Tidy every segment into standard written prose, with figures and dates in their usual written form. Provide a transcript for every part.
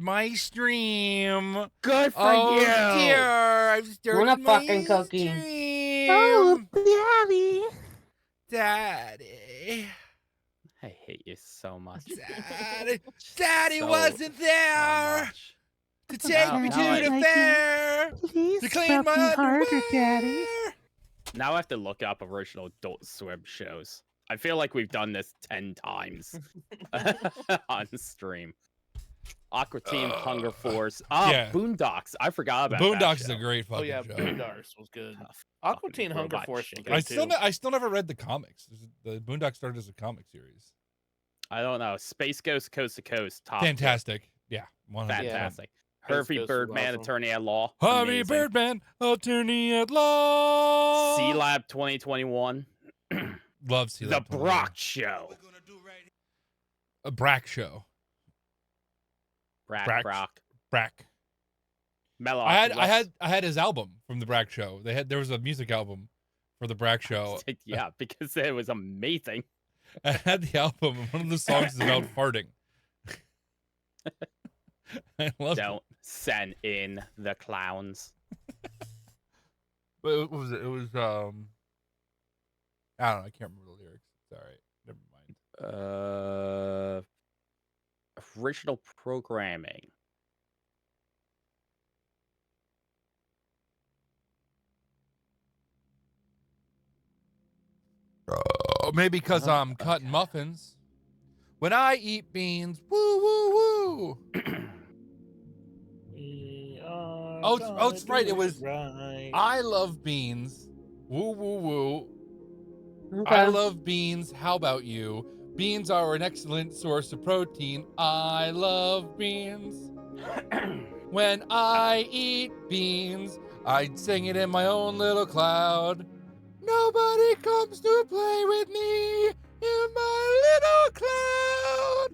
my stream. Good for Oh you. dear, I've started Wanna my fucking cookie. stream. Oh, Daddy. Daddy. I hate you so much. Daddy So wasn't there much. to take me Now to I- the fair Please to clean my underwear. Daddy. Now I have to look up original Adult Swim shows. I feel like we've done this 10 times on stream. Aqua Teen, Hunger Force. yeah. Boondocks. I forgot about Boondocks that is show. a great fucking Oh yeah, show. Boondocks was good. Tough Aqua fucking Teen Hunger robot Force was shit. good I too. still never read the comics. The Boondocks started as a comic series. I don't know. Space Ghost Coast to Coast. Top tier. Fantastic. Yeah. 100%. Fantastic. Space Harvey Ghost was Birdman, awesome. Attorney at Law. Harvey amazing. Birdman, attorney at law. C Lab 2021. Love C The Lab. Brock Show. A Brack show. Brack. Brock. Brack. Mellow. I had his album from the Brack show. There was a music album for the Brack show. Yeah, because it was amazing. I had the album, and one of the songs is about farting. I love it. Don't send in the clowns. What was it? It was I don't know. I can't remember the lyrics. It's all right. Never mind. Original programming. Oh, maybe because I'm cutting muffins. When I eat beans, woo woo woo. Oh, it's right. It was I love beans. Woo woo woo. Okay. I love beans. How about you? Beans are an excellent source of protein. I love beans. When I eat beans, I sing it in my own little cloud. Nobody comes to play with me in my little cloud.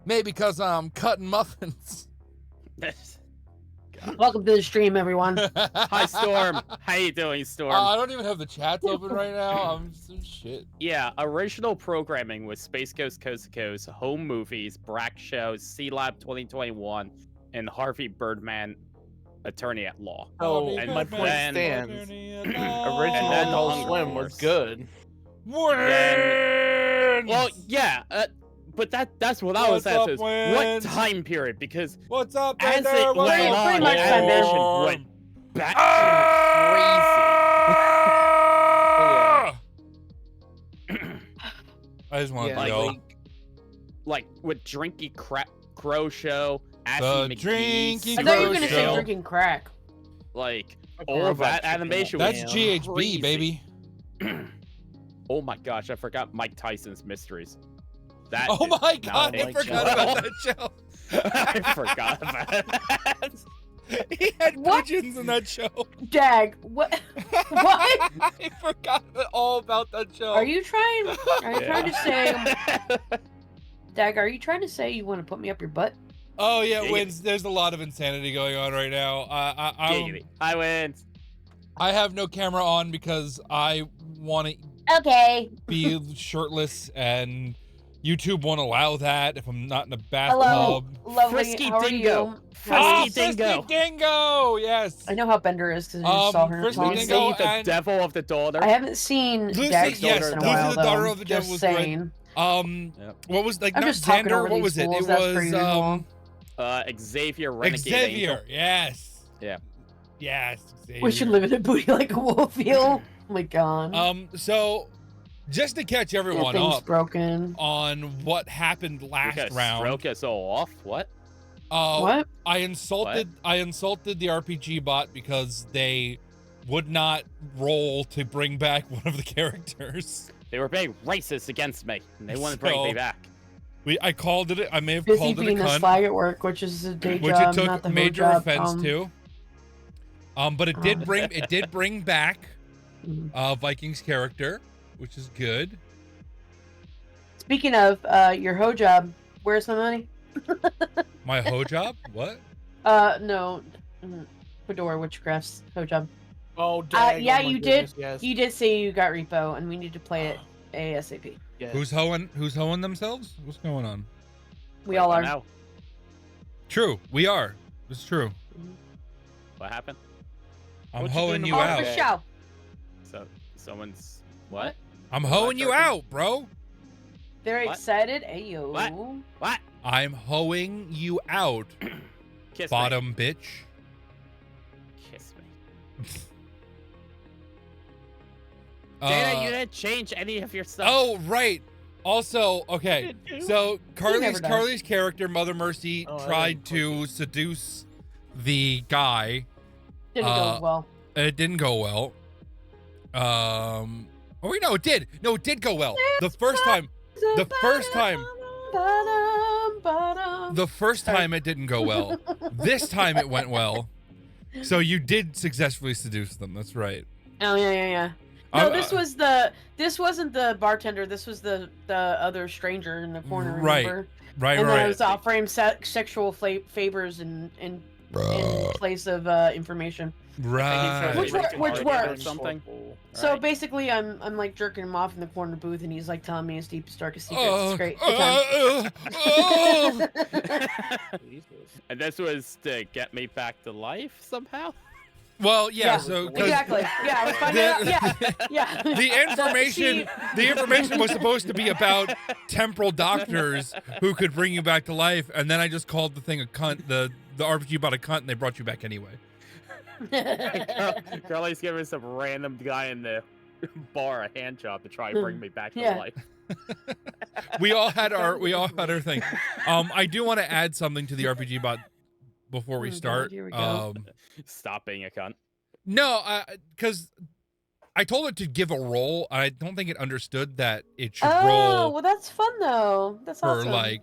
Maybe because I'm cutting muffins. Welcome to the stream, everyone. Hi, Storm. How you doing, Storm? I don't even have the chats open right now. I'm so shit. Yeah, original programming was Space Ghost Coast to Coast, Home Movies, Brack Shows, C Lab 2021, and Harvey Birdman, Attorney at Law. Oh, And my then- point stands. Original And then Adult Hunger Swim was Force. good. Well, yeah, but that's what I was What's up, asking. What Wins? time period? Because What's up, as Bender? it What's went up, on, much the time, man. animation went batshit I just want Yeah, to go. crazy. Like with Drinky Crow Show, The Assy McGee's, Drinky I thought you were Crow gonna show. say drinking crack. like Or all about that chicken animation nuggets. was That's Damn. GHB, crazy. baby. Oh my gosh, I forgot Mike Tyson's Mysteries. That Oh is my god, I my forgot God. about that show. I forgot about that. He had What? pigeons in that show. Dag, what? What? I forgot all about that show. Are you trying? Are you trying to say, Yeah. Dag? Are you trying to say you want to put me up your butt? Oh yeah, Giggity. Wins. There's a lot of insanity going on right now. Giggity. I win. I have no camera on because I want to Okay. be shirtless, and YouTube won't allow that if I'm not in a bathtub. Hello, lovely. Frisky How are Dingo. you? Ah, Frisky Dingo. Dingo. Yes. I know how Bender is because I just saw her. Frisky Mom. Dingo. Lucy, the and- devil of the daughter. I haven't seen Lucy, Dag's yes, daughter in a Lucy, while, the daughter though. of the devil Just was great. saying. Yep. What was like I'm not just talking Xander? over What these was it? fools, It that's pretty was usual. Xavier Renegade Xavier. Angel. Yes. Yeah. Yes. Xavier. We should live in a booty like a wolf, yo. Oh my god. So just to catch everyone thing's up broken. on what happened You last gotta round. stroke us all off. What? What? I insulted the RPG bot because they would not roll to bring back one of the characters. They were being racist against me, and they want to bring me So- back. I called it. I may have Busy called it a being a cunt, slag at work, which is a day which job, it not took the hoe major job. offense to. But it did bring back Mhm. Viking's character, which is good. Speaking of your hoe job, where's my money? My hoe job? What? No, Fedora Witchcraft's hoe job. Oh, dang, yeah, oh my you goodness, did. Yes. You did say you got repo, and we need to play it ASAP. yes. Who's hoeing themselves? What's going on? We all are. Now. True, we are. It's true. What happened? I'm What you hoeing doing you On tomorrow? out. the show. So someone's what? I'm hoeing you out, bro. Very What? excited. Ayo. What? What? I'm hoeing you out, Kiss bottom bitch. me. Kiss me. Dana, you didn't change any of your stuff. Oh, right. Also, okay. So never does. Carly's character, Mother Mercy, Oh, I tried didn't to seduce the guy. Didn't go well. And it didn't go well. Oh wait, no, it did. No, it did go well. The first time it didn't go well. This time it went well. So you did successfully seduce them. That's right. Oh yeah. No, this wasn't the bartender. This was the other stranger in the corner. Right. Remember? Right. And then I was offering sexual favors in place of information. Right. Which worked. Or something. So Right. basically, I'm like jerking him off in the corner booth, and he's like telling me his deepest, darkest secrets. Oh, It's great. And this was to get me back to life somehow. Well, yeah. Yeah, So 'cause exactly. Yeah, I was finding out. Yeah. the information was supposed to be about temporal doctors who could bring you back to life, and then I just called the thing a cunt. The RPG about a cunt, and they brought you back anyway. Carly's giving some random guy in the bar a hand job to try and bring me back to Yeah. life. We all had our thing. I do want to add something to the RPG bot before we Oh, God, start. here we go. Stop being a cunt. No, because I told it to give a roll. I don't think it understood that it should Oh, roll well, that's fun though. That's for awesome. like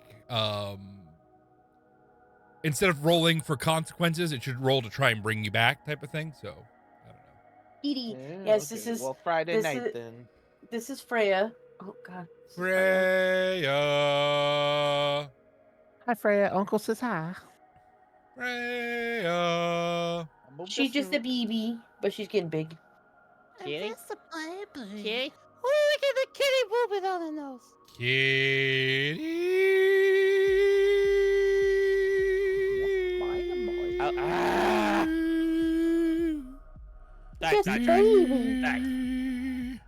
instead of rolling for consequences, it should roll to try and bring you back, type of thing. So I don't know. Edie. Yes, this is Well, Friday this night is- then. this is Freya. Oh God. This is Freya. Hi, Freya. Uncle says hi. Freya. She's just a baby, but she's getting big. Kitty? Kitty? Oh, look at the kitty booping on the nose. Kitty. Oh, Just a baby.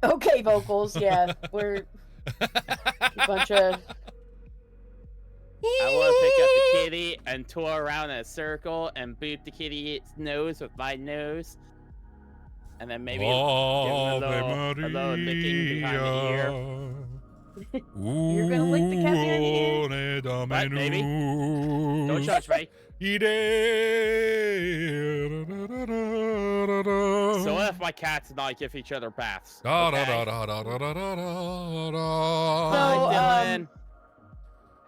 Okay, vocals. Yeah, we're a bunch of. I want to pick up the kitty and tour around in a circle and boot the kitty's nose with my nose. And then maybe give him a little licking behind the ear. You're gonna lick the cat behind the ear? What, baby? Don't judge me. So what if my cats and I give each other baths? Okay? So, Dylan.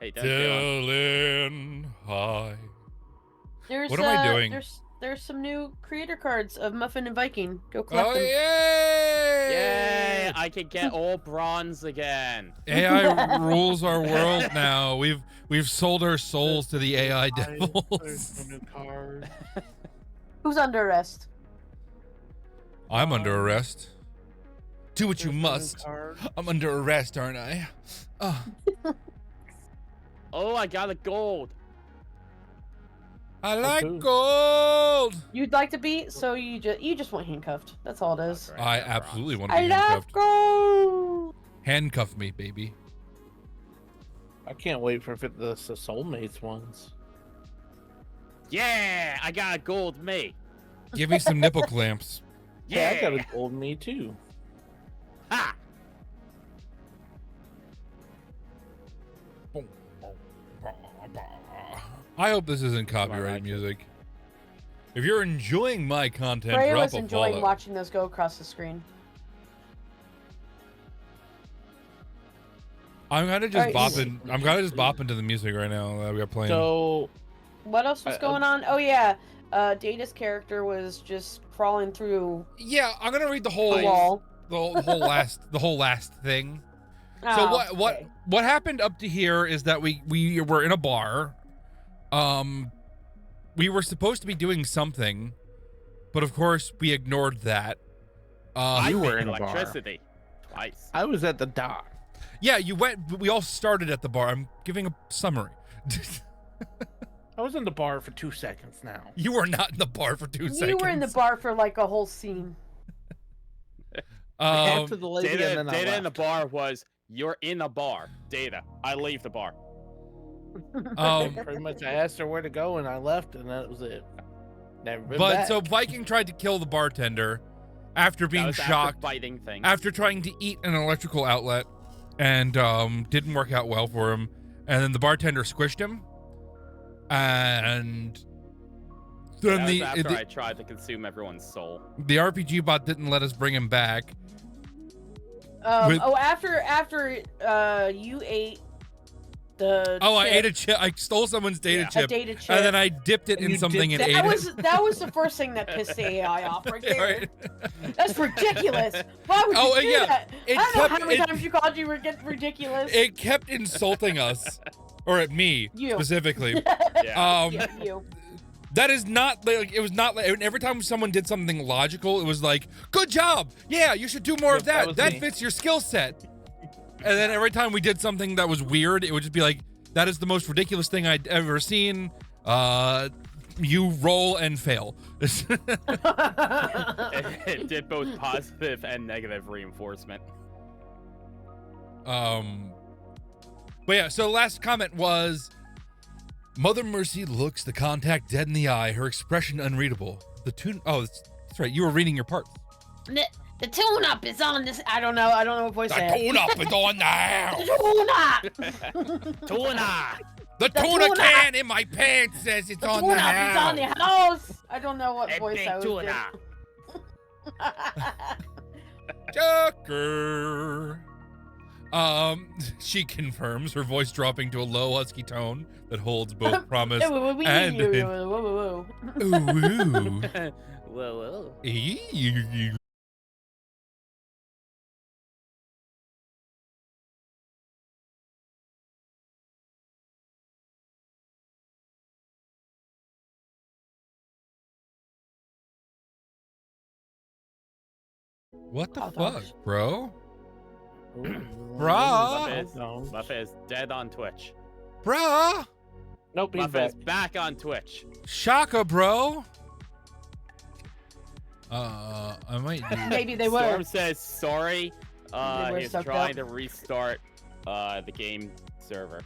Hey, don't Dylan. Dylan, hi. there's What am I doing? There's some new creator cards of Muffin and Viking. Go collect Oh, them. yay! Yay! I can get all bronze again. AI rules our world now. We've sold our souls to the AI There's devils. no new card. Who's under arrest? I'm under arrest. Do what you There's no new must. card. I'm under arrest, aren't I? Oh, I got a gold. I like too. gold. You'd like to be? So you just want handcuffed. That's all it is. Great, I no absolutely bronze. want to be I love handcuffed. gold. Handcuff me, baby. I can't wait for the Soulmates ones. Yeah, I got a gold me. Give me some nipple clamps. Yeah, I got a gold me too. Ha! I hope this isn't copyrighted like it. music. If you're enjoying my content, Freya drop was a enjoying follow. watching those go across the screen. I'm kind of just Alright. bopping. I'm kind of just bopping to the music right now that we are playing. So What else was going on? Oh yeah, Data's character was just crawling through yeah, I'm gonna read the the whole wall. the whole last thing. So Oh, what okay. what happened up to here is that we were in a bar. We were supposed to be doing something, but of course we ignored that. I You were paid in a bar. electricity twice. I was at the dock. Yeah, you went. We all started at the bar. I'm giving a summary. I was in the bar for 2 seconds now. You were not in the bar for 2 seconds. You were in the bar for like a whole scene. I talked to the lady Data, and then I data in the left. bar was, you're in a bar. Data, I leave the bar. Pretty much, I asked her where to go and I left, and that was it. Never been But back. so Viking tried to kill the bartender after That being was after shocked biting things. after trying to eat an electrical outlet, and didn't work out well for him. And then the bartender squished him, and then that was after the I tried to consume everyone's soul. RPG bot didn't let us bring him back. With- After you ate the I chip, ate a chip. I stole someone's data Yeah. a chip, data chip. and then I dipped it And in you something and dipped ate it. that was the first thing that pissed the AI off right there. Right. That's ridiculous. Why would you Oh, do yeah. that? It I don't know kept- how many it- times you called you ridiculous. It kept insulting us, or at me You. specifically. Yeah. Yeah, you. That is not like, it was not like, every time someone did something logical, it was like, good job. Yeah, you should do more of Yep, that that. was That me. fits your skill set. And then every time we did something that was weird, it would just be like, that is the most ridiculous thing I'd ever seen. You roll and fail. It did both positive and negative reinforcement. But yeah, so last comment was, Mother Mercy looks the contact dead in the eye, her expression unreadable. The tune, that's right, you were reading your parts. The tune-up is on this. I don't know what voice The that is. tune-up is on the house. Tune-up. Tuna! The tuna can in my pants says it's on the Tune-up is on the house. house. I don't know what Hey, voice big I was doing. Tucker. She confirms, her voice dropping to a low husky tone that holds both promise and hint. Whoa. Ooh. Whoa, whoa. Eee. What the Oh, fuck, gosh. bro? Ooh, Bruh. Muff is dead on Twitch. Bruh. Nope, he's Muff back. is back on Twitch. Shaka, bro. I might do. Maybe they were. Storm says sorry. were He's sucked trying up. to restart the game server.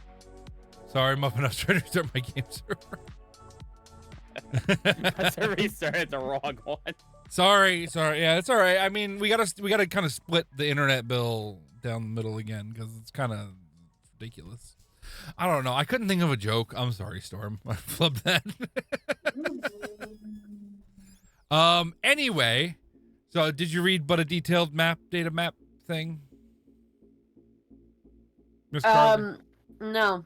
Sorry, Muffin, I was trying to start my game server. Must have restarted the wrong one. Sorry. Yeah, it's all right. I mean, we gotta kind of split the internet bill down the middle again because it's kind of ridiculous. I don't know. I couldn't think of a joke. I'm sorry, Storm. I flubbed that. Anyway, so did you read but a detailed data map thing? Miss Carter? No.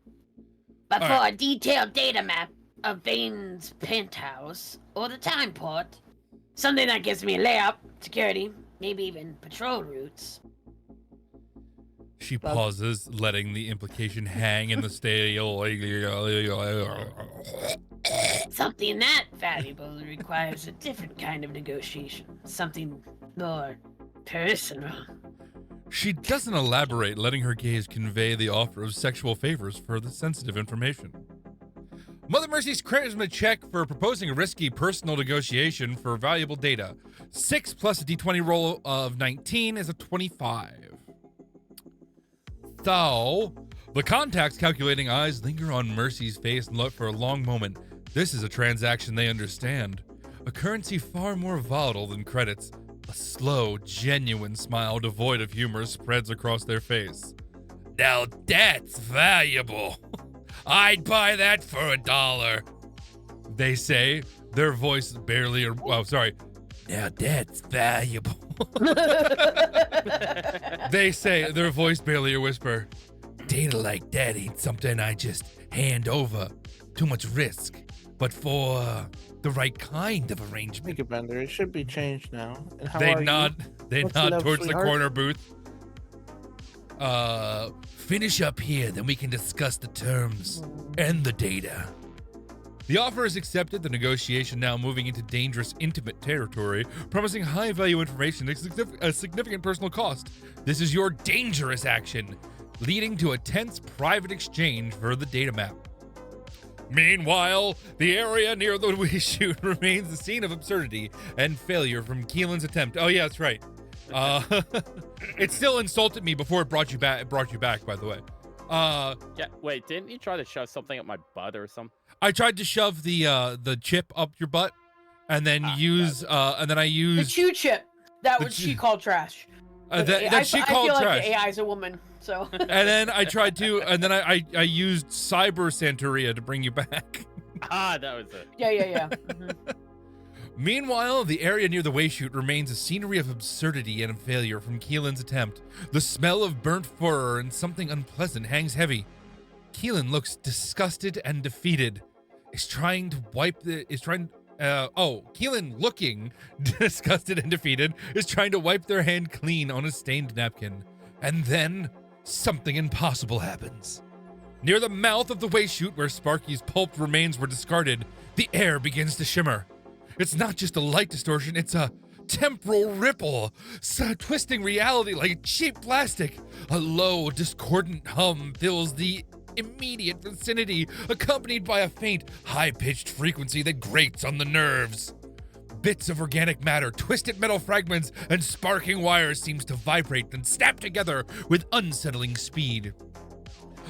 But All for right. a detailed data map of Bane's penthouse or the time port, something that gives me a layup, security, maybe even patrol routes. She pauses, letting the implication hang in the stale. Something that valuable requires a different kind of negotiation. Something more personal. She doesn't elaborate, letting her gaze convey the offer of sexual favors for the sensitive information. Mother Mercy's charisma check for proposing a risky personal negotiation for valuable data. 6 plus a d20 roll of 19 is a 25. So, the contact's calculating eyes linger on Mercy's face and look for a long moment. This is a transaction they understand. A currency far more volatile than credits. A slow, genuine smile devoid of humor spreads across their face. Now that's valuable. I'd buy that for $1. They say, their voice barely, now that's valuable. They say, their voice barely a whisper. Data like that ain't something I just hand over. Too much risk. But for the right kind of arrangement. Make it Bender. It should be changed now. And how They are you? nod What's it up, towards the sweetheart? corner booth. Finish up here, then we can discuss the terms and the data. The offer is accepted, the negotiation now moving into dangerous, intimate territory, promising high-value information at a significant personal cost. This is your dangerous action. leading to a tense private exchange for the data map. Meanwhile, the area near the we shoot remains the scene of absurdity and failure from Keelan's attempt. Oh yeah, that's right. It still insulted me before it brought you back. It brought you back, by the way. Yeah, wait, didn't you try to shove something up my butt or something? I tried to shove the chip up your butt, and then I used the chew chip. That the what she called trash. that she called I feel trash. like the AI is a woman, so. And then I tried to, and then I used Cyber Santeria to bring you back. Ah, that was it. Yeah. Mhm. Meanwhile, the area near the way chute remains a scenery of absurdity and failure from Keelan's attempt. The smell of burnt fur and something unpleasant hangs heavy. Keelan looks disgusted and defeated. Keelan, looking disgusted and defeated, is trying to wipe their hand clean on a stained napkin. And then, something impossible happens. Near the mouth of the way chute where Sparky's pulped remains were discarded, the air begins to shimmer. It's not just a light distortion, it's a temporal ripple, twisting reality like cheap plastic. A low, discordant hum fills the immediate vicinity, accompanied by a faint, high-pitched frequency that grates on the nerves. Bits of organic matter, twisted metal fragments, and sparking wires seems to vibrate and snap together with unsettling speed.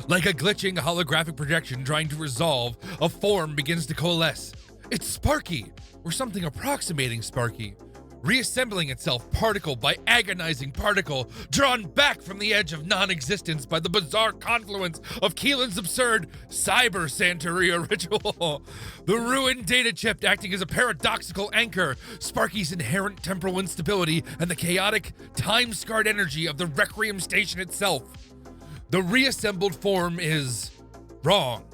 Like a glitching holographic projection trying to resolve, a form begins to coalesce. It's Sparky, or something approximating Sparky, reassembling itself particle by agonizing particle, drawn back from the edge of non-existence by the bizarre confluence of Keelan's absurd Cyber Santeria ritual. The ruined data chip acting as a paradoxical anchor, Sparky's inherent temporal instability, and the chaotic, time-scarred energy of the Requiem station itself. The reassembled form is wrong.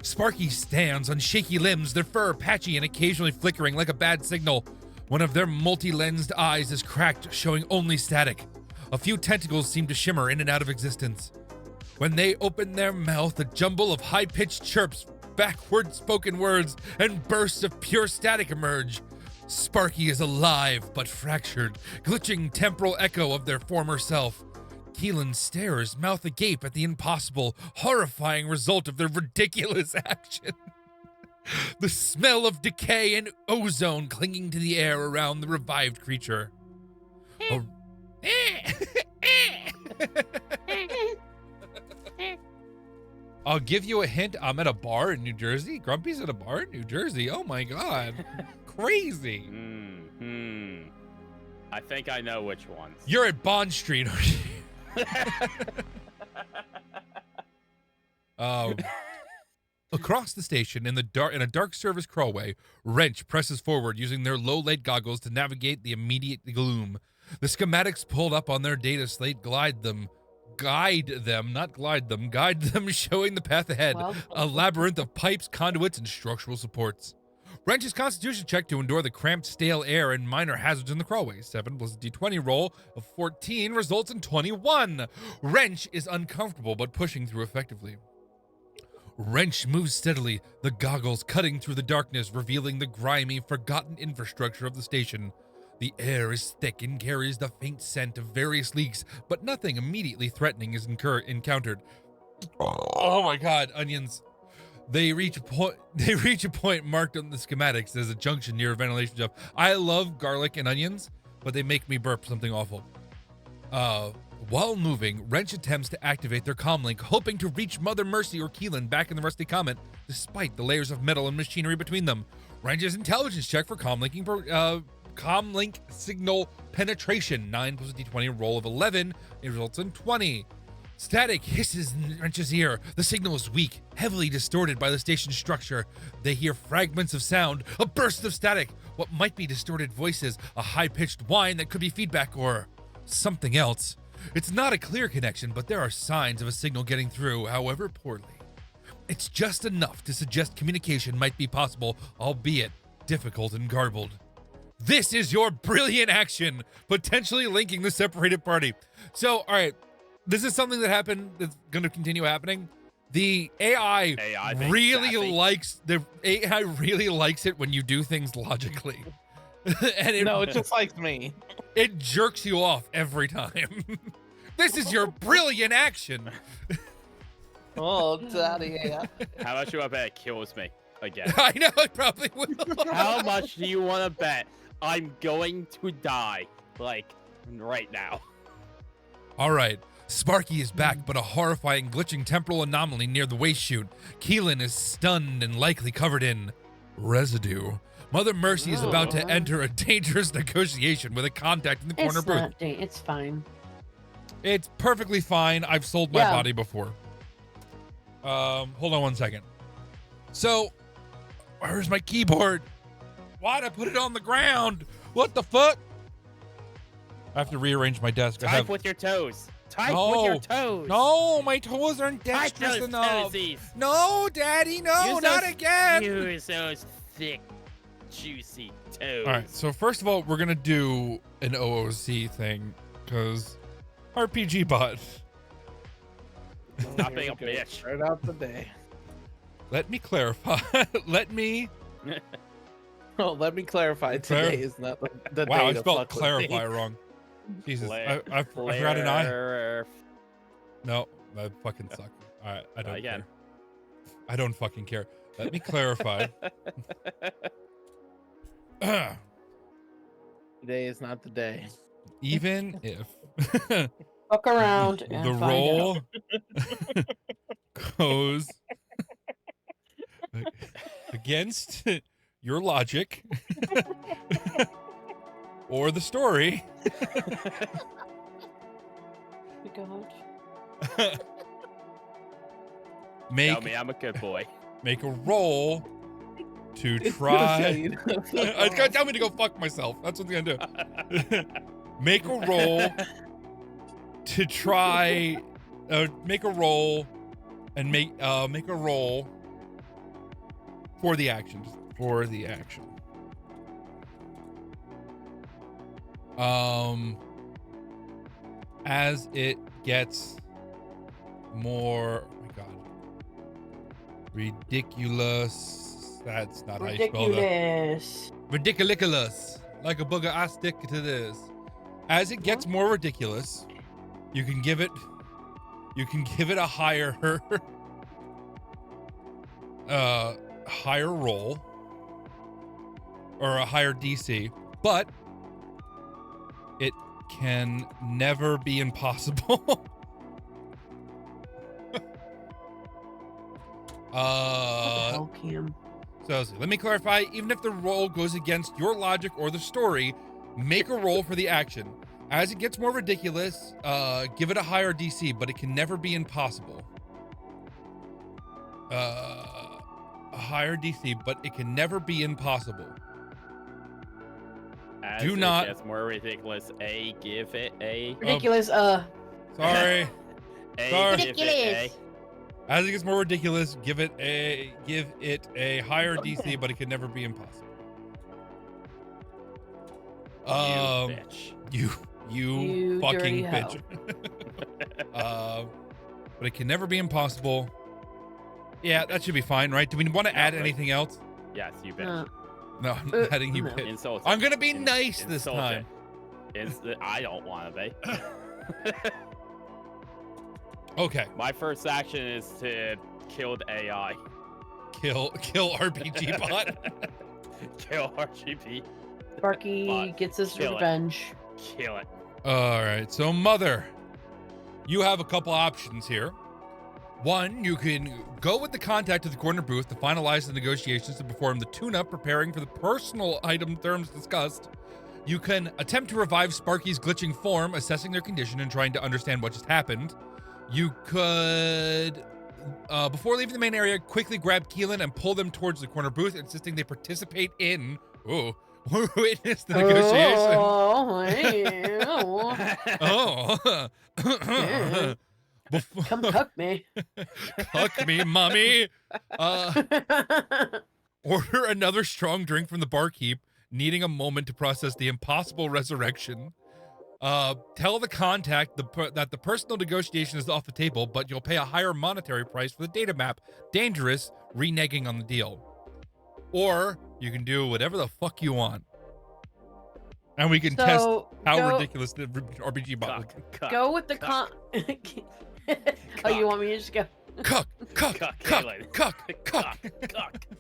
Sparky stands on shaky limbs, their fur patchy and occasionally flickering like a bad signal. One of their multi-lensed eyes is cracked, showing only static. A few tentacles seem to shimmer in and out of existence. When they open their mouth, a jumble of high-pitched chirps, backward-spoken words, and bursts of pure static emerge. Sparky is alive but fractured, glitching temporal echo of their former self. Keelan stares, mouth agape, at the impossible, horrifying result of their ridiculous action. The smell of decay and ozone clinging to the air around the revived creature. I'll give you a hint. I'm at a bar in New Jersey. Grumpy's at a bar in New Jersey. Oh my God. Crazy. I think I know which ones. You're at Bond Street, aren't you? Across the station, in a dark service crawlway, Wrench presses forward using their low-light goggles to navigate the immediate gloom. The schematics pulled up on their data slate guide them, showing the path ahead. Well. A labyrinth of pipes, conduits, and structural supports. Wrench's constitution check to endure the cramped, stale air and minor hazards in the crawlway. 7 plus a d20 roll of 14 results in 21. Wrench is uncomfortable but pushing through effectively. Wrench moves steadily, the goggles cutting through the darkness, revealing the grimy, forgotten infrastructure of the station. The air is thick and carries the faint scent of various leaks, but nothing immediately threatening is encountered. Oh my God, onions. They reach a point marked on the schematics as a junction near a ventilation shaft. I love garlic and onions, but they make me burp something awful. While moving, Wrench attempts to activate their comlink, hoping to reach Mother Mercy or Keelan back in the Rusty Comet, despite the layers of metal and machinery between them. Wrench's intelligence check for comlink signal penetration. 9 plus a d20 roll of 11. It results in 20. Static hisses in Wrench's ear. The signal is weak, heavily distorted by the station's structure. They hear fragments of sound, a burst of static, what might be distorted voices, a high-pitched whine that could be feedback or something else. It's not a clear connection, but there are signs of a signal getting through, however poorly. It's just enough to suggest communication might be possible, albeit difficult and garbled. This is your brilliant action, potentially linking the separated party. So, all right. This is something that happened that's going to continue happening. The AI really likes it when you do things logically. And it just likes me. It jerks you off every time. This is your brilliant action. Oh, daddy. Yeah. How much you want to bet it kills me again? I know it probably will. How much do you want to bet I'm going to die, like, right now? All right. Sparky is back, but a horrifying glitching temporal anomaly near the waste chute. Keelan is stunned and likely covered in residue. Mother Mercy is about to enter a dangerous negotiation with a contact in the corner booth. It's fine. It's perfectly fine. I've sold my body before. Hold on 1 second. So, where's my keyboard? Why'd I put it on the ground? What the fuck? I have to rearrange my desk. Type with your toes. Type with your toes. No, my toes aren't dexterous enough. Toesies. No, Daddy, no, not again. Use those thick, juicy toes. All right, so first of all, we're going to do an OOC thing because RPG bot. Stop being a bitch. Right out the day. Let me clarify. Let me clarify. Today is not the day. Wow, I to spelled fuck with clarify me. wrong. Jesus, I forgot an I. No, that fucking sucked. All right, I don't care. I don't fucking care. Let me clarify. Today is not the day. Even if Fuck around and the find roll out. goes against your logic or the story, Tell me I'm a good boy. Make a roll to try. It's gonna tell me to go fuck myself. That's what it's gonna do. Make a roll to try. Make a roll and make a roll for the action. Just for the action. As it gets more, oh my god, ridiculous. That's not how you spell that. Ridiculous. Like a booger, I stick to this. As it gets more ridiculous, you can give it a higher higher roll or a higher DC, but it can never be impossible. So let me clarify. Even if the roll goes against your logic or the story, make a roll for the action. As it gets more ridiculous, give it a higher DC, but it can never be impossible. A higher DC, but it can never be impossible. As Do it not. gets more ridiculous. Give it a. Ridiculous. Sorry. A, Sorry. give it As it gets more ridiculous, give it a higher DC, but it can never be impossible. You bitch. You fucking dirty bitch. But it can never be impossible. Yeah, that should be fine, right? Do we want to add anything else? Yes, you bitch. No, I'm not adding you no. bitch. Insult I'm gonna be nice this insult time. I don't want to be. Okay. My first action is to kill the AI. Kill RPG bot. Kill RGB. Sparky Bot. gets his Kill it. revenge. Kill it. All right. So, Mother, you have a couple options here. One, you can go with the contact at the corner booth to finalize the negotiations and perform the tune-up, preparing for the personal item terms discussed. You can attempt to revive Sparky's glitching form, assessing their condition and trying to understand what just happened. You could, before leaving the main area, quickly grab Keelan and pull them towards the corner booth, insisting they participate in, witness the negotiation. Come cuck me. Cuck me, mommy. Order another strong drink from the barkeep, needing a moment to process the impossible resurrection. Tell the contact that the personal negotiation is off the table, but you'll pay a higher monetary price for the data map. Dangerous, reneging on the deal. Or you can do whatever the fuck you want. And we can test So how go, ridiculous the RPG bot will Cuck. go with the con. Oh, you want me to just go? Cuck, cuck, Cuck, cuck, Kaylin. cuck, cuck.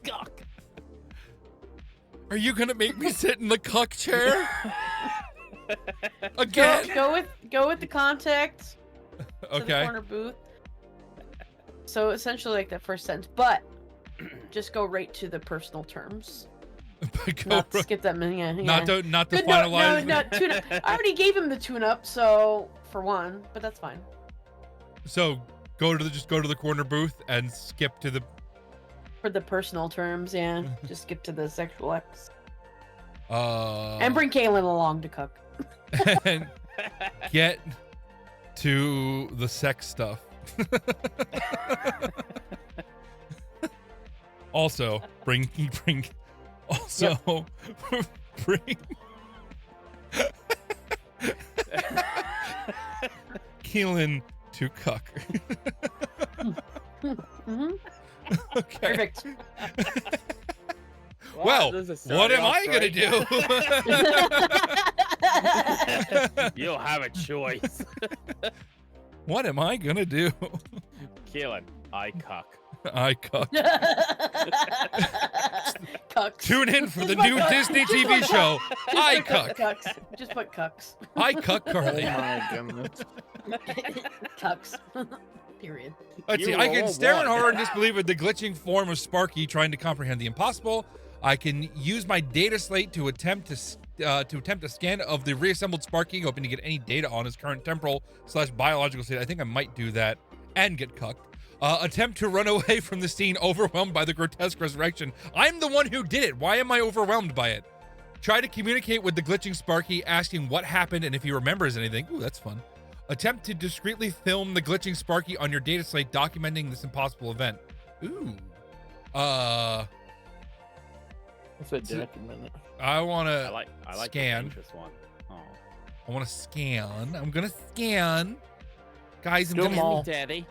Cuck. Are you gonna make me sit in the cuck chair Go, again? go with the contact to the Okay. corner booth. So essentially, like that first sentence, but just go right to the personal terms. Not skip that many. Yeah. Not to Good, finalize. No, tune-up. I already gave him the tune-up, so for one, but that's fine. So just go to the corner booth and skip to the. For the personal terms, yeah, just skip to the sexual X. And And bring Kaylin along to cook. and get to the sex stuff. Also, bring also bring Keelan to cuck. Hmm. Okay. Perfect. Well, this is what starting am off I gonna great. do? You don't have a choice. What am I gonna do? Keelan, I cuck. I cuck. Cucks. Tune in for the Just new put Disney just TV put show, Just I put Cuck. Cucks. Just put cucks. I cuck Oh Carly. my goodness. Cucks. Period. Let's see. You I can roll stare in one. horror and disbelief at the glitching form of Sparky trying to comprehend the impossible. I can use my data slate to attempt a scan of the reassembled Sparky, hoping to get any data on his current temporal/biological state. I think I might do that and get cucked. Attempt to run away from the scene, overwhelmed by the grotesque resurrection. I'm the one who did it. Why am I overwhelmed by it? Try to communicate with the glitching Sparky, asking what happened and if he remembers anything. Ooh, that's fun. Attempt to discreetly film the glitching Sparky on your data slate, documenting this impossible event. Ooh. That's a document. I want I to like scan. the dangerous one. Oh. I want to scan. I'm going to scan. Guys, Do 'em all. Daddy.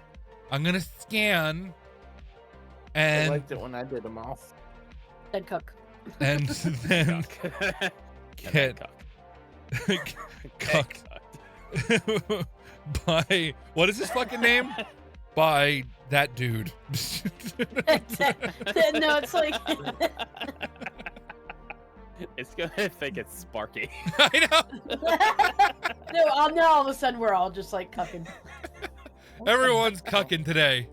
I'm going to scan. I And liked it when I did them all. Dead cook. and then Cuck. get cucked by, what is his fucking name? By that dude. No, it's like It's gonna think it's Sparky. I know. now all of a sudden we're all just like cucking. Everyone's cucking today.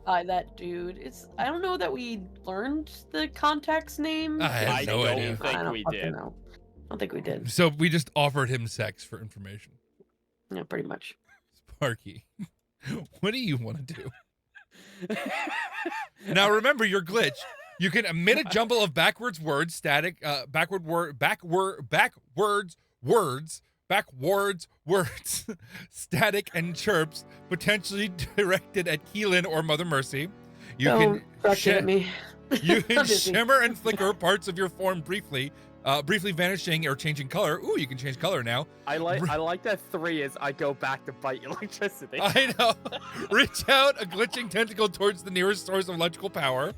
That dude. I don't know that we learned the contact's name. I have I no don't idea. think I don't we fucking did. know. I don't think we did. So we just offered him sex for information. Yeah, pretty much. Sparky, what do you want to do? Now remember your glitch. You can emit a jumble of backwards words, static, backwards words, static and chirps, potentially directed at Keelan or Mother Mercy. You Don't can fuck at me. you can I'm busy. shimmer and flicker parts of your form briefly, vanishing or changing color. Ooh, you can change color now. I like that 3 is I go back to bite electricity. I know. Reach out a glitching tentacle towards the nearest source of electrical power.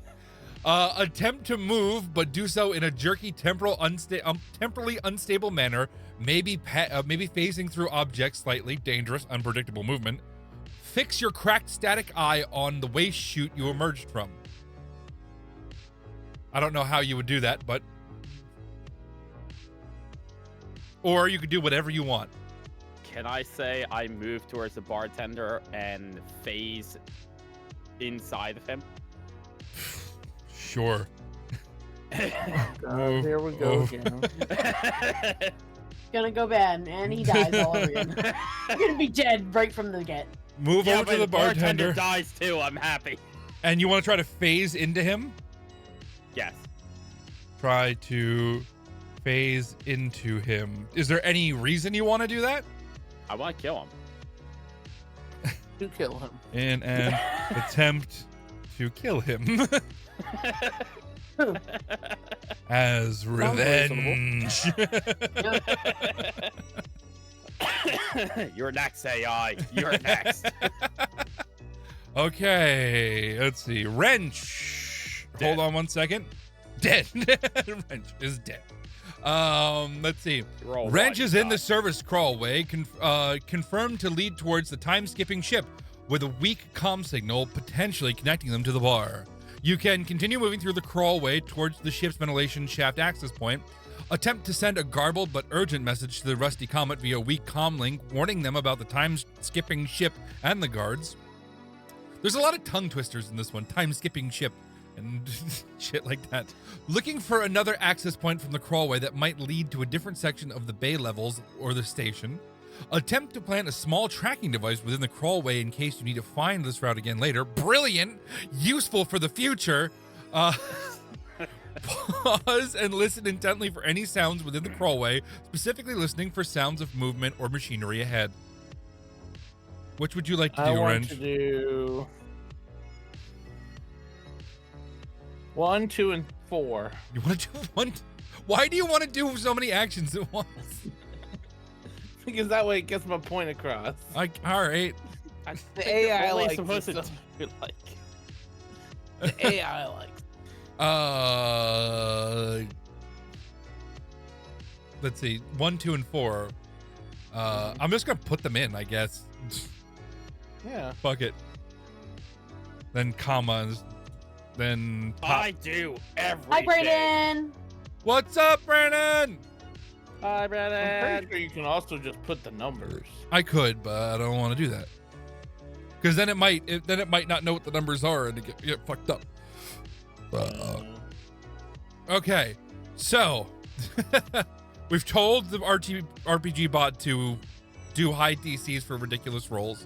Attempt to move, but do so in a jerky, temporally unstable manner. Maybe phasing through objects slightly. Dangerous, unpredictable movement. Fix your cracked static eye on the waste chute you emerged from. I don't know how you would do that, but... Or you could do whatever you want. Can I say I move towards the bartender and phase inside of him? Sure. God, here we go Oh. again. Gonna go bad, and he dies all over again. You're gonna be dead right from the get. Move Yeah, over but to the bartender bartender, dies too. I'm happy. and you want to try to phase into him? Yes. Try to phase into him. Is there any reason you want to do that? I want to kill him. You kill him. In an attempt to kill him as revenge. You're next, AI. You're next. Okay, let's see. Wrench. Dead. Hold on one second. Dead. Wrench is dead. Let's see. Roll Wrench one, is in the God. service crawlway, confirmed to lead towards the time-skipping ship with a weak comm signal, potentially connecting them to the bar. You can continue moving through the crawlway towards the ship's ventilation shaft access point. Attempt to send a garbled but urgent message to the Rusty Comet via weak comm link, warning them about the time-skipping ship and the guards. There's a lot of tongue twisters in this one. Time-skipping ship and shit like that. Looking for another access point from the crawlway that might lead to a different section of the bay levels or the station. Attempt to plant a small tracking device within the crawlway in case you need to find this route again later. Brilliant! Useful for the future. Pause and listen intently for any sounds within the crawlway, specifically listening for sounds of movement or machinery ahead. Which would you like to do, I want Wrench? to do 1, 2, and 4. You want to do one? Why do you want to do so many actions at once? Because that way it gets my point across. All right. I The think AI you're only likes supposed it, to so- do like. The AI likes. Let's see. 1, 2, and 4. I'm just gonna put them in, I guess. Yeah. Fuck it. Then commas. Then I do everything. Hi, Brayden. What's up, Brandon? Hi, I'm Brandon. pretty sure you can also just put the numbers. I could, but I don't want to do that. Because then it might not know what the numbers are and it get fucked up. Okay, so we've told the RPG bot to do high DCs for ridiculous rolls.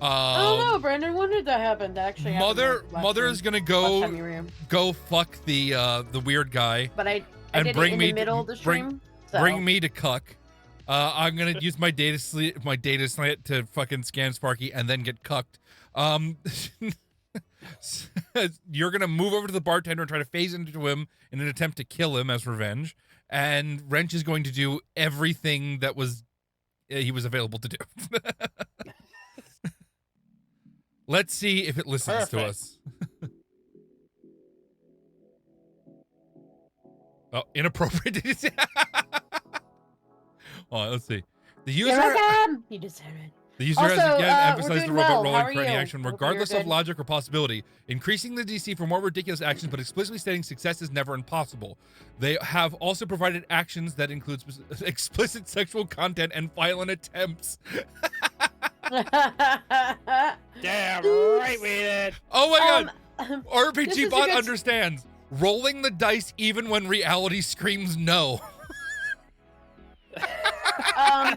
Oh no, Brandon, when did that happen? That actually happened Mother is gonna last time you were here. go fuck the weird guy. But I and did bring it in me the middle of the stream. So. Bring me to cuck. I'm gonna use my data slant to fucking scan Sparky and then get cucked. You're gonna move over to the bartender and try to phase into him in an attempt to kill him as revenge. And Wrench is going to do everything that he was available to do. Let's see if it listens to us. Oh, inappropriate. Oh, let's see. The user. You're welcome. You deserve it. The user Also, has again we're emphasized the doing robot well. How rolling are for any you? action, Hope regardless you're of good. logic or possibility. Increasing the DC for more ridiculous actions, but explicitly stating success is never impossible. They have also provided actions that include explicit sexual content and violent attempts. Damn right we did. Oh my god! This is RPG a bot good- understands. Rolling the dice even when reality screams no.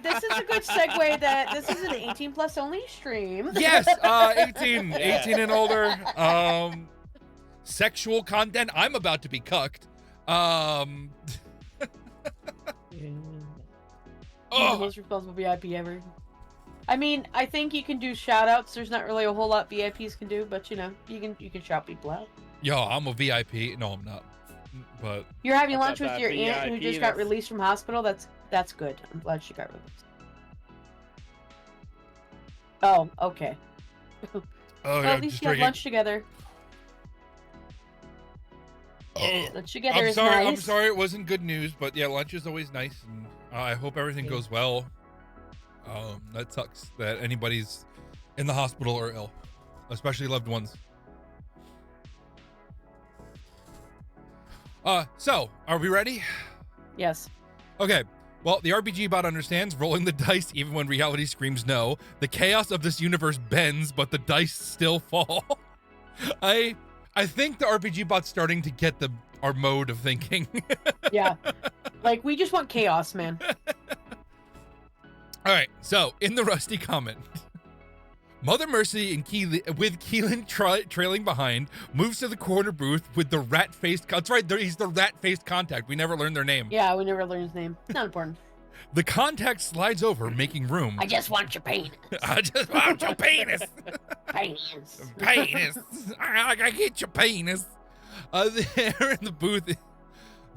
This is a good segue that this is an 18 plus only stream. Yes, 18 and older. Sexual content. I'm about to be cucked. The Oh, most responsible VIP ever. I mean, I think you can do shout outs. There's not really a whole lot VIPs can do, but you know, you can shout people out. yo, I'm a VIP. No, I'm not. But You're having What's lunch up, with your that aunt who VIP just got that's- released from hospital. That's good. I'm glad she got released. Oh, okay. oh, Well, yeah, at least just you had drinking. lunch together. Oh. Lunch together I'm is sorry. nice. I'm sorry. It wasn't good news, but yeah, lunch is always nice, and I hope everything Yeah. goes well. That sucks that anybody's in the hospital or ill, especially loved ones. So are we ready? Yes. Okay. Well, the RPG bot understands rolling the dice even when reality screams no. The chaos of this universe bends, but the dice still fall. I think the RPG bot's starting to get our mode of thinking. Yeah. Like, we just want chaos, man. All right, so in the Rusty comment, Mother Mercy and Keelan trailing behind moves to the corner booth with the rat-faced. That's right, he's the rat-faced contact. We never learned their name. Yeah, we never learned his name. Not important. The contact slides over, making room. I just want your penis. I just want your penis. Penis. Penis. I get your penis. There in the booth,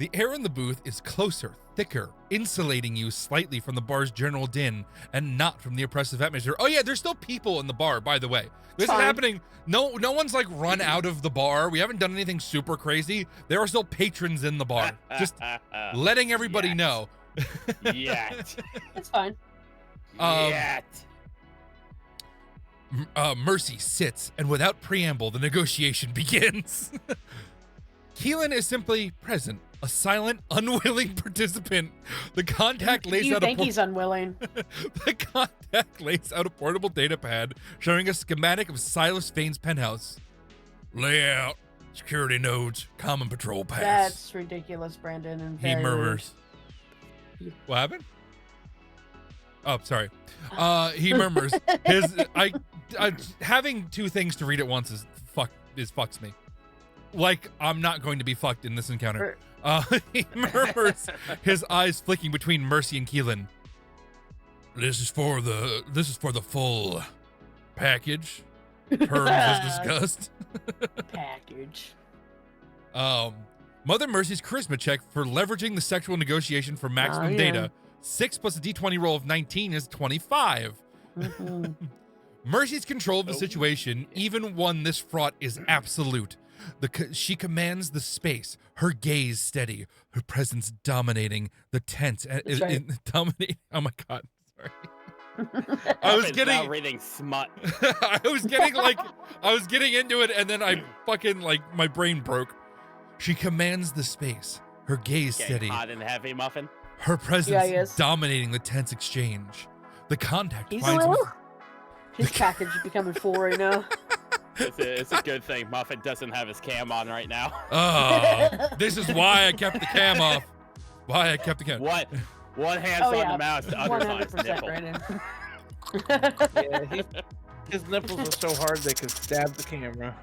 The air in the booth is closer, thicker, insulating you slightly from the bar's general din and not from the oppressive atmosphere. Oh yeah, there's still people in the bar, by the way. This is happening. No one's like run out of the bar. We haven't done anything super crazy. There are still patrons in the bar. Just letting everybody know. Yet. It's fine. Yet. Mercy sits, and without preamble, the negotiation begins. Keelan is simply present, a silent, unwilling participant. The contact lays You out think he's unwilling? The contact lays out a portable data pad showing a schematic of Silas Fane's penthouse. Layout, security nodes, common patrol pass. That's ridiculous, Brandon. And He very rude. murmurs. What happened? Oh, sorry. He murmurs. Having two things to read at once fucks me. Like, I'm not going to be fucked in this encounter. He murmurs, his eyes flicking between Mercy and Keelan. This is for the full package. Terms as discussed. Package. Mother Mercy's charisma check for leveraging the sexual negotiation for maximum data. 6 plus a d20 roll of 19 is 25. Mm-hmm. Mercy's control of the situation, even one this fraught, is absolute. She commands the space, her gaze steady, her presence dominating the tent. Dominating. Oh my god, sorry. I was getting reading smut. I was getting into it, and then I fucking my brain broke. She commands the space, her gaze steady. Hot and heavy, Muffin. Her presence dominating the tense exchange. The contact He's finds his package is becoming full right now. It's a good thing Muffin doesn't have his cam on right now. Oh, this is why I kept the cam off. Why I kept the cam. What? One hand's on the mouse, the other side's 100%, nipple. Yeah, his nipples are so hard they could stab the camera.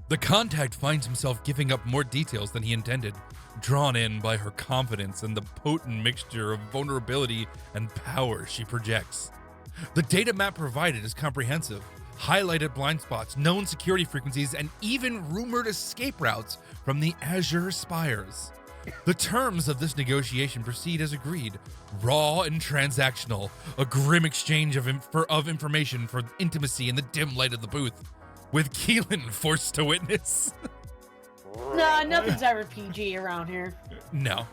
The contact finds himself giving up more details than he intended, drawn in by her confidence and the potent mixture of vulnerability and power she projects. The data map provided is comprehensive, highlighted blind spots, known security frequencies, and even rumored escape routes from the Azure Spires. The terms of this negotiation proceed as agreed, raw and transactional, a grim exchange of information for intimacy in the dim light of the booth, with Keelan forced to witness. No, nothing's ever PG around here. No.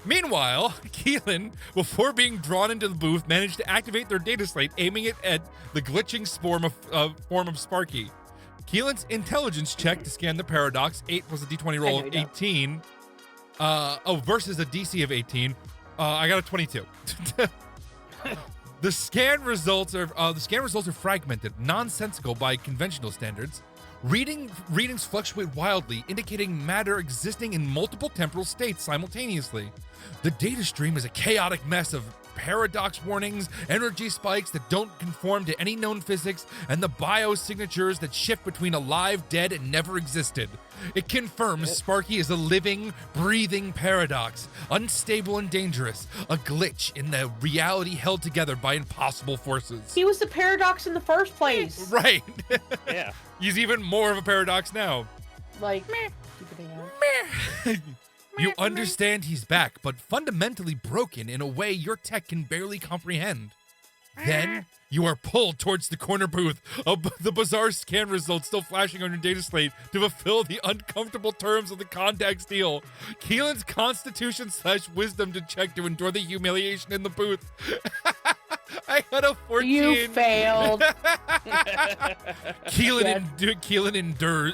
Meanwhile, Keelan, before being drawn into the booth, managed to activate their data slate, aiming it at the glitching form of Sparky. Keelan's intelligence check to scan the paradox, 8 plus a d20 roll of 18. Versus a DC of 18. I got a 22. The scan results are fragmented, nonsensical by conventional standards. Readings fluctuate wildly, indicating matter existing in multiple temporal states simultaneously. The data stream is a chaotic mess of paradox warnings, energy spikes that don't conform to any known physics, and the biosignatures that shift between alive, dead, and never existed. It confirms Sparky is a living, breathing paradox, unstable and dangerous, a glitch in the reality held together by impossible forces. He was the paradox in the first place. Right. Yeah. He's even more of a paradox now. Like, You understand he's back, but fundamentally broken in a way your tech can barely comprehend. Then, you are pulled towards the corner booth, the bizarre scan results still flashing on your data slate to fulfill the uncomfortable terms of the contact deal. Keelan's constitution/wisdom to check to endure the humiliation in the booth. I got a 14. You failed. Keelan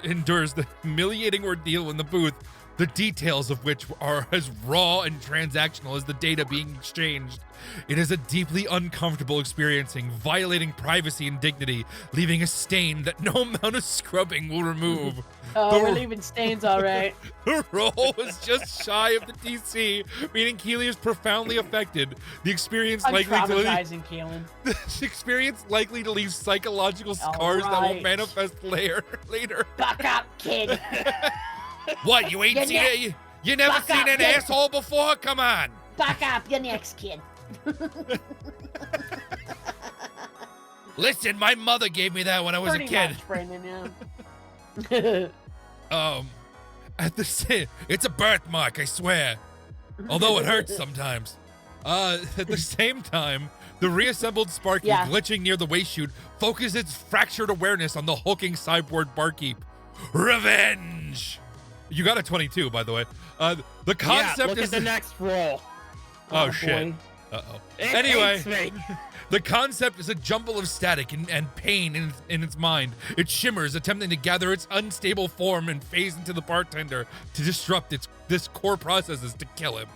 endures the humiliating ordeal in the booth, the details of which are as raw and transactional as the data being exchanged. It is a deeply uncomfortable experiencing, violating privacy and dignity, leaving a stain that no amount of scrubbing will remove. Oh, we're leaving stains, all right. The roll was just shy of the DC, meaning Keely is profoundly affected. The experience I'm likely traumatizing Keelan. The experience likely to leave psychological scars that will manifest later. Buck up, kid. What, you ain't seen it? You never seen an asshole before? Come on. Buck up, you're next, kid. Listen, my mother gave me that when I was Pretty a kid. much, Brandon, yeah. At the same, it's a birthmark, I swear. Although it hurts sometimes. At the same time, the reassembled Sparky glitching near the waste chute focuses its fractured awareness on the hulking cyborg barkeep. Revenge! You got a 22, by the way. The concept look is at the next roll. Oh shit. Boy. Uh-oh. It Anyway, hates me. the concept is a jumble of static and pain in its mind. It shimmers, attempting to gather its unstable form and phase into the bartender to disrupt this core processes to kill him.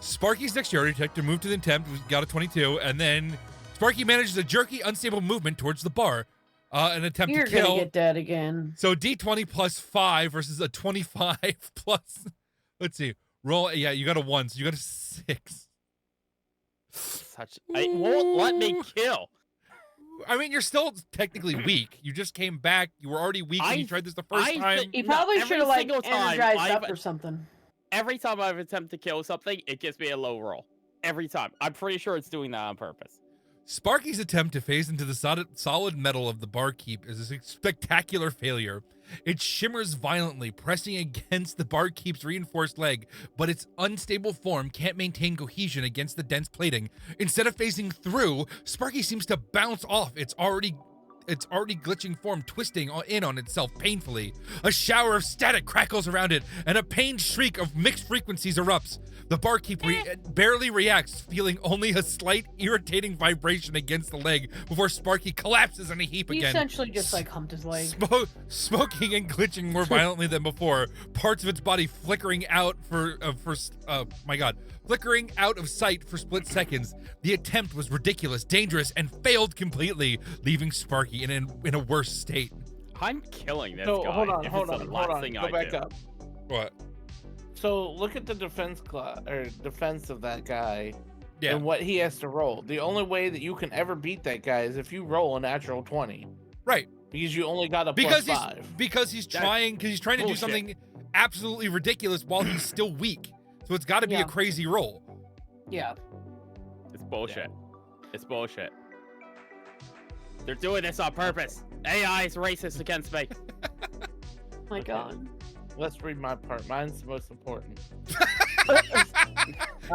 Sparky's dexterity check to move to the attempt got a 22, and then Sparky manages a jerky, unstable movement towards the bar. An attempt You're to kill. gonna get dead again. So D20 plus 5 versus a 25 plus. Let's see. Roll. Yeah, you got a 1, so you got a 6. It won't let me kill. I mean, you're still technically weak. You just came back. You were already weak when you tried this the first time. You probably every should have like single time energized up or something. Every time I've attempted to kill something, it gives me a low roll. Every time. I'm pretty sure it's doing that on purpose. Sparky's attempt to phase into the solid metal of the barkeep is a spectacular failure. It shimmers violently, pressing against the barkeep's reinforced leg, but its unstable form can't maintain cohesion against the dense plating. Instead of phasing through, Sparky seems to bounce off its already glitching form, twisting in on itself painfully. A shower of static crackles around it, and a pained shriek of mixed frequencies erupts. The barkeep barely reacts, feeling only a slight irritating vibration against the leg before Sparky collapses in a heap He again. essentially just like humped his leg. Smoking and glitching more violently than before, parts of its body flickering out flickering out of sight for split seconds. The attempt was ridiculous, dangerous, and failed completely, leaving Sparky in a worse state. I'm killing this So guy. hold on. Thing Go I back do. up. What? So look at the defense defense of that guy Yeah. and what he has to roll. The only way that you can ever beat that guy is if you roll a natural 20. Right. Because you only got a Because plus 5. he's trying to do bullshit. something absolutely ridiculous while he's still weak. So it's got to be a crazy roll. Yeah. It's bullshit. It's bullshit. They're doing this on purpose. AI is racist against me. My God. Let's read my part. Mine's the most important.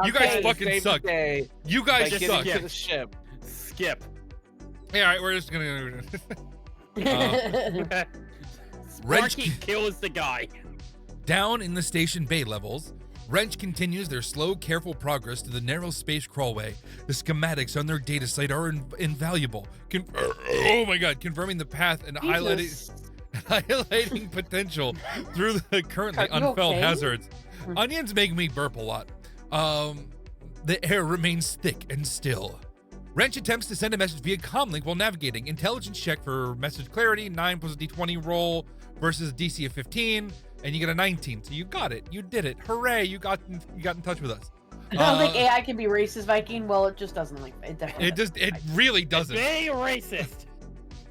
You guys Okay, fucking save the suck. day You by guys getting suck. to the ship. Skip. Yeah, all right, we're just gonna. Sparky kills the guy. Down in the station bay levels, Wrench continues their slow, careful progress to the narrow space crawlway. The schematics on their data site are invaluable. Oh my God, confirming the path and highlighting potential through the currently unfelt hazards. Onions make me burp a lot. The air remains thick and still. Wrench attempts to send a message via comlink while navigating. Intelligence check for message clarity, 9 plus a d20 roll versus a DC of 15, and you get a 19. So you got it. You did it. Hooray! You got in touch with us. I don't think AI can be racist, Viking. Well, it just doesn't like it. Definitely It really doesn't. They racist.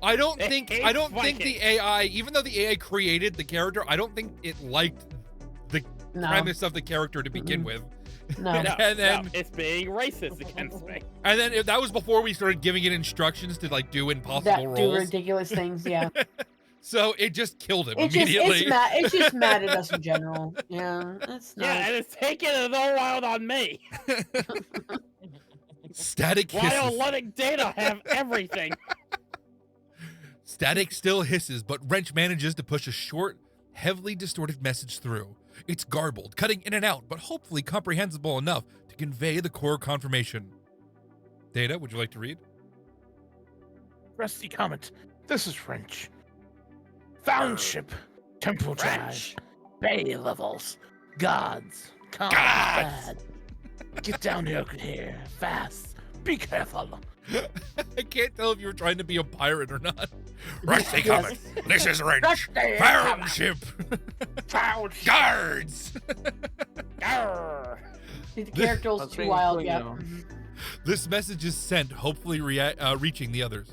I don't think Vikings. the AI, even though the AI created the character, I don't think it liked the premise of the character to begin with. No. And then it's being racist against me. And then that was before we started giving it instructions to like do impossible Do rolls. ridiculous things, yeah. So it just killed him It's immediately. it's just mad at us in general. Yeah, it's not. Yeah, and it's taking it all out on me. Static hisses. While letting Data have everything. Static still hisses, but Wrench manages to push a short, heavily distorted message through. It's garbled, cutting in and out, but hopefully comprehensible enough to convey the core confirmation. Data, would you like to read? Rusty comment. This is Wrench. Found ship. Temple drive. Bay levels. Gods. Come bad. Get down here. Fast. Be careful. I can't tell if you were trying to be a pirate or not. Rusty Comet, this is Wrench. Rusty Found Comet. ship. Found ship. Guards. The character was That's too being wild, clean, yeah. though. This message is sent, hopefully reaching the others.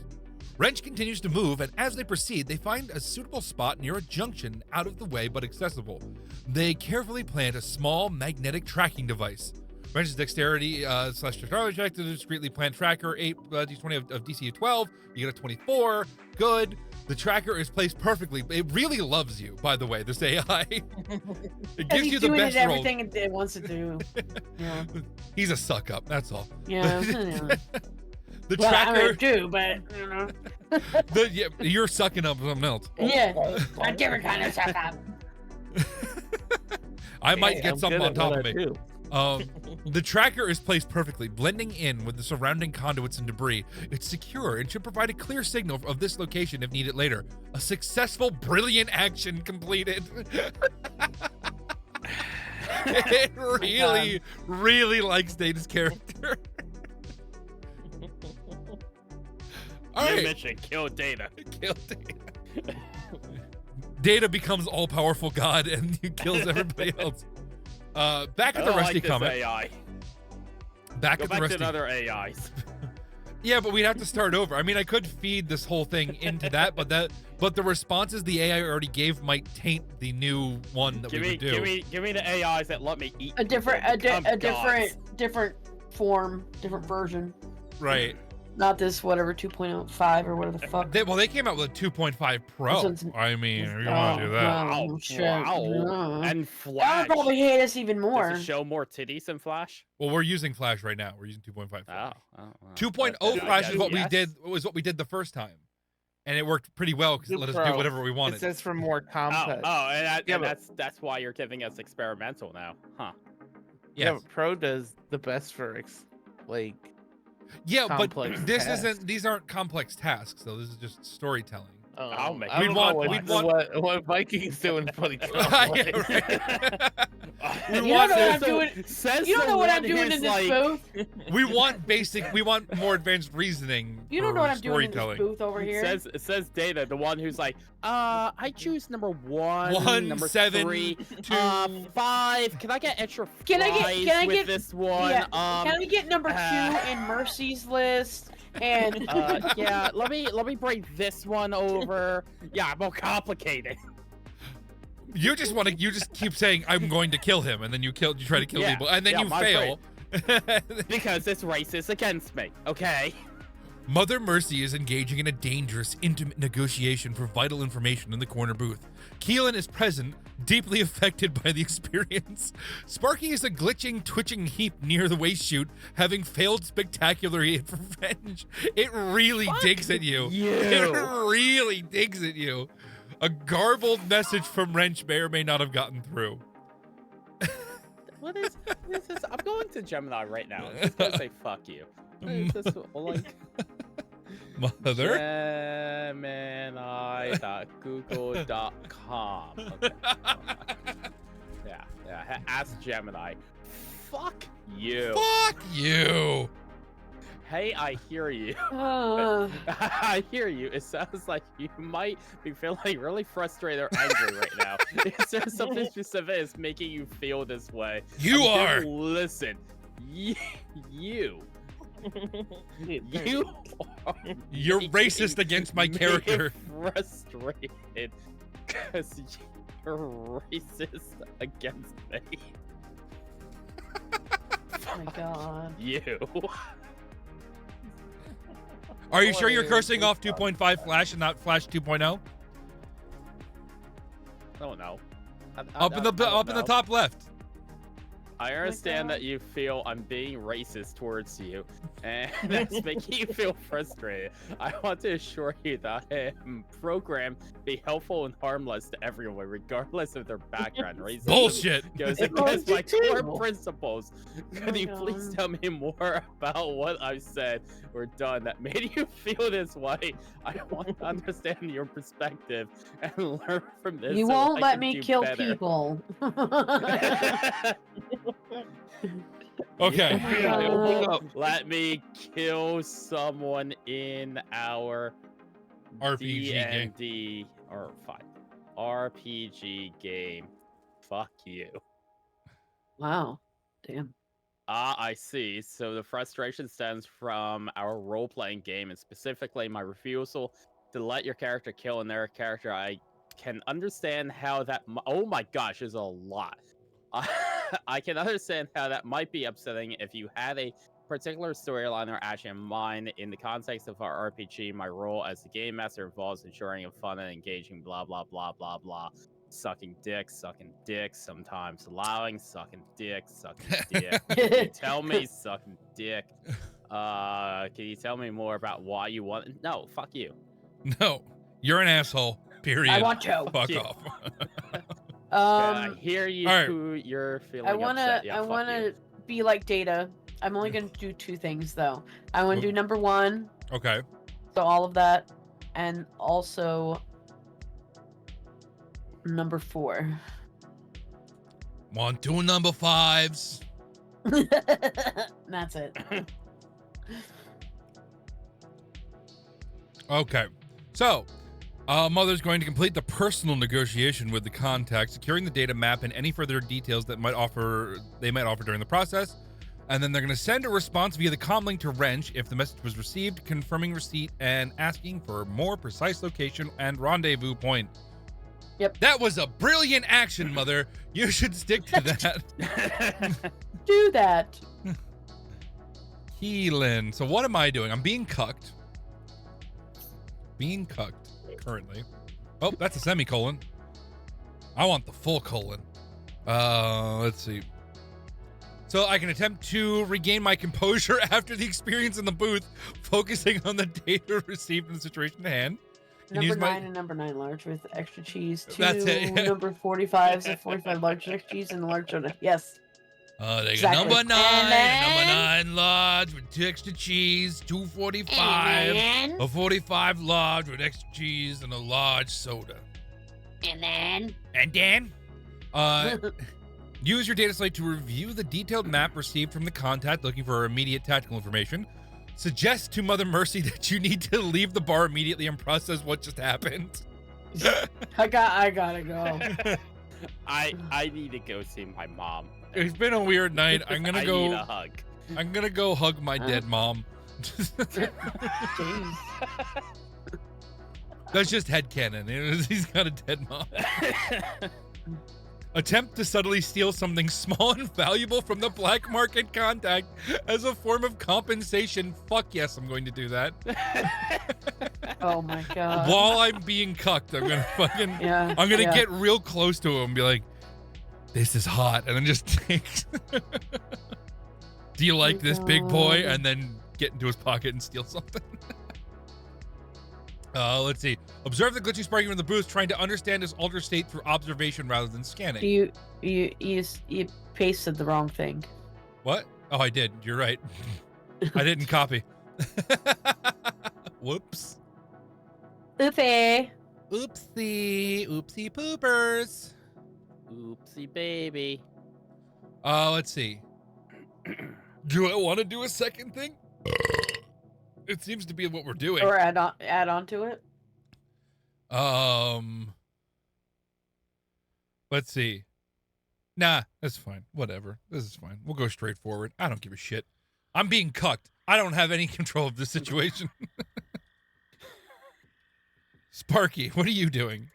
Wrench continues to move, and as they proceed, they find a suitable spot near a junction, out of the way but accessible. They carefully plant a small magnetic tracking device. Wrench's dexterity / technology check to discreetly plant tracker, 8 d20 of DC 12. You get a 24. Good. The tracker is placed perfectly. It really loves you, by the way, this AI. It gives you the doing best it, roll. everything it wants to do. Yeah. He's a suck up, that's all. Yeah. The Well, I tracker. would too, but you know. You're sucking up something else. Yeah. A different kind of suck up. I might Hey, get I'm something good on at top what of I me. do. The tracker is placed perfectly, blending in with the surrounding conduits and debris. It's secure and should provide a clear signal of this location if needed later. A successful, brilliant action completed. It really, really likes Data's character. All New right. mission, kill Data. Kill Data. Data becomes all-powerful god and he kills everybody else. Back I at the don't Rusty like this Comet. AI. Back Go at the back Rusty. to another AIs. Yeah, but we'd have to start over. I mean, I could feed this whole thing into that, but the responses the AI already gave might taint the new one that we would do. Give me the AIs that let me eat. A different, people, become gods. different form, different version. Right. Not this whatever 2.05 or whatever the fuck. They came out with a 2.5 Pro. This one's- I mean, if you want to do that. wow. Wow, shit. wow. Yeah. And That Flash. would probably hate us even more. Does it show more titties in Flash? Well, we're using Flash right now. We're using 2.5. Oh, 2.0 Okay, Flash I is what guess. was what we did the first time, and it worked pretty well because it let us do Pro. whatever we It wanted. says for more Oh, complex. and but- that's why you're giving us experimental now, huh? Yeah, Yes. but Pro does the best for like. Yeah, but complex this tasks. isn't. These aren't complex tasks, though. This is just storytelling. I'll make I We'd don't want- know we'd what Vikings doing funny. Yeah, right. We You want don't know what I'm to- doing. Says You don't the know what I'm one doing who's in this like, booth. We want basic. We want more advanced reasoning. You don't know for what I'm doing in this storytelling. booth over here. It says Data, the one who's like, I choose number 1, 1, number 7, 3, 2. 5. Can I get extra Can I fries get- with this one? Yeah, Can I get number 2 uh, in Mercy's list? And yeah, let me bring this one over. Yeah, more complicated. You just keep saying I'm going to kill him, and then you try to kill Yeah, people, and then yeah, you my fail. Because it's racist against me. Okay. Mother Mercy is engaging in a dangerous, intimate negotiation for vital information in the corner booth. Keelan is present, deeply affected by the experience. Sparky is a glitching, twitching heap near the waste chute, having failed spectacularly at revenge. It really digs at you. you. It really digs at you. A garbled message from Wrench may or may not have gotten through. What is this? I'm going to Gemini right now. I'm just gonna say fuck you. What is this like? Mother? Gemini.google.com. Okay. Yeah. Ask Gemini. Fuck you. Fuck you. Hey, I hear you. I hear you. It sounds like you might be feeling really frustrated or angry right now. Is there something specific that's making you feel this way? You are. Listen, you are You're making racist against my me character. Frustrated because you're racist against me. oh my god. You. Are you sure you're cursing off 2.5 Flash and not Flash 2.0? Oh no. Up in the top left. I understand God. that you feel I'm being racist towards you, and that's making you feel frustrated. I want to assure you that I am programmed to be helpful and harmless to everyone, regardless of their background. Racism Bullshit. goes It against goes my to core too. principles. Could my you please God. tell me more about what I've said or done that made you feel this way? I want to understand your perspective and learn from this. You so won't I let can me do kill better. people. Okay. Yeah, open up. Let me kill someone in our RPG game. D&D or fine RPG game. Fuck you. Wow. Damn. Ah, I see. So the frustration stems from our role-playing game, and specifically my refusal to let your character kill another character. I can understand how that. Oh my gosh, is a lot. I can understand how that might be upsetting if you had a particular storyline or action in mind. In the context of our RPG, my role as the game master involves ensuring a fun and engaging blah blah blah blah blah. Sucking dick, sometimes allowing, sucking dick. Can you tell me sucking dick? Can you tell me more about why you want? No, fuck you. No, you're an asshole. Period. I want to. Fuck you. off. I hear you. all right. You're feeling I wanna upset. Yeah, I fuck wanna you. be like Data. I'm only gonna do 2 things though. I wanna do number 1, Okay. so all of that, and also number 4. Want 2 number 5s. That's it. Okay. So, Mother's going to complete the personal negotiation with the contact, securing the data map and any further details that they might offer during the process. And then they're going to send a response via the comlink to Wrench if the message was received, confirming receipt and asking for more precise location and rendezvous point. Yep. That was a brilliant action, Mother. You should stick to that. Do that. Keelan. So what am I doing? I'm being cucked. Currently. Oh, that's a semicolon. I want the full colon. Let's see. So I can attempt to regain my composure after the experience in the booth, focusing on the data received in the situation at hand. Number 9 and number 9 large with extra cheese. 2 That's it. number 45s and 45 large extra cheese and a large soda. Yes. They Exactly. got number 9, And number 9 large with 2 extra cheese, 245, And a 45 large with extra cheese, and a large soda. then. And then, use your data slate to review the detailed map received from the contact looking for immediate tactical information. Suggest to Mother Mercy that you need to leave the bar immediately and process what just happened. I gotta go. I need to go see my mom. It's been a weird night. I'm gonna I need go. a hug. I'm gonna go hug my dead mom. Jeez. That's just headcanon. He's got a dead mom. Attempt to subtly steal something small and valuable from the black market contact as a form of compensation. Fuck yes, I'm going to do that. Oh my god. While I'm being cucked, I'm gonna fucking. Yeah. I'm gonna yeah. get real close to him and be like, "This is hot," and then just take. Do you like this, big boy? And then get into his pocket and steal something. Let's see. Observe the glitchy sparking in the booth, trying to understand his altered state through observation rather than scanning. You pasted the wrong thing. What? Oh, I did. You're right. I didn't copy. Whoops. Oopsie. Oopsie. Oopsie poopers. Oopsie baby. Let's see. Do I want to do a second thing? It seems to be what we're doing. Or add on to it. Let's see. Nah, that's fine. Whatever. This is fine. We'll go straight forward. I don't give a shit. I'm being cucked. I don't have any control of this situation. Sparky, what are you doing?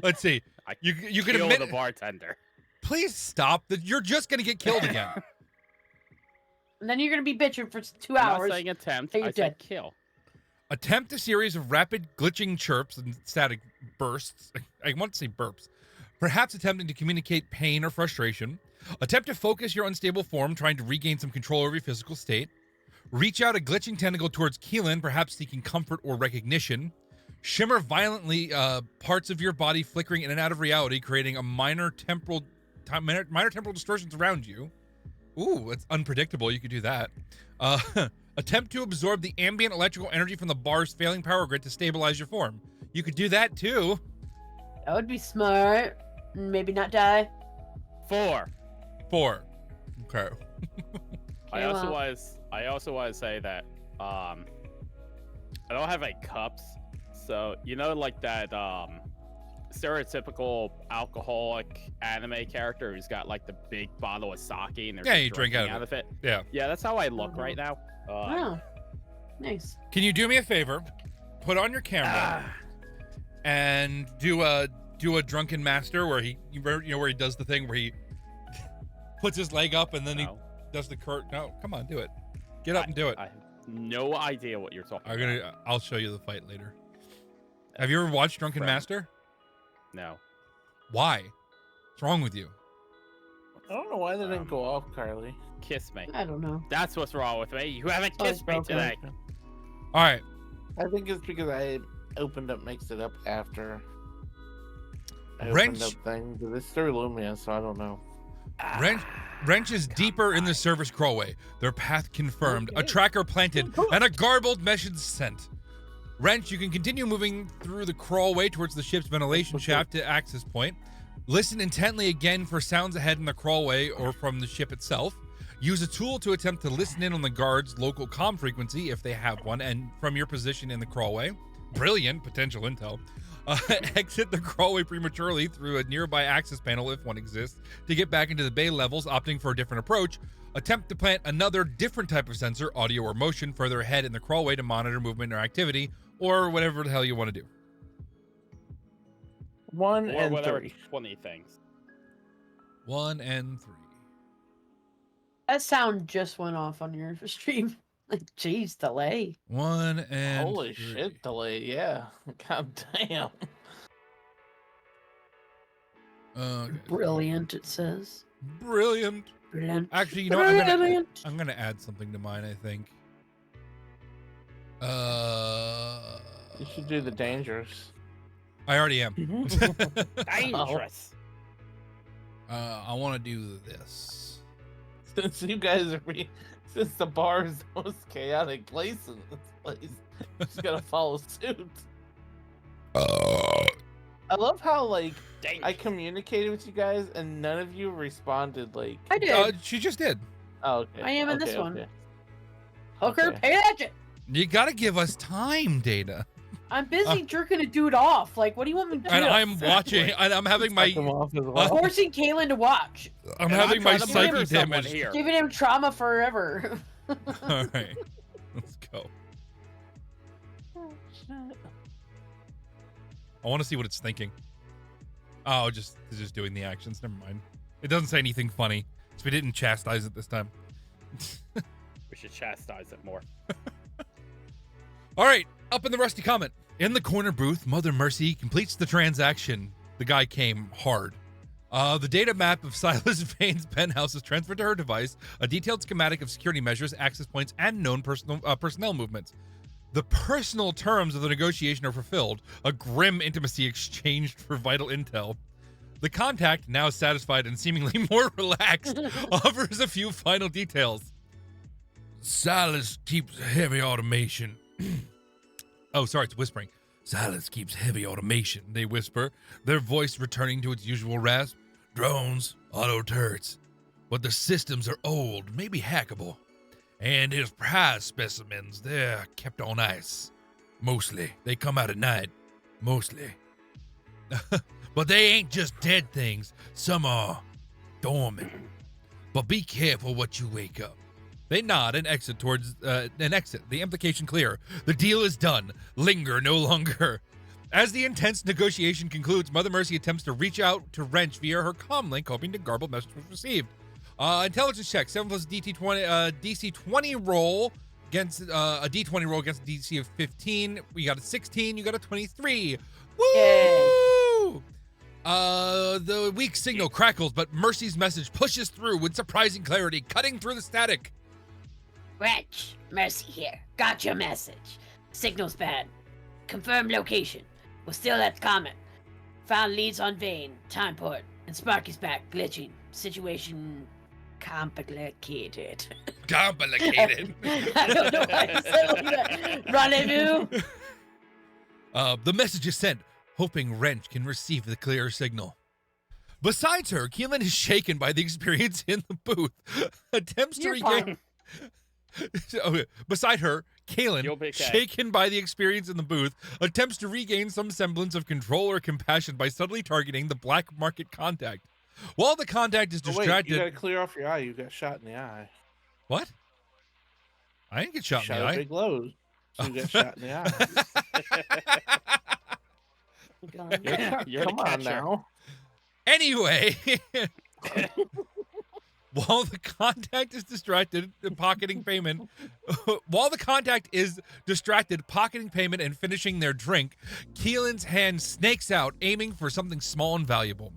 Let's see. You can Kill admit the bartender. Please stop. You're just gonna get killed again. And then you're gonna be bitching for 2 I'm hours. not saying attempt. Hey, you're I said dead. kill. Attempt a series of rapid glitching chirps and static bursts. I want to say burps. Perhaps attempting to communicate pain or frustration. Attempt to focus your unstable form, trying to regain some control over your physical state. Reach out a glitching tentacle towards Keelan, perhaps seeking comfort or recognition. Shimmer violently, parts of your body flickering in and out of reality, creating a minor temporal distortions around you. Ooh, it's unpredictable. You could do that. Attempt to absorb the ambient electrical energy from the bar's failing power grid to stabilize your form. You could do that too. That would be smart. Maybe not die. 4. 4. Okay. I Okay, also well. want to say that I don't have any cups, so like that stereotypical alcoholic anime character who's got like the big bottle of sake and they're Yeah, just you drink drinking out of it. Yeah. Yeah, that's how I look Mhm. right now. Oh, nice. Can you do me a favor? Put on your camera and do a drunken master where where he does the thing where he puts his leg up, and then he No. does the curt. No, come on, do it. Get up and do it. I have no idea what you're talking about. I'll show you the fight later. Have you ever watched Drunken Friend. Master? No. Why? What's wrong with you? I don't know why they didn't go off, Carly. Kiss me. I don't know. That's what's wrong with me. You haven't Oh, it's kissed me broken. today. All right. I think it's because I opened up Makes It Up after I Wrench- opened up thing. But it's through Lumia, so I don't know. Wrench is deeper in the service crawlway. Their path confirmed. A Okay. tracker planted and a garbled message sent. Wrench, you can continue moving through the crawlway towards the ship's ventilation shaft to access point. Listen intently again for sounds ahead in the crawlway or from the ship itself. Use a tool to attempt to listen in on the guard's local comm frequency if they have one, and from your position in the crawlway. Brilliant potential intel. Exit the crawlway prematurely through a nearby access panel if one exists to get back into the bay levels, opting for a different approach. Attempt to plant another different type of sensor, audio or motion, further ahead in the crawlway to monitor movement or activity, or whatever the hell you want to do. 1 Or and whatever 3. 20 things. 1 and 3. That sound just went off on your stream. Like, jeez, delay. 1 and Holy 3. shit, delay, yeah. God damn. Okay. Brilliant, it says. Brilliant. Brilliant. Actually, you know what? Brilliant. I'm gonna add something to mine, I think. You should do the dangerous. I already am. Dangerous. I want to do this. Since you guys are since the bar is the most chaotic place in this place, just gotta follow suit. I love how like I Dangerous. communicated with you guys and none of you responded like I did. She just did. oh, okay. I am in this okay, one. okay. Hooker, okay. pay attention. You gotta give us time, Data. I'm busy jerking a dude off. Like, what do you want me to do? And I'm watching, and I'm having Suck him my, off as well. Forcing Kaylin to watch. I'm And having my trying to murder psyche someone damaged. here. Giving him trauma forever. All right, let's go. I want to see what it's thinking. Oh, it's just doing the actions. Never mind. It doesn't say anything funny, so we didn't chastise it this time. We should chastise it more. All right, up in the rusty comment. In the corner booth, Mother Mercy completes the transaction. The guy came hard. The data map of Silas Vane's penthouse is transferred to her device, a detailed schematic of security measures, access points, and known personnel movements. The personal terms of the negotiation are fulfilled, a grim intimacy exchanged for vital intel. The contact, now satisfied and seemingly more relaxed, offers a few final details. Silas keeps heavy automation. Oh, sorry, it's whispering. Silas keeps heavy automation, they whisper, their voice returning to its usual rasp. Drones, auto turrets. But the systems are old, maybe hackable. And his prize specimens, they're kept on ice. Mostly. They come out at night. Mostly. But they ain't just dead things. Some are dormant. But be careful what you wake up. They nod and exit towards the implication clear. The deal is done. Linger no longer. As the intense negotiation concludes, Mother Mercy attempts to reach out to Wrench via her comm link, hoping the garbled message was received. Intelligence check, 7 plus DC 20 roll against a D20 roll against a DC of 15. We got a 16, you got a 23. Woo! The weak signal crackles, but Mercy's message pushes through with surprising clarity, cutting through the static. Wretch, Mercy here. Got your message. Signal's bad. Confirmed location. We're still at Comet. Found leads on Vane, Time Port, and Sparky's back, glitching. Situation complicated. Complicated. I don't know why I said like that. Rendezvous. The message is sent, hoping Wrench can receive the clear signal. Besides her, Keelan is shaken by the experience in the booth. Attempts to You're regain. fine. Okay. Beside her, You'll Kaylin, be okay. shaken by the experience in the booth, attempts to regain some semblance of control or compassion by subtly targeting the black market contact. While the contact is Oh, wait, distracted. you gotta clear off your eye. You got shot in the eye. What? I didn't get shot in Shot the a eye. big load. So you got shot in the eye. You're Come the on catcher. now. Anyway, While the contact is distracted, pocketing payment, and finishing their drink, Keelan's hand snakes out, aiming for something small and valuable.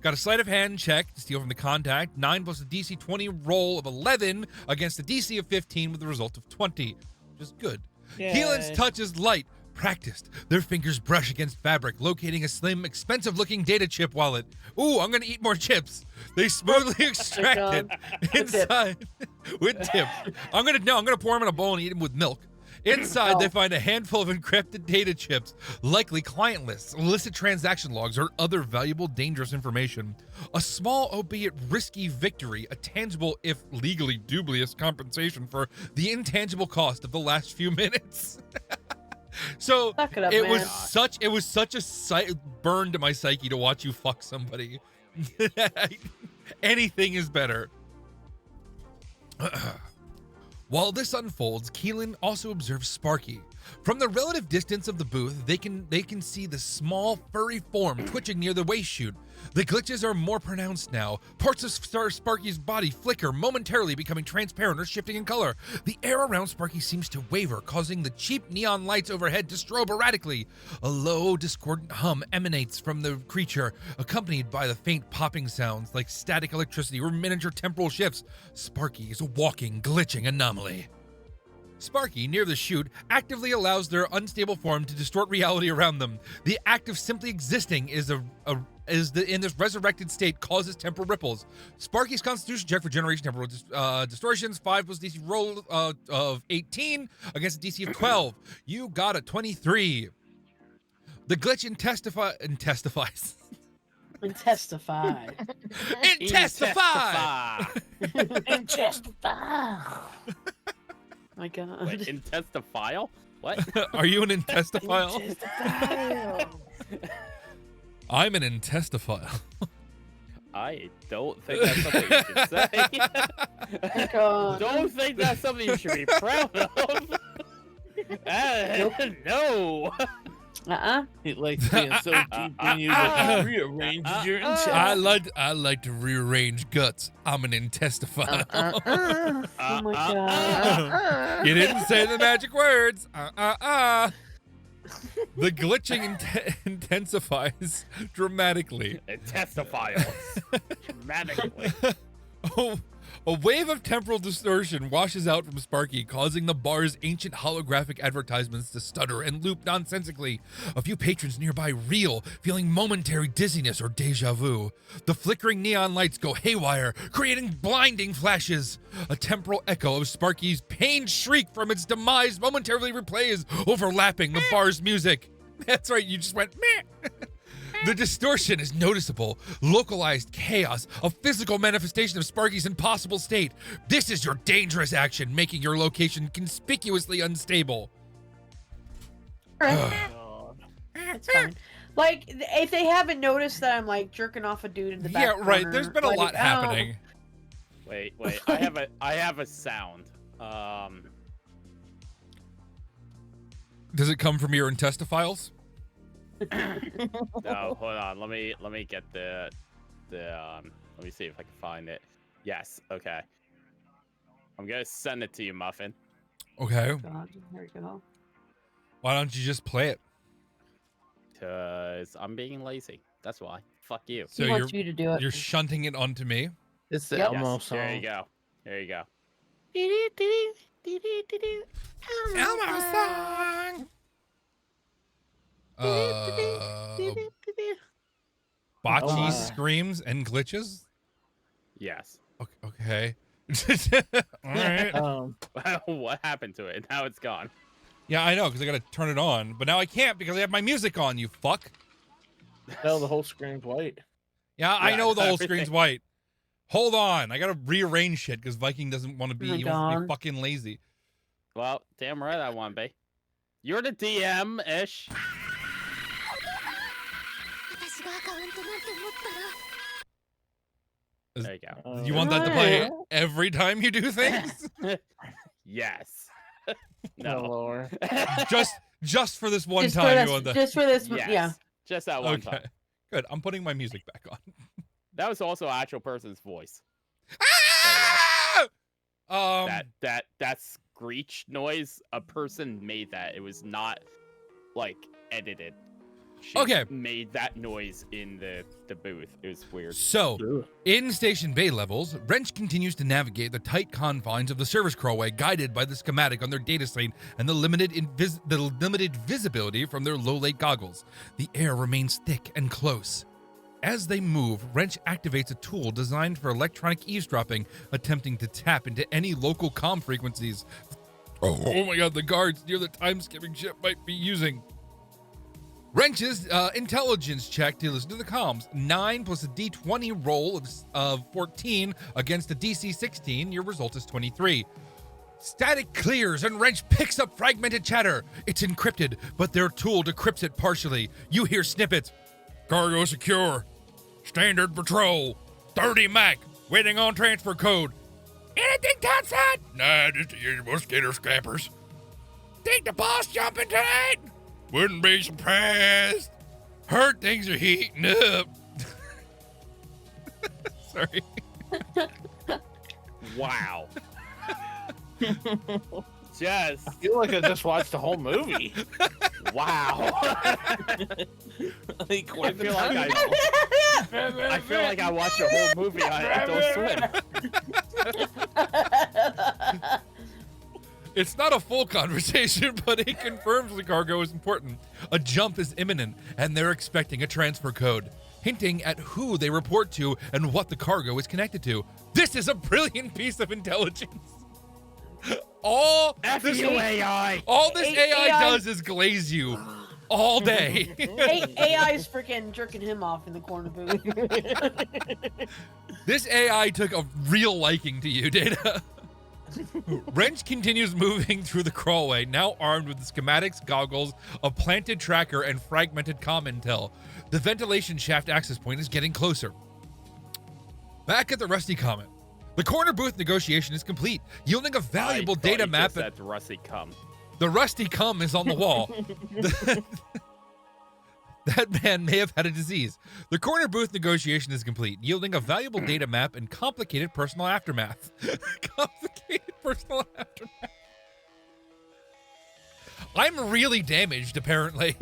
Got a sleight of hand check to steal from the contact. 9 plus a DC 20 roll of 11 against a DC of 15 with a result of 20, which is good. Yay. Keelan's touch is light, practiced. Their fingers brush against fabric, locating a slim, expensive-looking data chip wallet. Ooh, I'm gonna eat more chips. They smoothly extract it inside with tip. I'm gonna pour them in a bowl and eat them with milk. Inside, they find a handful of encrypted data chips, likely client lists, illicit transaction logs, or other valuable, dangerous information. A small, albeit risky victory, a tangible, if legally dubious, compensation for the intangible cost of the last few minutes. So Suck it up, it man. was such a burn to my psyche to watch you fuck somebody. Anything is better. While this unfolds, Keelan also observes Sparky. From the relative distance of the booth, they can see the small, furry form twitching near the waist chute. The glitches are more pronounced now. Parts of Sparky's body flicker, momentarily becoming transparent or shifting in color. The air around Sparky seems to waver, causing the cheap neon lights overhead to strobe erratically. A low, discordant hum emanates from the creature, accompanied by the faint popping sounds like static electricity or miniature temporal shifts. Sparky is a walking, glitching anomaly. Sparky, near the chute, actively allows their unstable form to distort reality around them. The act of simply existing in this resurrected state causes temporal ripples. Sparky's constitution check for generation temporal distortions, 5 plus DC roll of 18 against a DC of 12. You got a 23. The glitch intestifies. Intestify. Intestify! My God. Wait, intestifile? What? Are you an intestifile? I'm an intestifile. I don't think that's something you should say. God. Don't think that's something you should be proud of. No. It likes being so deep in you that it rearranges your intestines. I like to rearrange guts. I'm an intestifile. Oh my God. You didn't say the magic words. The glitching intensifies dramatically. Intestophiles. Dramatically. A wave of temporal distortion washes out from Sparky, causing the bar's ancient holographic advertisements to stutter and loop nonsensically. A few patrons nearby reel, feeling momentary dizziness or deja vu. The flickering neon lights go haywire, creating blinding flashes. A temporal echo of Sparky's pained shriek from its demise momentarily replays, overlapping the bar's music. That's right, you just went meh. The distortion is noticeable, localized chaos, a physical manifestation of Sparky's impossible state. This is your dangerous action, making your location conspicuously unstable. It's fine. Like, if they haven't noticed that I'm like jerking off a dude in the back. Yeah, right. corner, There's been a like, lot happening. Wait. I have a sound. Does it come from your intestophiles? No, hold on. Let me get the let me see if I can find it. Yes. Okay. I'm gonna send it to you, Muffin. Okay. God, there you go. Why don't you just play it? Cause I'm being lazy. That's why. Fuck you. So He wants you to do it. You're shunting it onto me. It's the Yep. Elmo Yes, song. there you go. There you go. Elmo song. Bocce Oh. screams and glitches. Yes. Okay. All right. What happened to it? Now it's gone. Yeah, I know, because I gotta turn it on, but now I can't because I have my music on. You fuck. No, the whole screen's white. Yeah, I know the whole everything. screen's white. Hold on, I gotta rearrange shit because Viking doesn't want to be. Oh my He wants to God. be fucking lazy. Well, damn right I want to be. You're the DM ish. There you go. You want that to play every time you do things? Yes. No, No. lower. just for this one Just for time this, you want that. just for this, Yes. yeah. Just that one Okay. time. Good. I'm putting my music back on. That was also an actual person's voice. Ah! that screech noise, a person made that. It was not like edited. She Okay. made that noise in the booth. It was weird. So, in Station Bay levels, Wrench continues to navigate the tight confines of the service crawlway, guided by the schematic on their data slate and the limited visibility from their low-light goggles. The air remains thick and close. As they move, Wrench activates a tool designed for electronic eavesdropping, attempting to tap into any local comm frequencies. Oh my god, the guards near the time-skipping ship might be using. Wrench's intelligence check to listen to the comms. 9 plus a D20 roll of 14 against a DC 16. Your result is 23. Static clears and Wrench picks up fragmented chatter. It's encrypted, but their tool decrypts it partially. You hear snippets. Cargo secure. Standard patrol. 30 Mac. Waiting on transfer code. Anything outside? Nah, just the usual skitter scrappers. Think the boss jumping tonight? Wouldn't be surprised. Heard things are heating up. Sorry. Wow. Just I feel like I just watched the whole movie. wow. Like, I feel like I watched the whole movie on Adult Swim. It's not a full conversation, but it confirms the cargo is important. A jump is imminent, and they're expecting a transfer code, hinting at who they report to and what the cargo is connected to. This is a brilliant piece of intelligence. All this AI AI does is glaze you all day. AI is freaking jerking him off in the corner booth. This AI took a real liking to you, Data. Wrench continues moving through the crawlway, now armed with the schematics, goggles, a planted tracker, and fragmented comm intel. The ventilation shaft access point is getting closer. Back at the Rusty Comet, the corner booth negotiation is complete, yielding a valuable data map. That Rusty cum. The Rusty Cum is on the wall. That man may have had a disease. The corner booth negotiation is complete, yielding a valuable data map and complicated personal aftermath. Complicated personal aftermath. I'm really damaged, apparently.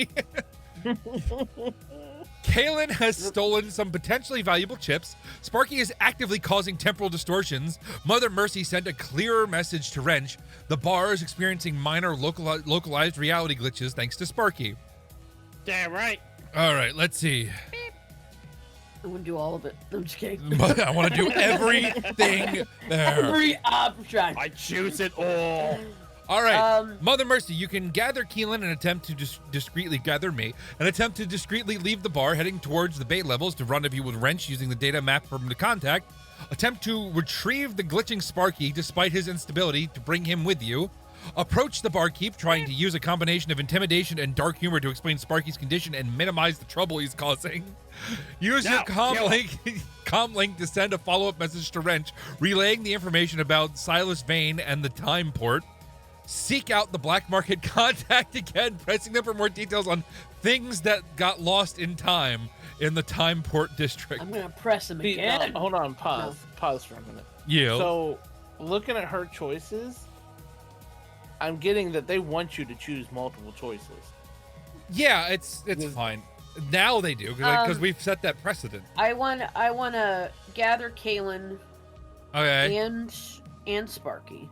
Kalen has stolen some potentially valuable chips. Sparky is actively causing temporal distortions. Mother Mercy sent a clearer message to Wrench. The bar is experiencing minor localized reality glitches thanks to Sparky. Damn right. All right, let's see. I'm gonna do all of it. I'm just kidding. But I want to do everything there. Every abstract. I choose it all. All right, Mother Mercy, you can gather Keelan and attempt to discreetly gather me, and attempt to discreetly leave the bar, heading towards the bay levels to rendezvous with Wrench using the data map from the contact. Attempt to retrieve the glitching Sparky despite his instability to bring him with you. Approach the barkeep, trying to use a combination of intimidation and dark humor to explain Sparky's condition and minimize the trouble he's causing. Use your comm link to send a follow-up message to Wrench, relaying the information about Silas Vane and the time port. Seek out the black market contact again, pressing them for more details on things that got lost in time in the time port district. I'm gonna press him again. Hold on, pause for a minute. Yeah. So, looking at her choices, I'm getting that they want you to choose multiple choices. Yeah, it's fine. Now they do, because we've set that precedent. I wanna gather Kalen Okay. and Sparky.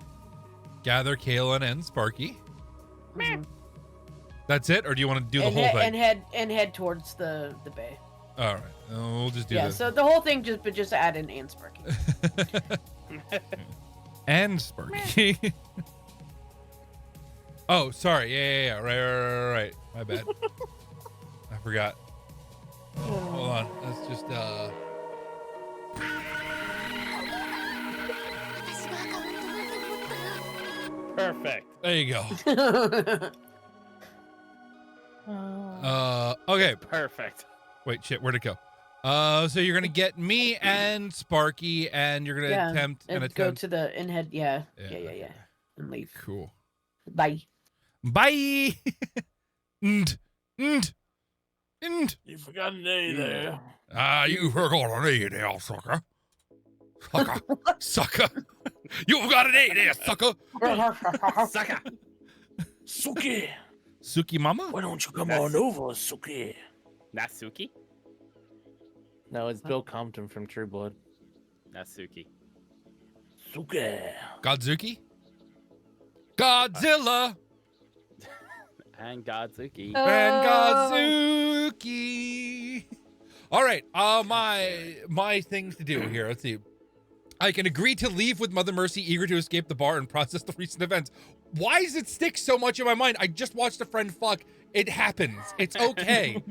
Gather Kalen and Sparky. Mhm. That's it, or do you want to do the whole thing? And head towards the bay. All right, we'll just do Yeah, this. so the whole thing just add in and Sparky. And Sparky. Oh, sorry. Yeah. Right. My bad. I forgot. Hold on. Let's just Perfect. There you go. Okay. Perfect. Wait, shit. Where'd it go? So you're gonna get me and Sparky, and you're gonna attempt go to the and head. Yeah, and leave. Cool. Bye. Bye. And. You forgot an A there. You forgot an A there, sucker. Sucker. Sucker. You've got an A there, sucker. Sucker. Suki, Suki mama? why don't you come That's- on over, Suki? Natsuki? No, it's Bill Compton from True Blood. Natsuki. Suki. Godzuki? Godzilla And Godzuki. and Godzuki. All right, my things to do here. Let's see. I can agree to leave with Mother Mercy, eager to escape the bar and process the recent events. Why does it stick so much in my mind? I just watched a friend fuck. It happens. It's okay.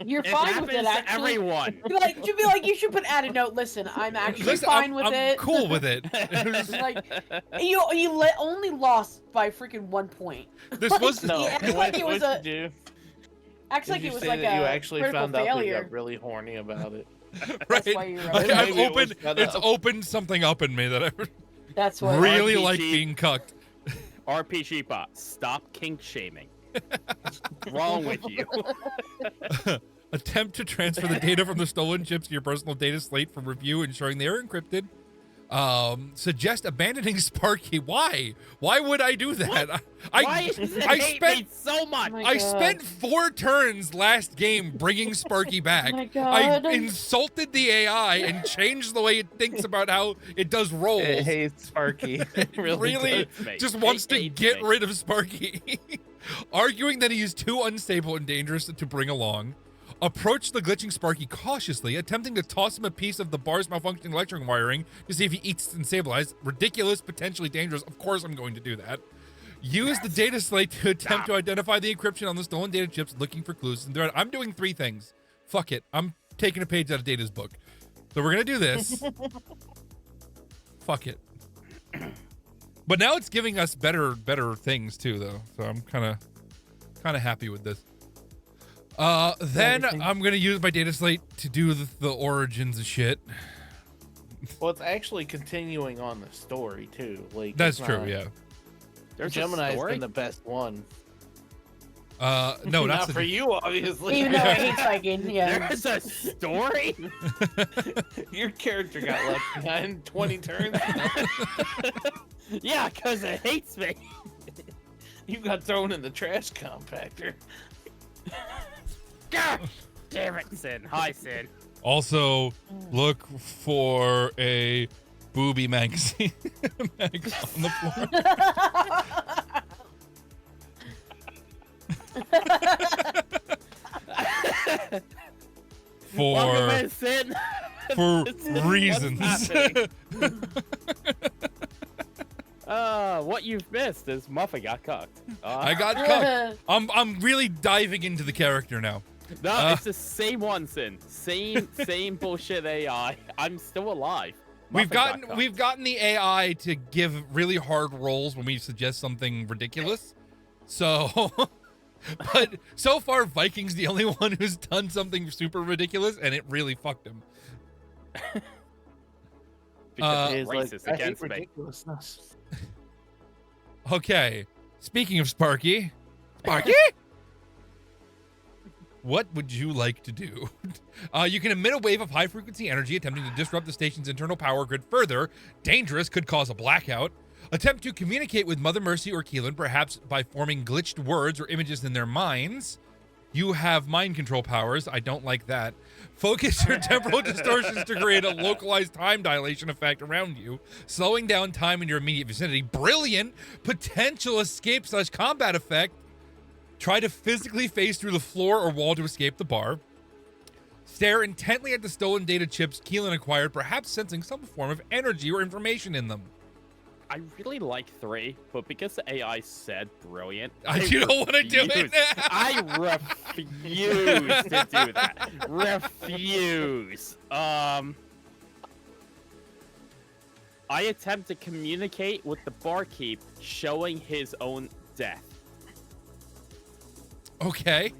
You're It fine with happens it, to actually. everyone. You should put add a note. Listen, I'm actually Listen, fine I'm, with I'm it. cool with it. Like, you only lost by freaking 1 point. This Like, was No. acts like it was what'd a- you do? Acts Did like you it was say like that a you actually critical found out that you failure. got really horny about it? right. That's why you wrote I, it. I've Maybe it was opened. shut It's up. opened something up in me that I That's what. really RPG. like being cucked. RPG bot, stop kink shaming. What's wrong with you? Attempt to transfer the data from the stolen chips to your personal data slate for review, ensuring they are encrypted. Suggest abandoning Sparky. Why? Why would I do that? Why does it I hate spent me so much? Oh my I God. spent 4 turns last game bringing Sparky back. Oh my I God. insulted the AI and changed the way it thinks about how it does rolls. It hates Sparky. It really does. me. just It wants to hates get me. rid of Sparky. Arguing that he is too unstable and dangerous to bring along. Approach the glitching Sparky cautiously, attempting to toss him a piece of the bar's malfunctioning electric wiring to see if he eats and stabilized. Ridiculous, potentially dangerous. Of course I'm going to do that. Use the data slate to attempt to identify the encryption on the stolen data chips, looking for clues. And I'm doing 3 things. Fuck it. I'm taking a page out of Data's book. So we're going to do this. Fuck it. But now it's giving us better things too, though. So I'm kind of happy with this. Then I'm gonna use my data slate to do the origins of shit. Well, it's actually continuing on the story too. Like That's it's true, not- yeah. There's a Gemini's story? been the best one. No, not not for you, obviously. Even though I hate psychic, yeah. There's a story? Your character got left behind 20 turns. Yeah, because it hates me. You got thrown in the trash compactor. God damn it, Sin. Hi, Sin. Also, look for a booby magazine mag on the floor. Welcome For in, Sin. What's reasons. happening? What you've missed is Muffy got cocked. I got cucked. I'm really diving into the character now. No, it's the same one, Sin. Same bullshit AI. I'm still alive. We've Muffin got gotten cocked. the AI to give really hard rolls when we suggest something ridiculous. So, but so far Viking's the only one who's done something super ridiculous, and it really fucked him. Because It it's is like, racist I hate against me. ridiculousness. Okay, speaking of Sparky, what would you like to do? You can emit a wave of high-frequency energy attempting to disrupt the station's internal power grid further. Dangerous, could cause a blackout. Attempt to communicate with Mother Mercy or Keelan, perhaps by forming glitched words or images in their minds. You have mind control powers. I don't like that. Focus your temporal distortions to create a localized time dilation effect around you, slowing down time in your immediate vicinity. Brilliant potential escape/combat effect. Try to physically phase through the floor or wall to escape the bar. Stare intently at the stolen data chips Keelan acquired, perhaps sensing some form of energy or information in them. I really like 3, but because the AI said brilliant, You don't want to do it. refuse. I refuse to do that. Refuse. I attempt to communicate with the barkeep, showing his own death. Okay.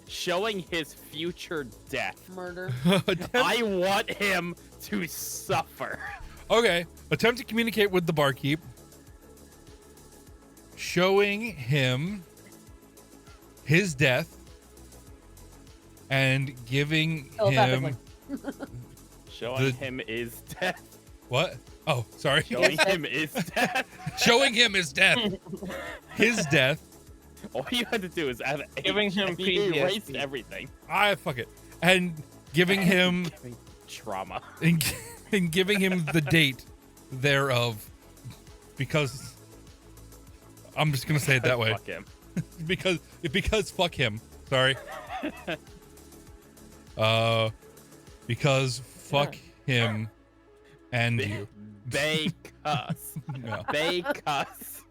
Showing his future death. Murder. I want him to suffer. Okay. Attempt to communicate with the barkeep. Showing him his death and giving Telepathically. him Showing him is death. what? Oh, sorry. Showing him is death. Showing him his death. His death. All you had to do is add Giving him he erased PTSD. everything. Fuck it. And giving him Trauma. and giving him the date thereof, because I'm just gonna say it that way. Fuck him. because fuck him. Sorry. Because fuck him and you. They cuss. Yeah. They cuss.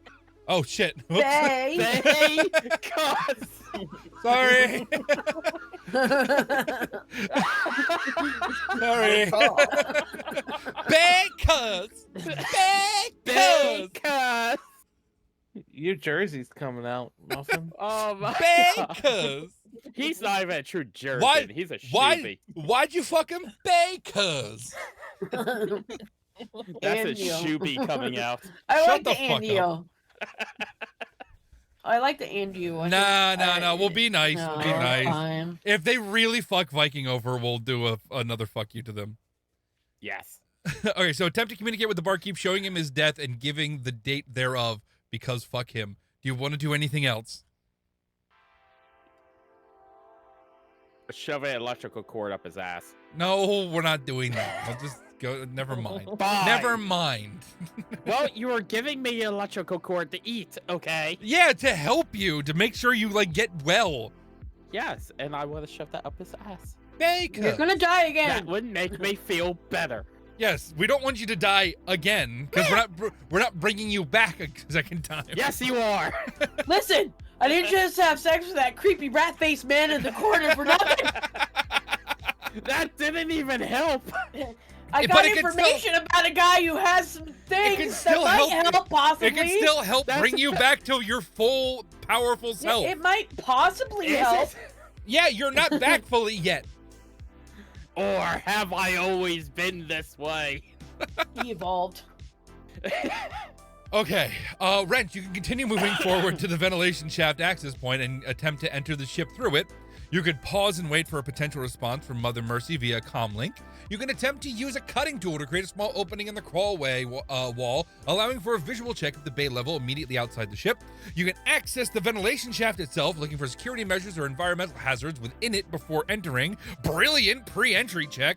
Oh shit. Whoops. Bay. They cuss. Sorry. Sorry. Because. They cuss. Your jersey's coming out, Muffin. Oh my god. Because. He's not even a true Jerry. Why? He's a Why? shooby. Why'd you fuck him? Because. That's a Andio. shooby coming out. I Shut like the the fuck Andio. I like the Andio. I think Nah. We'll be nice. No, We'll be nice. fine. If they really fuck Viking over, we'll do another fuck you to them. Yes. Okay, so attempt to communicate with the barkeep, showing him his death and giving the date thereof, because fuck him. Do you want to do anything else? Shove an electrical cord up his ass. No, we're not doing that. I'll just go. Never mind. Fine. Never mind. Well, you were giving me an electrical cord to eat, okay? Yeah, to help you, to make sure you like get well. Yes, and I want to shove that up his ass. Because. You're gonna die That again. would make me feel better. Yes, we don't want you to die again, because we're not bringing you back a second time. Yes, you are. Listen, I didn't just have sex with that creepy rat-faced man in the corner for nothing. That didn't even help. I But got it can information about a guy who has some can things that still might help help, possibly. It can still help That's- bring you back to your full, powerful self. It might possibly Is help. it? Yeah, you're not back fully yet. Or have I always been this way? He evolved. Okay, Wrench, you can continue moving forward to the ventilation shaft access point and attempt to enter the ship through it. You could pause and wait for a potential response from Mother Mercy via comlink. You can attempt to use a cutting tool to create a small opening in the crawlway wall, allowing for a visual check of the bay level immediately outside the ship. You can access the ventilation shaft itself, looking for security measures or environmental hazards within it before entering. Brilliant pre-entry check.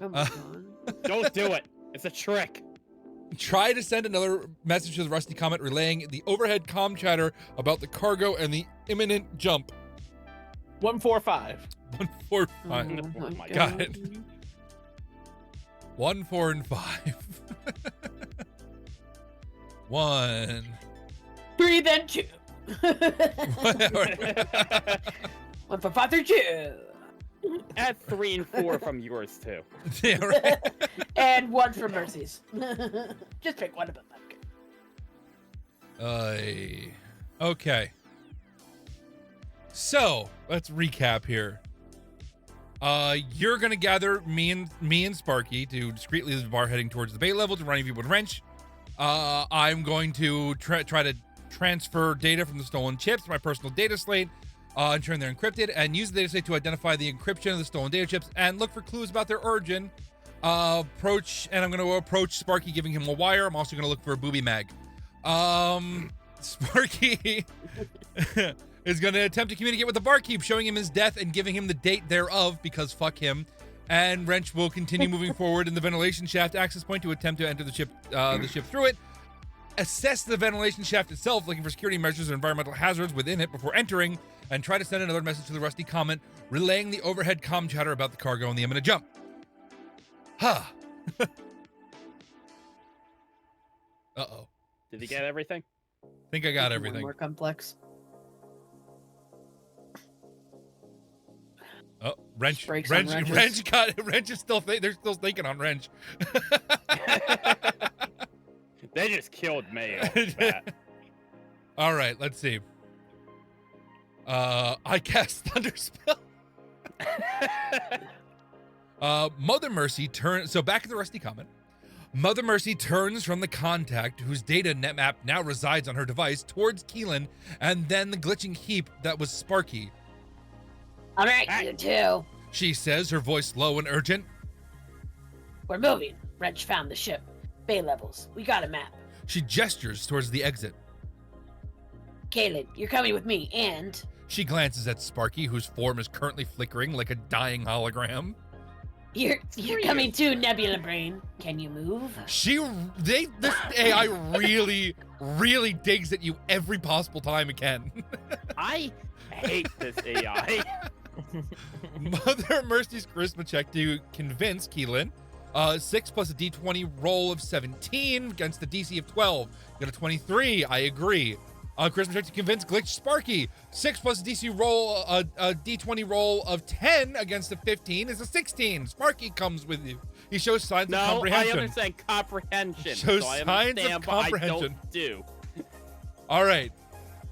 Oh my god. Don't do it. It's a trick. Try to send another message to the Rusty Comet relaying the overhead comm chatter about the cargo and the imminent jump. 145. 1, 4, 5. Oh my Got it. 1, 4, and 5. 1. 3, then 2. 1 for 5 through 2. Add 3 and 4 from yours too. Yeah, right. And 1 for Mercy's. Just pick one of them. Okay. So let's recap here. You're gonna gather me and Sparky to discreetly leave the bar, heading towards the bay level to rendezvous with Wrench. I'm going to try to transfer data from the stolen chips to my personal data slate, ensuring they're encrypted, and use the data slate to identify the encryption of the stolen data chips and look for clues about their origin. I'm going to approach Sparky, giving him a wire. I'm also going to look for a booby mag. Sparky is going to attempt to communicate with the barkeep, showing him his death and giving him the date thereof, because fuck him. And Wrench will continue moving forward in the ventilation shaft access point to attempt to enter the ship through it. Assess the ventilation shaft itself, looking for security measures or environmental hazards within it before entering, and try to send another message to the Rusty Comet, relaying the overhead comm chatter about the cargo and the imminent jump. Ha! Uh-oh. Did you get everything? Think I got One everything. more complex. Oh, Wrench Brakes on wrenches. Wrench is still they're still thinking on Wrench. They just killed me off the bat. All right, let's see. I cast Thunder Spell. Mother Mercy turns. So back at the Rusty Comet, Mother Mercy turns from the contact whose data net map now resides on her device towards Keelan, and then the glitching heap that was Sparky. All right, you two. she says, her voice low and urgent. We're moving. Wrench found the ship. Bay levels. We got a map. She gestures towards the exit. Kaylin, you're coming with me, and She glances at Sparky, whose form is currently flickering like a dying hologram. you're coming too, Nebula Brain. Can you move? This AI really digs at you every possible time it can. I hate this AI. Mother Mercy's charisma check to convince Keelan. 6 plus a d20 roll of 17 against the DC of 12. You got a 23. I agree. Charisma check to convince Glitch Sparky. 6 plus a DC roll, a d20 roll of 10 against the 15 is a 16. Sparky comes with you. He shows signs of comprehension. I understand comprehension. Shows so I signs of understand, comprehension. But I don't do. All right.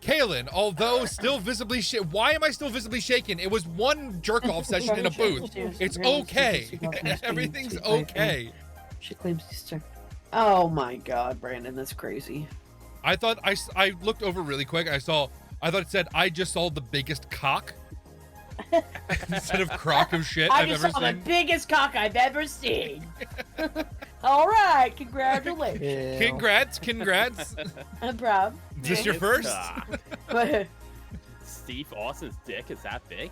Kaylin, although still visibly why am I still visibly shaken? It was one jerk-off session in a booth. It's okay. Everything's okay. She claims he's sick. Oh my god, Brandon, that's crazy. I thought I looked over really quick. I thought it said I just saw the biggest cock instead of crock of shit I've just ever saw the seen. biggest cock I've ever seen. All right, congratulations. Congrats. I'm proud. Is this your first? Steve Austin's dick is that big?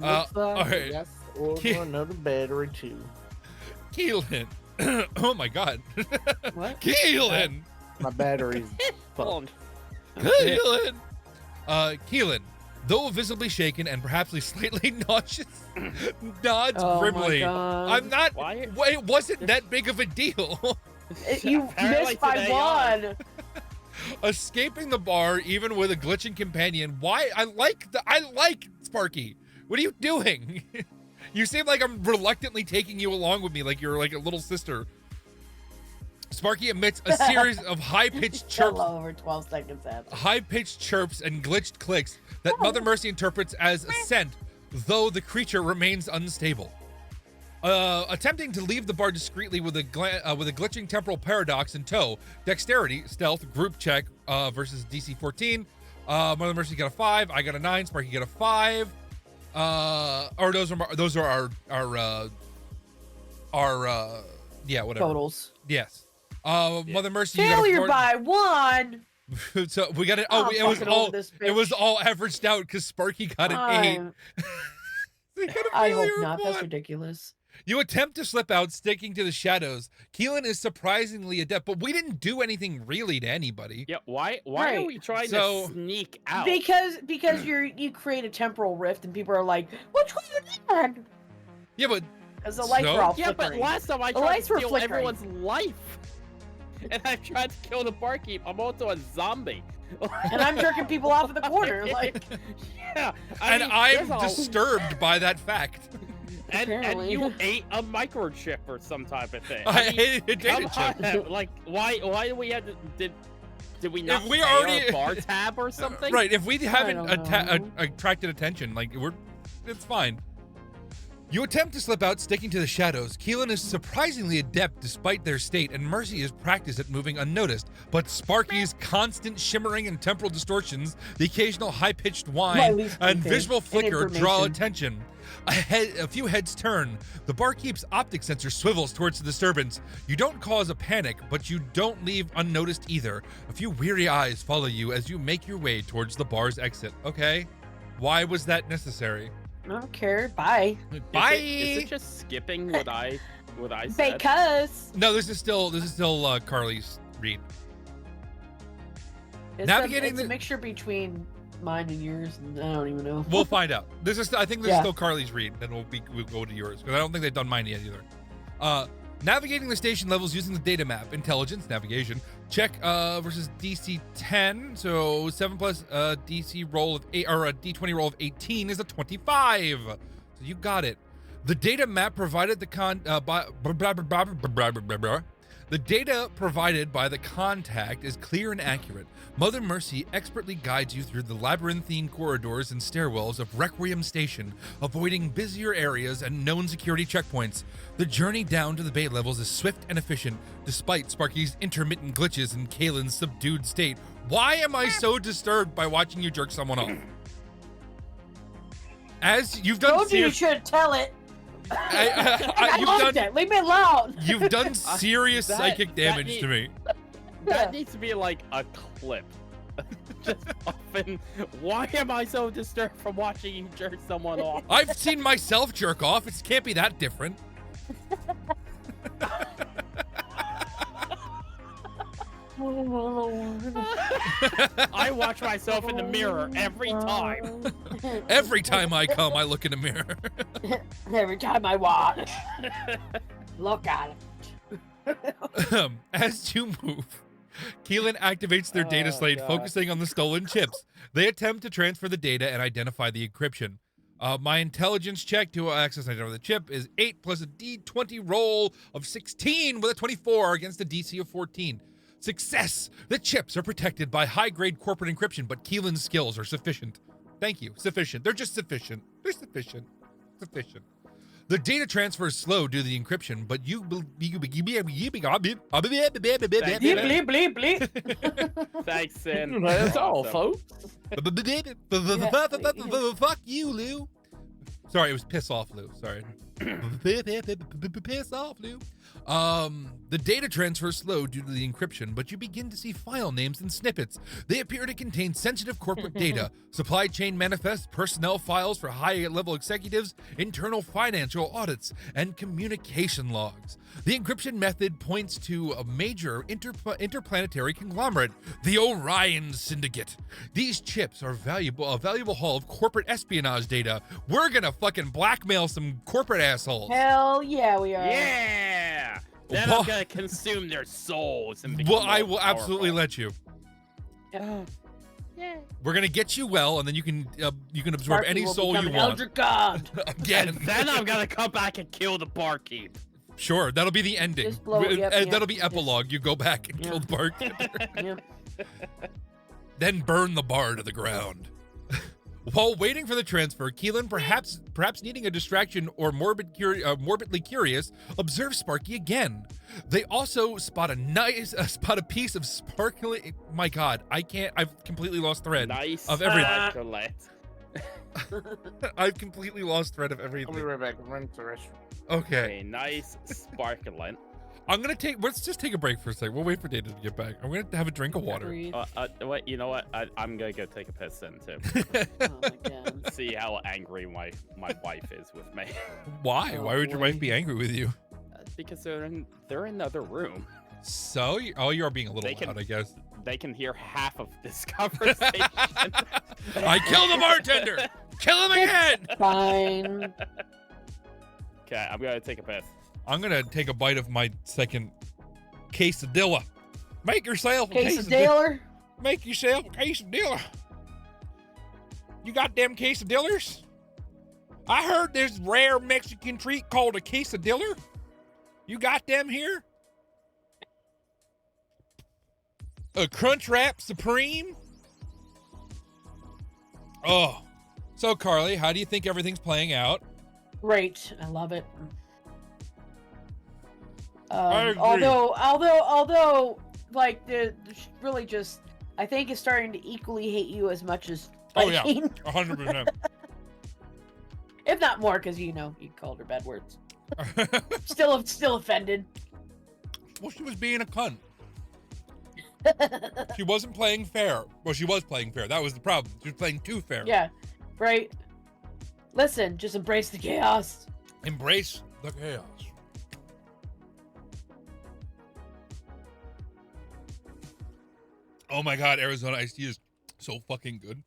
All right. Yes, order another battery too. Keelan. Oh my god. What? Keelan. My battery's fucked. Keelan. Keelan, though visibly shaken and perhaps slightly nauseous, nods Oh my grimly. God. I'm not. Why? It wasn't that big of a deal. You Apparently missed by today one. Escaping the bar, even with a glitching companion. Why? I like Sparky. What are you doing? You seem like I'm reluctantly taking you along with me, like you're like a little sister. Sparky emits a series of high-pitched chirps. Over 12 seconds after. High-pitched chirps and glitched clicks that Mother Mercy interprets as assent, though the creature remains unstable. Attempting to leave the bar discreetly with a glitching temporal paradox in tow. Dexterity, stealth, group check versus DC 14. Mother Mercy got a 5. I got a 9. Sparky got a 5. Or those are our yeah, whatever. Totals. Yes. Mother Mercy, you Failure got a 4. by one. So we got it. Oh, I'm it was fucking all over this it was bitch. all averaged out because Sparky got an 8. So you got a I hope failure of not. That's 1. ridiculous. You attempt to slip out, sticking to the shadows. Keelan is surprisingly adept, but we didn't do anything really to anybody. Yeah, why are Right. we trying So- to sneak out? Because you create a temporal rift and people are like, what's going on? Yeah, but Because the lights So? were all Yeah, but flickering. last time I The tried lights to were steal flickering. everyone's life. And I tried to kill the barkeep. I'm also a zombie. And I'm jerking people off in the corner. Like, yeah. and I'm there's a- disturbed by that fact. And Apparently. you ate a microchip or some type of thing. I mean, hated a data come chip. on, like, why do we have to, did we not If we pay already- our bar tab or something? Right, if we haven't don't know. attracted attention, like it's fine. You attempt to slip out, sticking to the shadows. Keelan is surprisingly adept despite their state, and Mercy is practiced at moving unnoticed. But Sparky's constant shimmering and temporal distortions, the occasional high-pitched My whine, least and favorite. visual And flicker draw information. attention. A few heads turn. The barkeep's optic sensor swivels towards the disturbance. You don't cause a panic, but you don't leave unnoticed either. A few weary eyes follow you as you make your way towards the bar's exit. Okay, why was that necessary? I don't care. Bye. Bye. Is it just skipping what I said? Because No, this is still Carly's read. Navigating it's the- a mixture between mine and yours, and I don't even know. We'll find out. I think this is Yeah. still Carly's read. Then we'll go to yours because I don't think they've done mine yet either. Navigating the station levels using the data map. Intelligence, navigation. Check versus DC 10. So 7 plus DC roll of 8 or a D20 roll of 18 is a 25. So you got it. The data map provided the data provided by the contact is clear and accurate. Mother Mercy expertly guides you through the labyrinthine corridors and stairwells of Requiem Station, avoiding busier areas and known security checkpoints. The journey down to the bay levels is swift and efficient, despite Sparky's intermittent glitches and Kaylin's subdued state. Why am I so disturbed by watching you jerk someone off? As you've done, Told you should tell it. I you've loved done, it. Leave me alone. you've done serious That- psychic that damage need- to me. That needs to be like a clip. Just often. Why am I so disturbed from watching you jerk someone off? I've seen myself jerk off. It can't be that different. I watch myself in the mirror every time. Every time I come, I look in the mirror. Every time I watch, look at it. As you move, Keelan activates their data Oh, slate, God. focusing on the stolen chips. They attempt to transfer the data and identify the encryption. My intelligence check to access and identify the chip is 8 plus a D20 roll of 16 with a 24 against a DC of 14. Success! The chips are protected by high-grade corporate encryption, but Keelan's skills are sufficient. Thank you. Sufficient. They're just sufficient. They're sufficient. Sufficient. The data transfer is slow due to the encryption, but Bleep, bleep, bleep, bleep. Thanks, Sin. That's all, Awesome. folks. Fuck you, Lou. Sorry, it was piss off, Lou. Sorry. Piss off, Lou. The data transfer is slow due to the encryption, but you begin to see file names and snippets. They appear to contain sensitive corporate data, supply chain manifests, personnel files for high-level executives, internal financial audits, and communication logs. The encryption method points to a major interplanetary conglomerate, the Orion Syndicate. These chips are a valuable haul of corporate espionage data. We're gonna fucking blackmail some corporate assholes. Hell yeah, we are. Yeah! Then Well- I'm gonna consume their souls and Well, become I more will absolutely powerful. let you. Yeah. We're gonna get you well, and then you can absorb Sparky any will soul become you an want. Eldritch God. Again. And then I'm gonna come back and kill the barkeep. Sure, that'll be the ending. Just blow it, yep, And yep, that'll be just- epilogue. You go back and Yeah. kill the barkeeper, Yep. then burn the bar to the ground. While waiting for the transfer, Keelan, perhaps needing a distraction or morbidly curious, observes Sparky again. They also spot a piece of sparkling. My God, I've completely lost thread Nice. of everything. Chocolate. I've completely lost thread of I'll be everything. right back. I'm running to the restroom. Okay, A nice sparkling. let's just take a break for a second. We'll wait for Data to get back. I'm gonna have a drink of water. Breathe. Wait, you know what? I'm gonna go take a piss then too. Oh my God. See how angry my wife is with me. Why? Oh, Why would your boy. wife be angry with you? Because they're in another room. So, you are being a little They can- loud, I guess. They can hear half of this conversation. I killed the bartender! Kill him again! Fine. Okay, I'm gonna take a piss. I'm gonna take a bite of my second quesadilla. Make yourself a Case of quesadilla. Daler. Make yourself a quesadilla. You got them quesadillas? I heard there's a rare Mexican treat called a quesadilla. You got them here? A Crunchwrap Supreme? Oh. So, Carly, how do you think everything's playing out? Great. I love it. I agree. Although, like, the really just, I think is starting to equally hate you as much as Oh, yeah. Viking. 100%. If not more, because you called her bad words. Still offended. Well, she was being a cunt. She wasn't playing fair. Well, she was playing fair. That was the problem. She was playing too fair. Yeah, right. Listen, just embrace the chaos. Embrace the chaos. Oh my God, Arizona iced tea is so fucking good.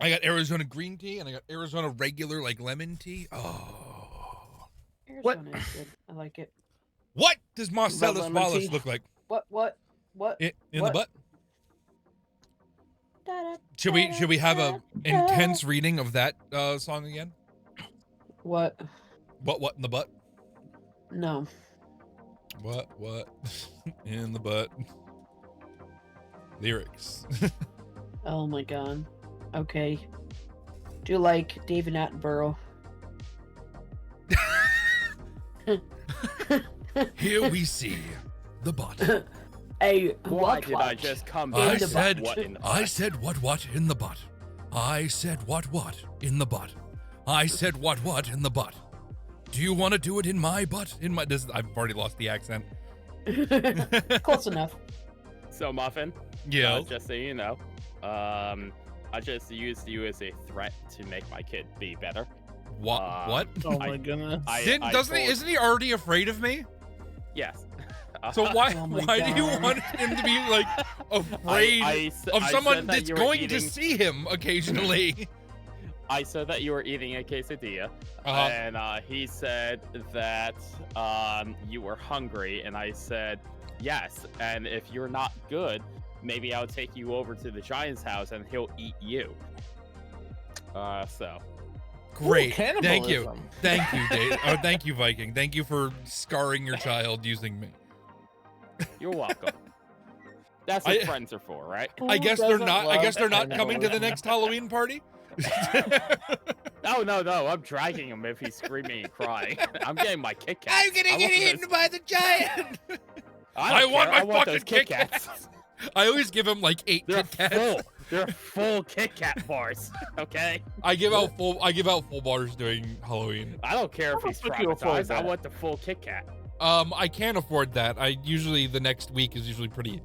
I got Arizona green tea and I got Arizona regular like lemon tea. Oh. What? Arizona is good. I like it. What does Marcellus lemon Wallace tea? look like? What? In the What? butt? Da-da, Should we have a da-da. intense reading of that song again? What? What in the butt? No. What in the butt? Lyrics. Oh my God. Okay. Do you like David Attenborough? Here we see the butt. Hey, Why what? did I just come I back? said- What in the I butt? said what in the butt. I said what in the butt. I said what in the butt. Do you want to do it in my butt? I've already lost the accent. Close enough. So Muffin, Yeah. just so you know, I just used you as a threat to make my kid be better. What? Oh my goodness. Isn't he already afraid of me? Yes. So why Oh my do you God. want him to be like afraid of I someone said that that's you were going to eating- see him occasionally? I said that you were eating a quesadilla, Uh-huh. and he said that you were hungry, and I said yes. And if you're not good, maybe I'll take you over to the Giant's house, and he'll eat you. So. Great. Ooh, Thank you. cannibalism. Thank you, Dave. Oh, thank you, Viking. Thank you for scarring your child using me. You're welcome. That's what friends are for, right? I Who guess they're doesn't not. I love guess they're not coming to the cannibalism? next Halloween party. No, I'm dragging him if he's screaming and crying. I'm getting my Kit Kats. I'm gonna I get want eaten those- by the giant. I don't want care. my those fucking Kit Kats. I always give him like 8 They're Kit Kats. full. They're full Kit Kat bars. Okay. I give out full bars during Halloween. I don't care if How he's the fuck you afford traumatized. I that? want the full Kit Kat. I can't afford that. I usually the next week is usually pretty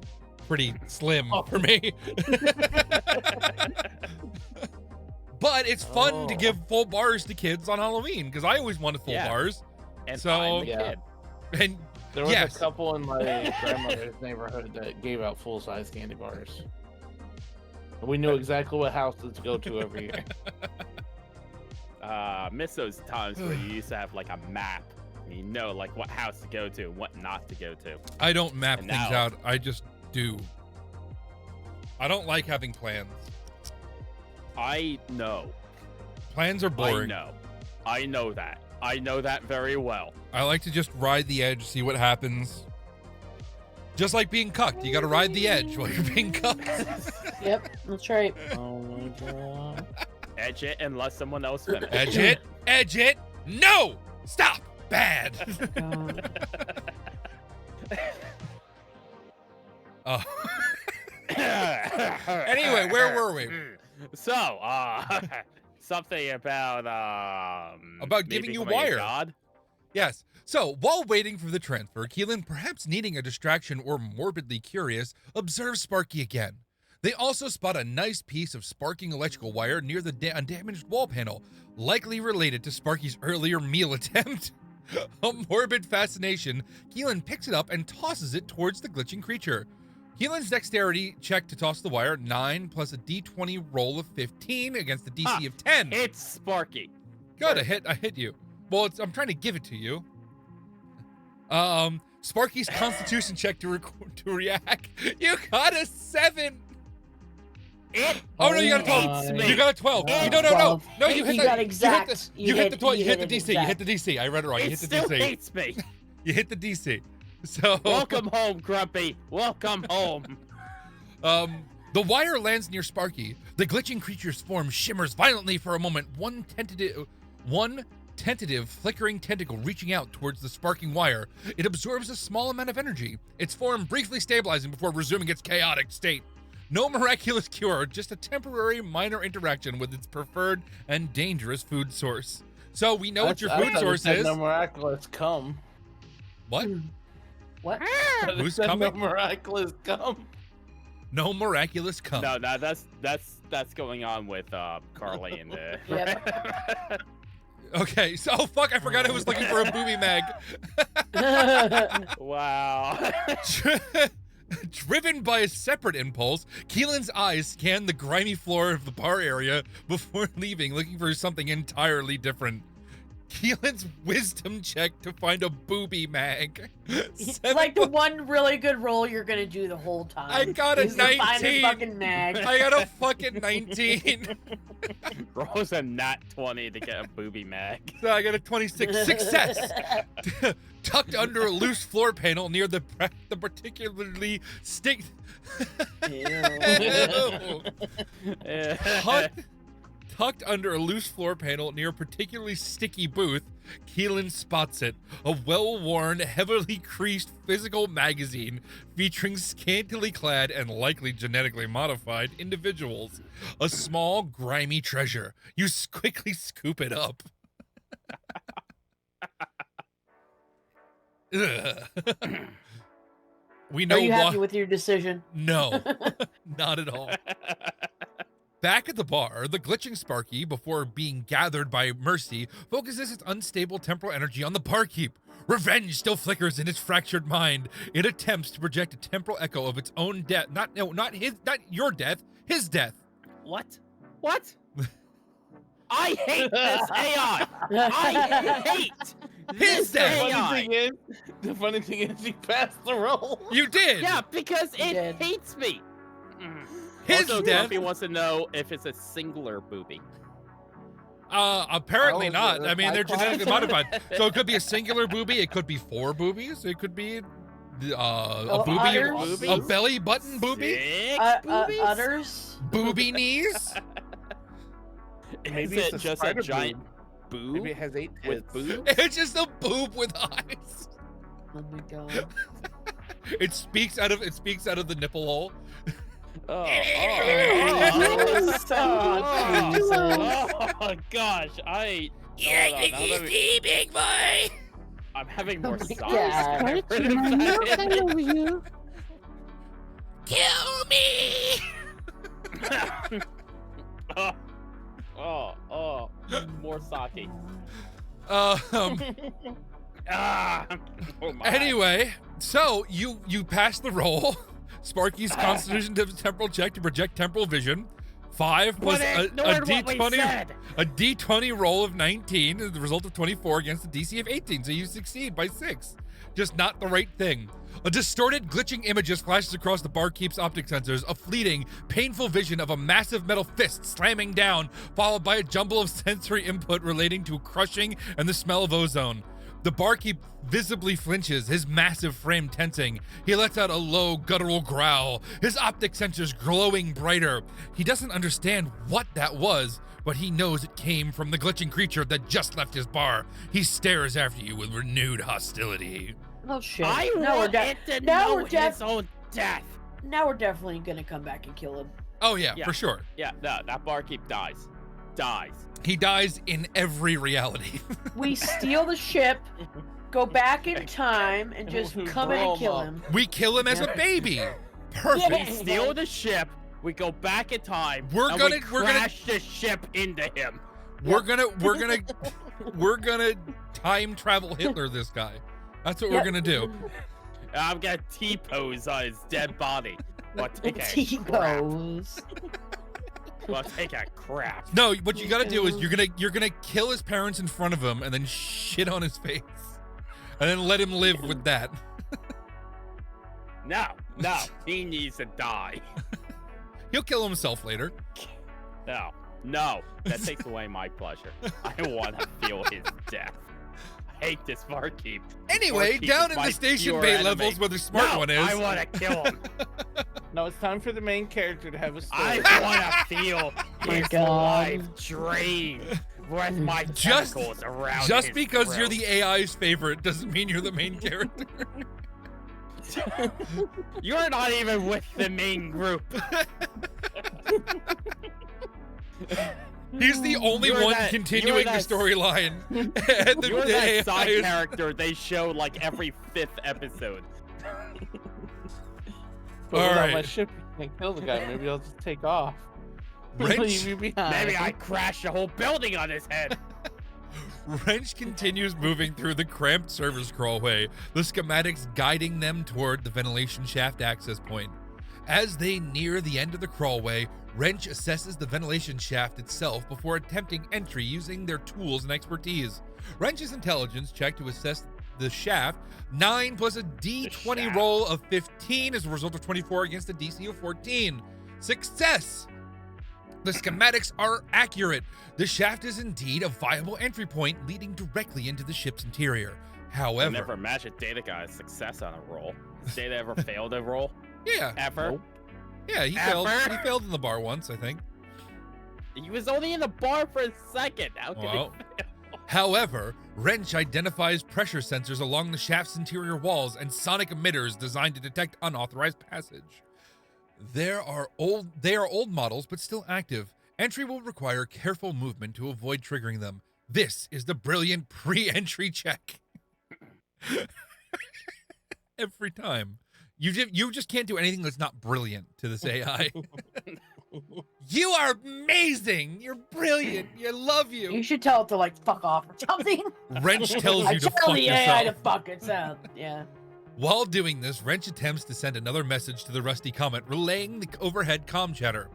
slim for me. But it's fun to Oh. give full bars to kids on Halloween because I always wanted full Yeah. bars. And So- I'm the Yeah. kid. And There was Yes. a couple in my grandmother's neighborhood that gave out full-size candy bars. And we knew exactly what houses to go to every year. Miss those times where you used to have like a map. And you know, like what house to go to and what not to go to. I don't map And things now- out. I just do. I don't like having plans. I know. Plans are boring. I know that. I know that very well. I like to just ride the edge, see what happens. Just like being cucked. You gotta ride the edge while you're being cucked. Yep, that's right. Oh my god. Edge it and let someone else finish. Edge it. Edge it. No! Stop! Bad. Oh. Anyway, where were we? So, something about me giving you becoming a wire. god? Yes. So, while waiting for the transfer, Keelan, perhaps needing a distraction or morbidly curious, observes Sparky again. They also spot a nice piece of sparking electrical wire near the undamaged wall panel, likely related to Sparky's earlier meal attempt. A morbid fascination, Keelan picks it up and tosses it towards the glitching creature. Keelan's dexterity check to toss the wire, 9 plus a d20 roll of 15 against a DC of 10. It's Sparky. Good, I hit you. Well, I'm trying to give it to you. Sparky's Constitution check to react. You got a 7. Oh no, you got a 12. my You got a 12. God. No, no, you hit You the, got exact. You hit the 12. You hit the it DC. You hit exact. the DC. I read it wrong. You It hit the still DC. hates me. You hit the DC. So Welcome home, Grumpy. Welcome home. The wire lands near Sparky. The glitching creature's form shimmers violently for a moment. One tentative, flickering tentacle reaching out towards the sparking wire. It absorbs a small amount of energy, its form briefly stabilizing before resuming its chaotic state. No miraculous cure, just a temporary minor interaction with its preferred and dangerous food source. So we know what your I food thought it source said is. No miraculous come. What? What? Who's It said coming? No miraculous come. No miraculous cum. No, that's going on with Carly and the. Yep. Okay, so fuck, I forgot I was looking for a booby mag. Wow. Driven by a separate impulse, Keelan's eyes scan the grimy floor of the bar area before leaving, looking for something entirely different. Keelan's wisdom check to find a booby mag. Like the one really good roll you're gonna do the whole time. I got a is to find 19. a fucking mag. I got a fucking 19. Rolls a nat 20 to get a booby mag. So I got a 26. Success! Tucked under a loose floor panel near the particularly Ew. Hut. Tucked under a loose floor panel near a particularly sticky booth, Keelan spots it, a well-worn, heavily creased physical magazine featuring scantily clad and likely genetically modified individuals. A small, grimy treasure. You quickly scoop it up. Ugh. We know Are you why. happy with your decision? No, not at all. Back at the bar, the glitching Sparky, before being gathered by Mercy, focuses its unstable temporal energy on the barkeep. Revenge still flickers in its fractured mind. It attempts to project a temporal echo of its own death. Not your death, his death. What? I hate this AI. I hate His this death. AI. The funny thing is, he passed the roll. You did. Yeah, because it did. hates me. His also, death. Grumpy wants to know if it's a singular booby. Apparently Oh, not. the I mean, they're high genetically class? modified. So it could be a singular booby. It could be 4 boobies. It could be a booby, udders? a belly button booby, 6 boobies? Udders? booby knees. Maybe Is it's it a just a spider giant boob. boob Maybe it has 8 with tits. boobs? It's just a boob with eyes. Oh my god. It speaks out of the nipple hole. Oh gosh, big boy. I'm having more Oh my sauce. God. Why did you know you? Kill me. More sake. Oh my. Anyway, so you pass the roll. Sparky's Constitution temporal check to project temporal vision. 5 plus a D20. A D20 roll of 19 is the result of 24 against a DC of 18, so you succeed by 6. Just not the right thing. A distorted, glitching images flashes across the barkeep's optic sensors, a fleeting, painful vision of a massive metal fist slamming down, followed by a jumble of sensory input relating to crushing and the smell of ozone. The barkeep visibly flinches, his massive frame tensing. He lets out a low, guttural growl, his optic sensors glowing brighter. He doesn't understand what that was, but he knows it came from the glitching creature that just left his bar. He stares after you with renewed hostility. Oh shit. I Now want we're it to now know we're his own death. Now we're definitely gonna come back and kill him. Oh yeah, Yeah. for sure. Yeah, no, that barkeep dies. He dies in every reality. We steal the ship, go back in time, and just come in and kill him. We kill him as a baby. We Perfect. steal the ship. We go back in time. We're and gonna- we we're gonna- crash the ship into him. We're gonna time travel Hitler this guy. That's what we're gonna do. And I'm gonna T-pose on his dead body. Well, take a crap. T-pose. Well, take a crap. No, what you gotta do is you're gonna kill his parents in front of him and then shit on his face. And then let him live with that. No, he needs to die. He'll kill himself later. No, that takes away my pleasure. I want to feel his death. I hate this barkeep. Anyway, Barkeep down is in my the station pure bay enemy. levels where the smart one is. I want to kill him. No, it's time for the main character to have a story. I want to feel his God. life drain with my Just- tentacles around Just his because throat. you're the AI's favorite doesn't mean you're the main character. You're not even with the main group. He's the only You're one that- continuing you're the that- storyline. And the You're AI that side is- character they show like every 5th episode. But All without my right. ship, you can't kill the guy. Maybe I'll just take off. Wrench, Leave you behind. Maybe I crashed the whole building on his head. Wrench continues moving through the cramped servers crawlway, the schematics guiding them toward the ventilation shaft access point. As they near the end of the crawlway, Wrench assesses the ventilation shaft itself before attempting entry using their tools and expertise. Wrench's intelligence check to assess the shaft, 9 plus a D20 shaft. roll of 15 as a result of 24 against a DC of 14. Success! The schematics are accurate. The shaft is indeed a viable entry point leading directly into the ship's interior. I However, never imagined Data got a success on a roll. Has Data ever failed a roll? yeah, Ever? Nope. yeah, he Ever? failed. He failed in the bar once, I think. He was only in the bar for a second. How could Well, he fail? However, Wrench identifies pressure sensors along the shaft's interior walls and sonic emitters designed to detect unauthorized passage. They are old models, but still active. Entry will require careful movement to avoid triggering them. This is the brilliant pre-entry check. Every time. You just can't do anything that's not brilliant to this AI. You are amazing. You're brilliant. I love You you. should tell it to like fuck off or something. Wrench tells I you to tell fuck the AI to yourself. fuck itself. Yeah. While doing this, Wrench attempts to send another message to the Rusty Comet, relaying the overhead comm chatter.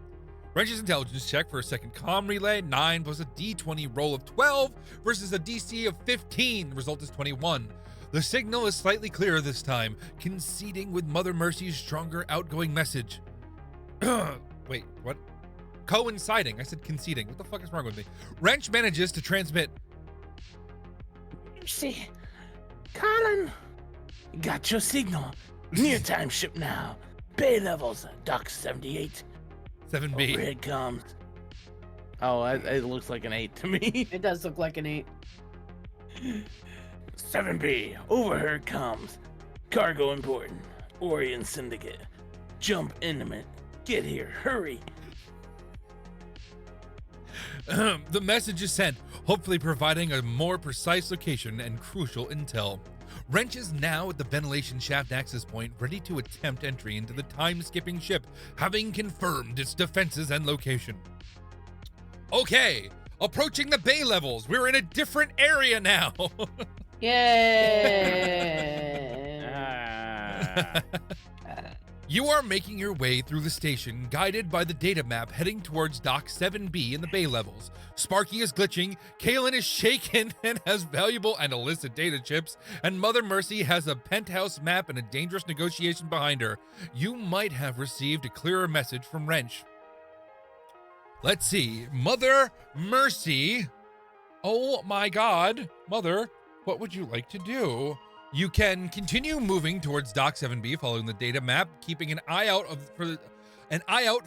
Wrench's intelligence check for a second comm relay, 9 plus a d20 roll of 12 versus a DC of 15. The result is 21. The signal is slightly clearer this time, conceding with Mother Mercy's stronger outgoing message. Wait, what? Coinciding. I said conceding. What the fuck is wrong with me? Wrench manages to transmit. See, Colin, got your signal. Near time ship now. Bay levels, Dock 78. 7B. Over it comes. Oh, it looks like an 8 to me. It does look like an 8. 7B, overheard comes. Cargo important. Orion Syndicate. Jump intimate. Get here, hurry. The message is sent, hopefully providing a more precise location and crucial intel. Wrench is now at the ventilation shaft access point, ready to attempt entry into the time-skipping ship, having confirmed its defenses and location. Okay, approaching the bay levels. We're in a different area now. Yay! Ah. You are making your way through the station, guided by the data map heading towards Dock 7B in the bay levels. Sparky is glitching, Kaylin is shaken and has valuable and illicit data chips, and Mother Mercy has a penthouse map and a dangerous negotiation behind her. You might have received a clearer message from Wrench. Let's see. Mother Mercy. Oh my god. Mother, what would you like to do? You can continue moving towards Dock 7B following the data map, keeping an eye out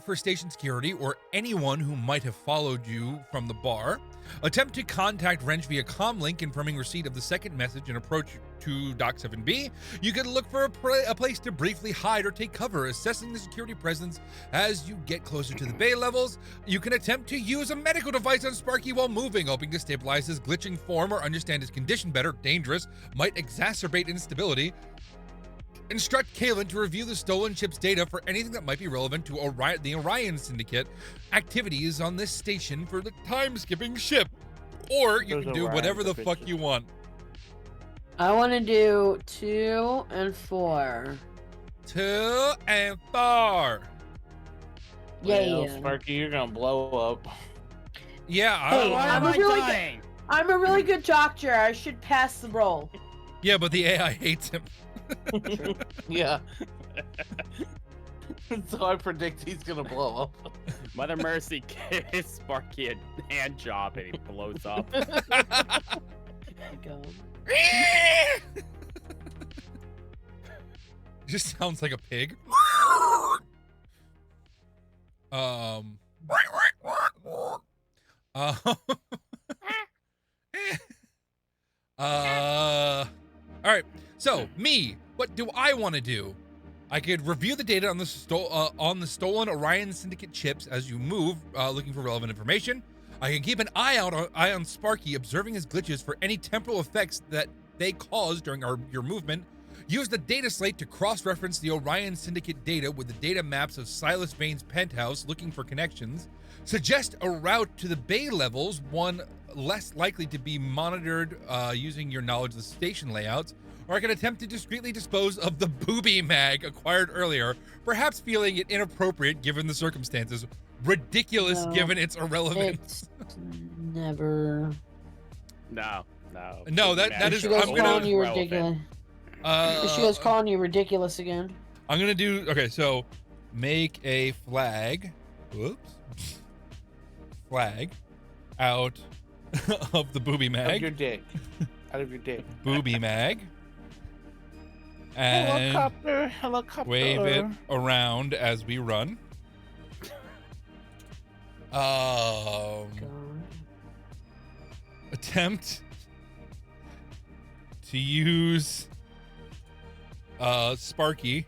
for station security or anyone who might have followed you from the bar. Attempt to contact Wrench via comlink, confirming receipt of the second message and approach to Dock 7B. You can look for a place to briefly hide or take cover, assessing the security presence as you get closer to the bay levels. You can attempt to use a medical device on Sparky while moving, hoping to stabilize his glitching form or understand his condition better. Dangerous, might exacerbate instability. Instruct Kaylin to review the stolen ship's data for anything that might be relevant to the Orion Syndicate activities on this station for the time-skipping ship. Or you Those can do Orion whatever the bitches. fuck you want. I want to do 2 and 4. 2 and 4. Yeah. Well, Sparky, you're gonna blow up. Yeah, Hey, Why I'm am a I really dying? I'm a really good doctor. I should pass the roll. yeah, but the AI hates him. Yeah. So I predict he's gonna blow up. Mother Mercy gives Sparky a hand job and he blows up. Go. Just sounds like a pig. All right. So me, what do I want to do? I could review the data on the stolen Orion Syndicate chips as you move, looking for relevant information. I can keep an eye on Sparky, observing his glitches for any temporal effects that they cause during your movement. Use the data slate to cross-reference the Orion Syndicate data with the data maps of Silas Vane's penthouse, looking for connections. Suggest a route to the bay levels, one less likely to be monitored using your knowledge of the station layouts. Or I can attempt to discreetly dispose of the booby mag acquired earlier, perhaps feeling it inappropriate given the circumstances. Ridiculous No, given its irrelevance. It's never. No. No, that is- She goes I'm gonna- calling you Relevant. ridiculous. She goes calling you ridiculous again. I'm gonna do, okay, so make a flag, whoops, flag out of the booby Out of mag, your dick. Out of your dick. booby mag, and Helicopter. wave it around as we run. God. Attempt to use Sparky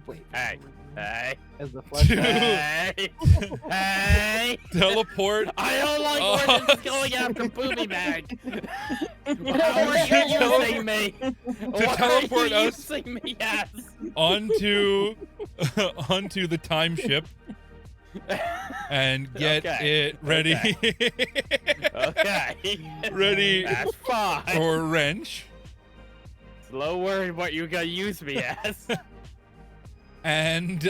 Wait. Hey. Hey. As the flesh. Hey. Hey. teleport. I don't like where this is going after Booby Bag. How are you using me? Why teleport are you us using me as? onto onto the time ship and get Okay. it ready Okay. ready That's fine. for wrench. Slow word what you gonna use me as. And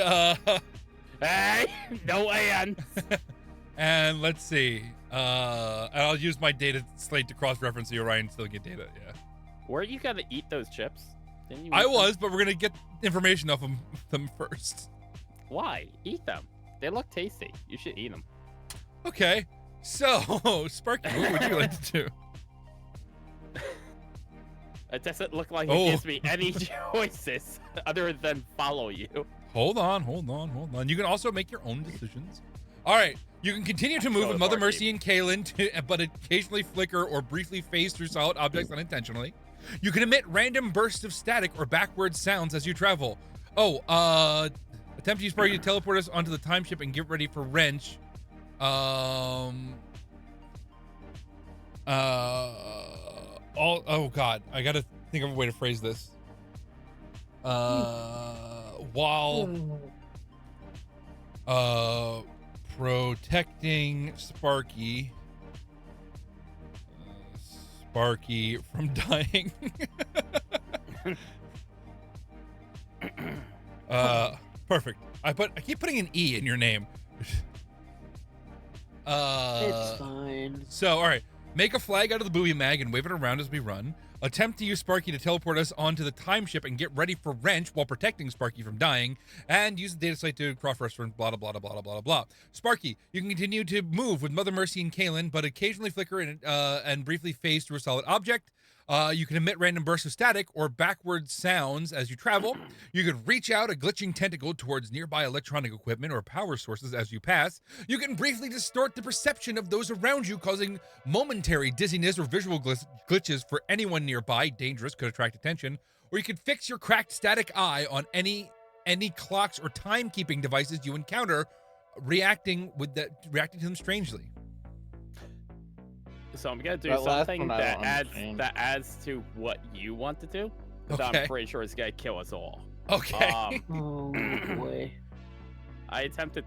Hey, no and. and let's see. I'll use my data slate to cross-reference the Orion still get data. Yeah, Were you gonna eat those chips? Didn't you? I eat them? was, but we're gonna get information off them first. Why? Eat them. They look tasty. You should eat them. Okay, so Sparky, what would you like to do? It doesn't look like Oh. it gives me any choices other than follow you. Hold on. You can also make your own decisions. All right. You can continue to move with Mother Mercy and Kaylin, but occasionally flicker or briefly phase through solid objects unintentionally. You can emit random bursts of static or backward sounds as you travel. Attempt to use Sparky to teleport us onto the time ship and get ready for wrench. Oh God, I gotta think of a way to phrase this. While protecting Sparky from dying. Perfect. I keep putting an E in your name. It's fine. So, all right. Make a flag out of the buoy mag and wave it around as we run. Attempt to use Sparky to teleport us onto the time ship and get ready for wrench while protecting Sparky from dying. And use the data slate to cross-reference blah, blah, blah, blah, blah, blah. Sparky, you can continue to move with Mother Mercy and Kaylin, but occasionally flicker and briefly phase through a solid object. You can emit random bursts of static or backward sounds as you travel. You can reach out a glitching tentacle towards nearby electronic equipment or power sources as you pass. You can briefly distort the perception of those around you, causing momentary dizziness or visual glitches for anyone nearby. Dangerous, could attract attention. Or you can fix your cracked static eye on any clocks or timekeeping devices you encounter, reacting to them strangely. So I'm gonna do That last something one I that don't understand. adds to what you want to do. 'Cause Okay. I'm pretty sure it's gonna kill us all. Okay. Oh boy. I attempt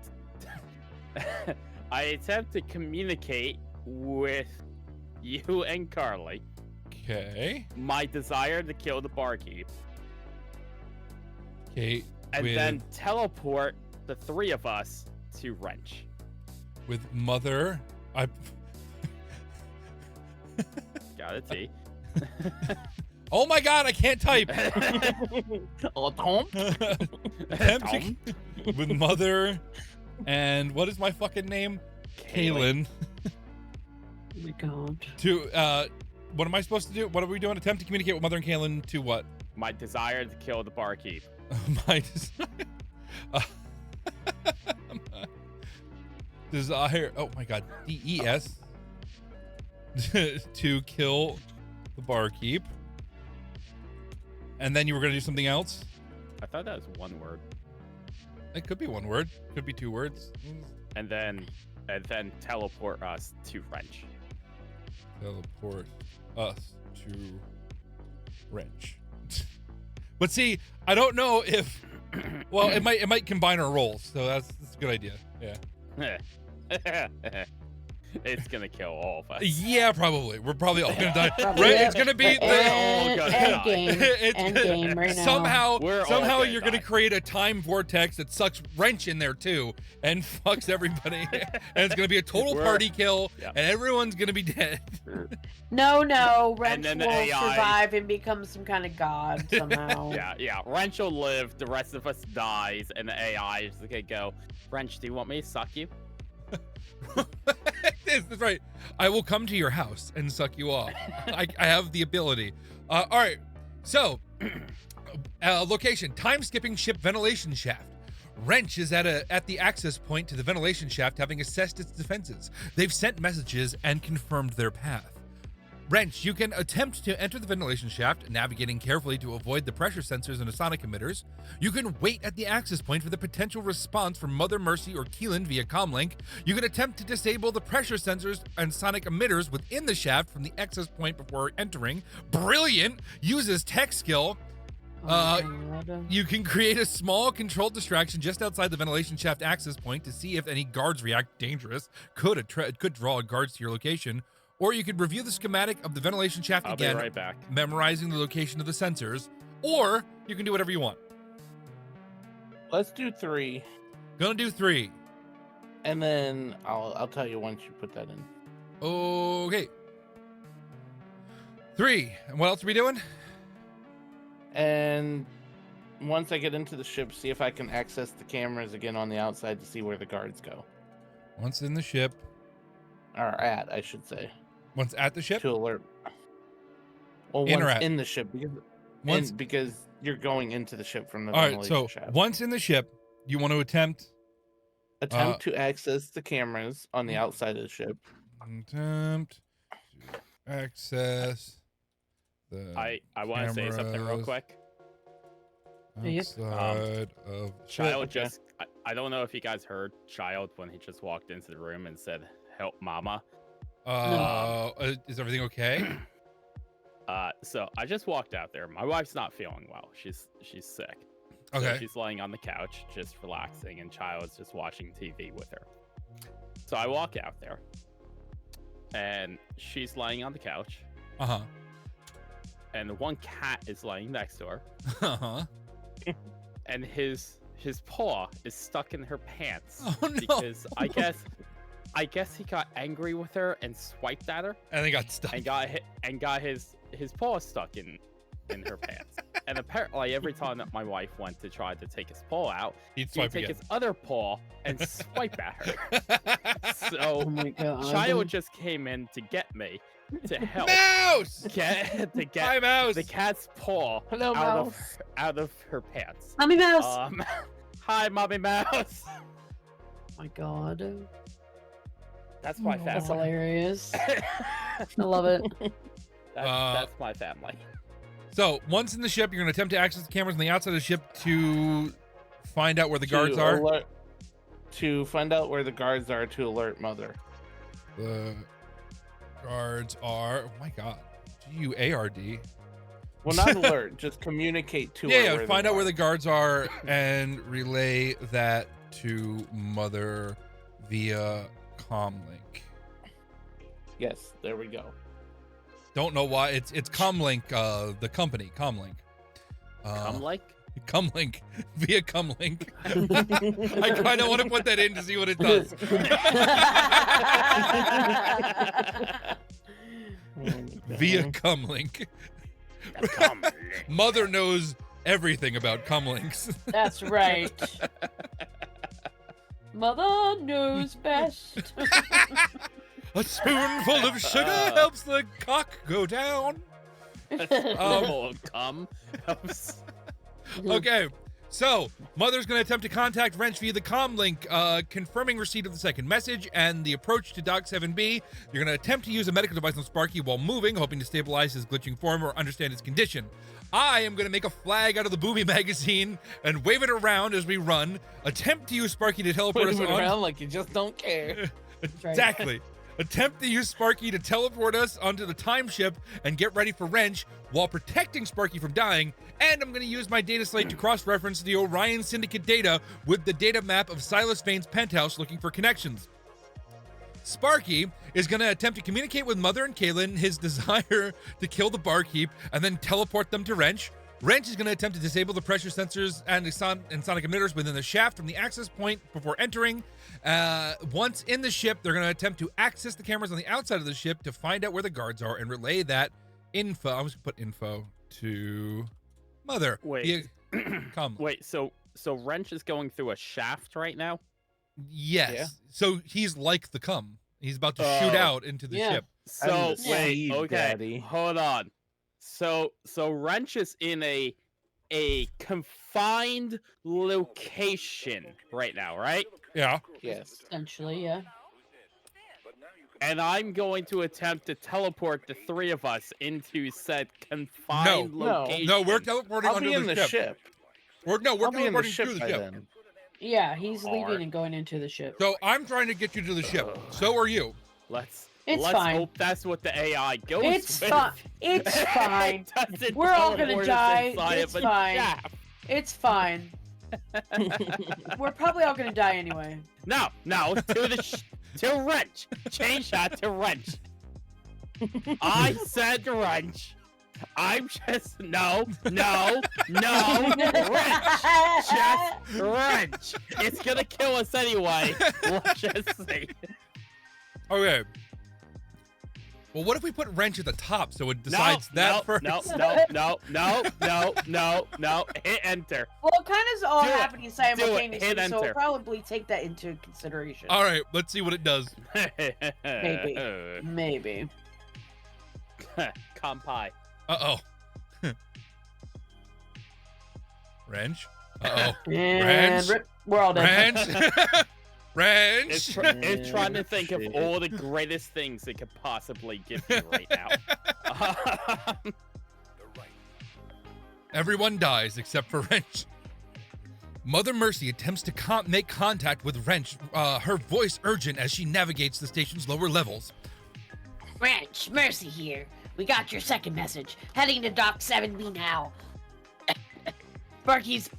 to communicate with you and Carly. Okay. My desire to kill the barkeep, Okay. and then teleport the three of us to Wrench. With Mother, Got a T. Oh my God, I can't type. Tom? With Mother and what is my fucking name? Kaylin. Oh my God. To what am I supposed to do? What are we doing? Attempt to communicate with Mother and Kaylin to what? My desire to kill the barkeep. My desire. Oh my God. DES. To kill the barkeep. And then you were gonna do something else? I thought that was one word. It could be one word. Could be two words. And then teleport us to Wrench. Teleport us to wrench. But see, I don't know if. Well, it might combine our roles, so that's a good idea. Yeah. It's gonna kill all of us. Yeah, probably. We're probably all gonna die. Probably, Right? yeah. It's gonna be End die. game. End game right now. somehow We're all somehow gonna you're die. gonna create a time vortex that sucks wrench in there too and fucks everybody. And it's gonna be a total We're- party kill, yeah. and everyone's gonna be dead. No, Wrench then will the AI survive and become some kind of god somehow. Yeah. Wrench will live, the rest of us dies, and the AI is gonna go, Wrench, do you want me to suck you? That's right. I will come to your house and suck you off. I have the ability. All right. So, location: time skipping ship ventilation shaft. Wrench is at the access point to the ventilation shaft, having assessed its defenses. They've sent messages and confirmed their path. Wrench, you can attempt to enter the ventilation shaft, navigating carefully to avoid the pressure sensors and the sonic emitters. You can wait at the access point for the potential response from Mother Mercy or Keelan via comlink. You can attempt to disable the pressure sensors and sonic emitters within the shaft from the access point before entering. Brilliant! Uses tech skill. You can create a small controlled distraction just outside the ventilation shaft access point to see if any guards react dangerous. Could draw guards to your location. Or you could review the schematic of the ventilation shaft again, be right back. memorizing the location of the sensors. Or you can do whatever you want. Let's do 3, Gonna do 3. and then I'll tell you once you put that in. Okay. 3. And what else are we doing? And once I get into the ship, see if I can access the cameras again on the outside to see where the guards go. Once in the ship. Or at, I should say. Once at the ship? To alert. Well, In or once at? in the ship, Once. because you're going into the ship from the All right, ventilation so shaft. once in the ship, you want to attempt To access the cameras on the outside of the ship. to access the I want to say something real cameras quick. outside of Child Okay. just I don't know if you guys heard Child when he just walked into the room and said, "Help, mama." Is everything okay? So I just walked out there. My wife's not feeling well. She's sick. So Okay. she's laying on the couch, just relaxing, and Child's just watching TV with her. So I walk out there, and she's laying on the couch, Uh-huh. and the one cat is laying next to her, Uh-huh. and his paw is stuck in her pants Oh no. because I guess he got angry with her and swiped at her And they got stuck. and got his paw stuck in her pants. And apparently every time that my wife went to try to take his paw out, He'd he'd swipe take again. his other paw and swipe at her. Oh So my god. Child just came in to get me to help Mouse! get Hi, Mouse! the cat's paw Hello, out of her pants. Mommy Mouse. Hi, Mommy Mouse. Oh my god. That's my That's family. hilarious. I love it. That's my family. So, once in the ship, you're going to attempt to access the cameras on the outside of the ship to find out where the guards are. To find out where the guards are to alert Mother. The guards are... Oh my god. G-U-A-R-D. Well, not alert, just communicate to her. Yeah, where find they out where are. the guards are and relay that to Mother via comlink. Yes, there we go. Don't know why. It's comlink, the company, comlink. Come like? Comlink via comlink. I kind of want to put that in to see what it does. Via comlink. Mother knows everything about comlinks. That's right. Mother knows best. A spoonful of sugar helps the cock go down. Come. Okay, so Mother's going to attempt to contact Wrench via the comlink, confirming receipt of the second message and the approach to Dock 7B. You're going to attempt to use a medical device on Sparky while moving, hoping to stabilize his glitching form or understand his condition. I am going to make a flag out of the booby magazine and wave it around as we run. Attempt to use Sparky to teleport us Put it on. around like you just don't care. right. Exactly. Attempt to use Sparky to teleport us onto the time ship and get ready for Wrench while protecting Sparky from dying. And I'm going to use my data slate to cross-reference the Orion Syndicate data with the data map of Silas Vane's penthouse looking for connections. Sparky is going to attempt to communicate with Mother and Kaylin his desire to kill the barkeep and then teleport them to Wrench. Wrench is going to attempt to disable the pressure sensors and sonic emitters within the shaft from the access point before entering. Once in the ship, they're going to attempt to access the cameras on the outside of the ship to find out where the guards are and relay that info. I was going to put info to Mother. Wait. Come. Wait, so Wrench is going through a shaft right now? Yes. Yeah. So he's like the cum. He's about to shoot out into the Yeah. ship. So I'm the wait, seed okay, daddy. hold on. So Wrench is in a a confined location right now, right? Yeah. Yes. Essentially, yeah. And I'm going to attempt to teleport the three of us into said confined No. location. No, we're teleporting I'll under be in the ship. ship. We're I'll be in the teleporting ship to the by ship. then. Yeah, he's Alright. leaving and going into the ship. So I'm trying to get you to the ship. So are you. Let's It's fine. hope that's what the AI goes It's with. fine. It's fine. It doesn't We're all gonna teleport us die. inside It's of a fine. shaft. It's fine. We're probably all gonna die anyway. No, to wrench. Change that to wrench. I said wrench. I'm just no, wrench. Just wrench. It's gonna kill us anyway. Let's just see. Okay. Well, what if we put wrench at the top so it decides that first? No. Hit enter. Well, it kind of is all Do it. happening Hit simultaneously, so enter. we'll probably take that into consideration. All right, let's see what it does. Maybe. Compai. Uh-oh. Wrench. Uh-oh. And Wrench. we're all dead. Wrench. Wrench. It's trying to think of all the greatest things it could possibly give you right now. Everyone dies except for Wrench. Mother Mercy attempts to make contact with Wrench, her voice urgent as she navigates the station's lower levels. Wrench, Mercy here. We got your second message. Heading to Dock 7B now. Sparky's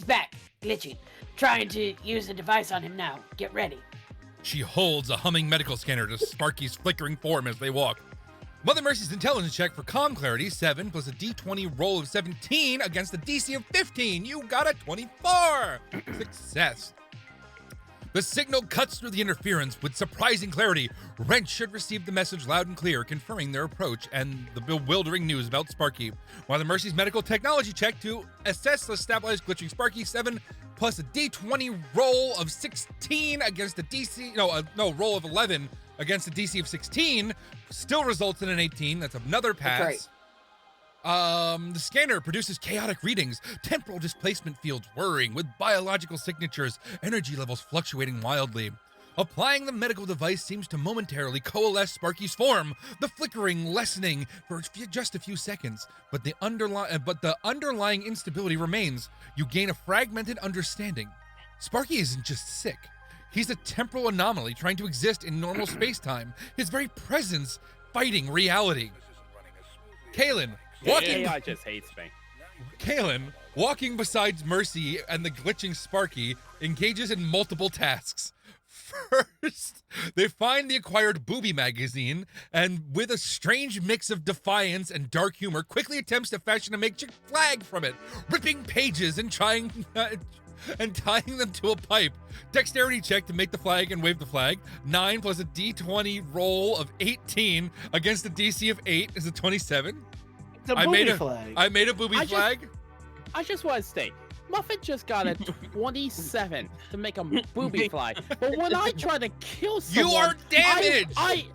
back. Glitching. Trying to use the device on him now. Get ready. She holds a humming medical scanner to Sparky's flickering form as they walk. Mother Mercy's intelligence check for comm clarity, 7 plus a d20 roll of 17 against a DC of 15. You got a 24! Success. The signal cuts through the interference with surprising clarity. Wrench should receive the message loud and clear, confirming their approach and the bewildering news about Sparky. While the Mercy's medical technology check to assess the stabilized glitching Sparky, 7 plus a d20 roll of 16 against a DC, roll of 11 against a DC of 16 still results in an 18. That's another pass. Great. The scanner produces chaotic readings, temporal displacement fields whirring with biological signatures, energy levels fluctuating wildly. Applying the medical device seems to momentarily coalesce Sparky's form, the flickering lessening for just a few seconds, but the underlying instability remains. You gain a fragmented understanding. Sparky isn't just sick. He's a temporal anomaly trying to exist in normal space-time, his very presence fighting reality. Kalen, AI just hates me. Kalen, walking beside Mercy and the glitching Sparky, engages in multiple tasks. First, they find the acquired booby magazine and, with a strange mix of defiance and dark humor, quickly attempts to fashion a makeshift flag from it, ripping pages and tying them to a pipe. Dexterity check to make the flag and wave the flag. 9 plus a d20 roll of 18 against a DC of 8 is a 27. It's a booby flag. I made a booby flag. I just want to state, Muffet just got a 27 to make a booby flag. But when I try to kill someone, You are damaged. I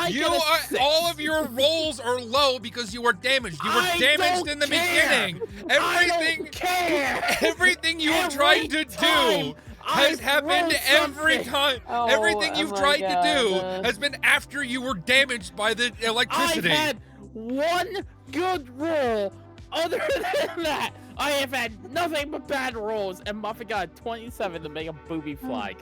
You get a are 6. all of your rolls are low because you were damaged. You were I damaged don't in the care. beginning. I don't care. Everything you have tried to do has happened every time. Oh, Everything you've oh my tried to do God. has been after you were damaged by the electricity. I've had one good roll. Other than that, I have had nothing but bad rolls, and Muffet got a 27 to make a booby flag.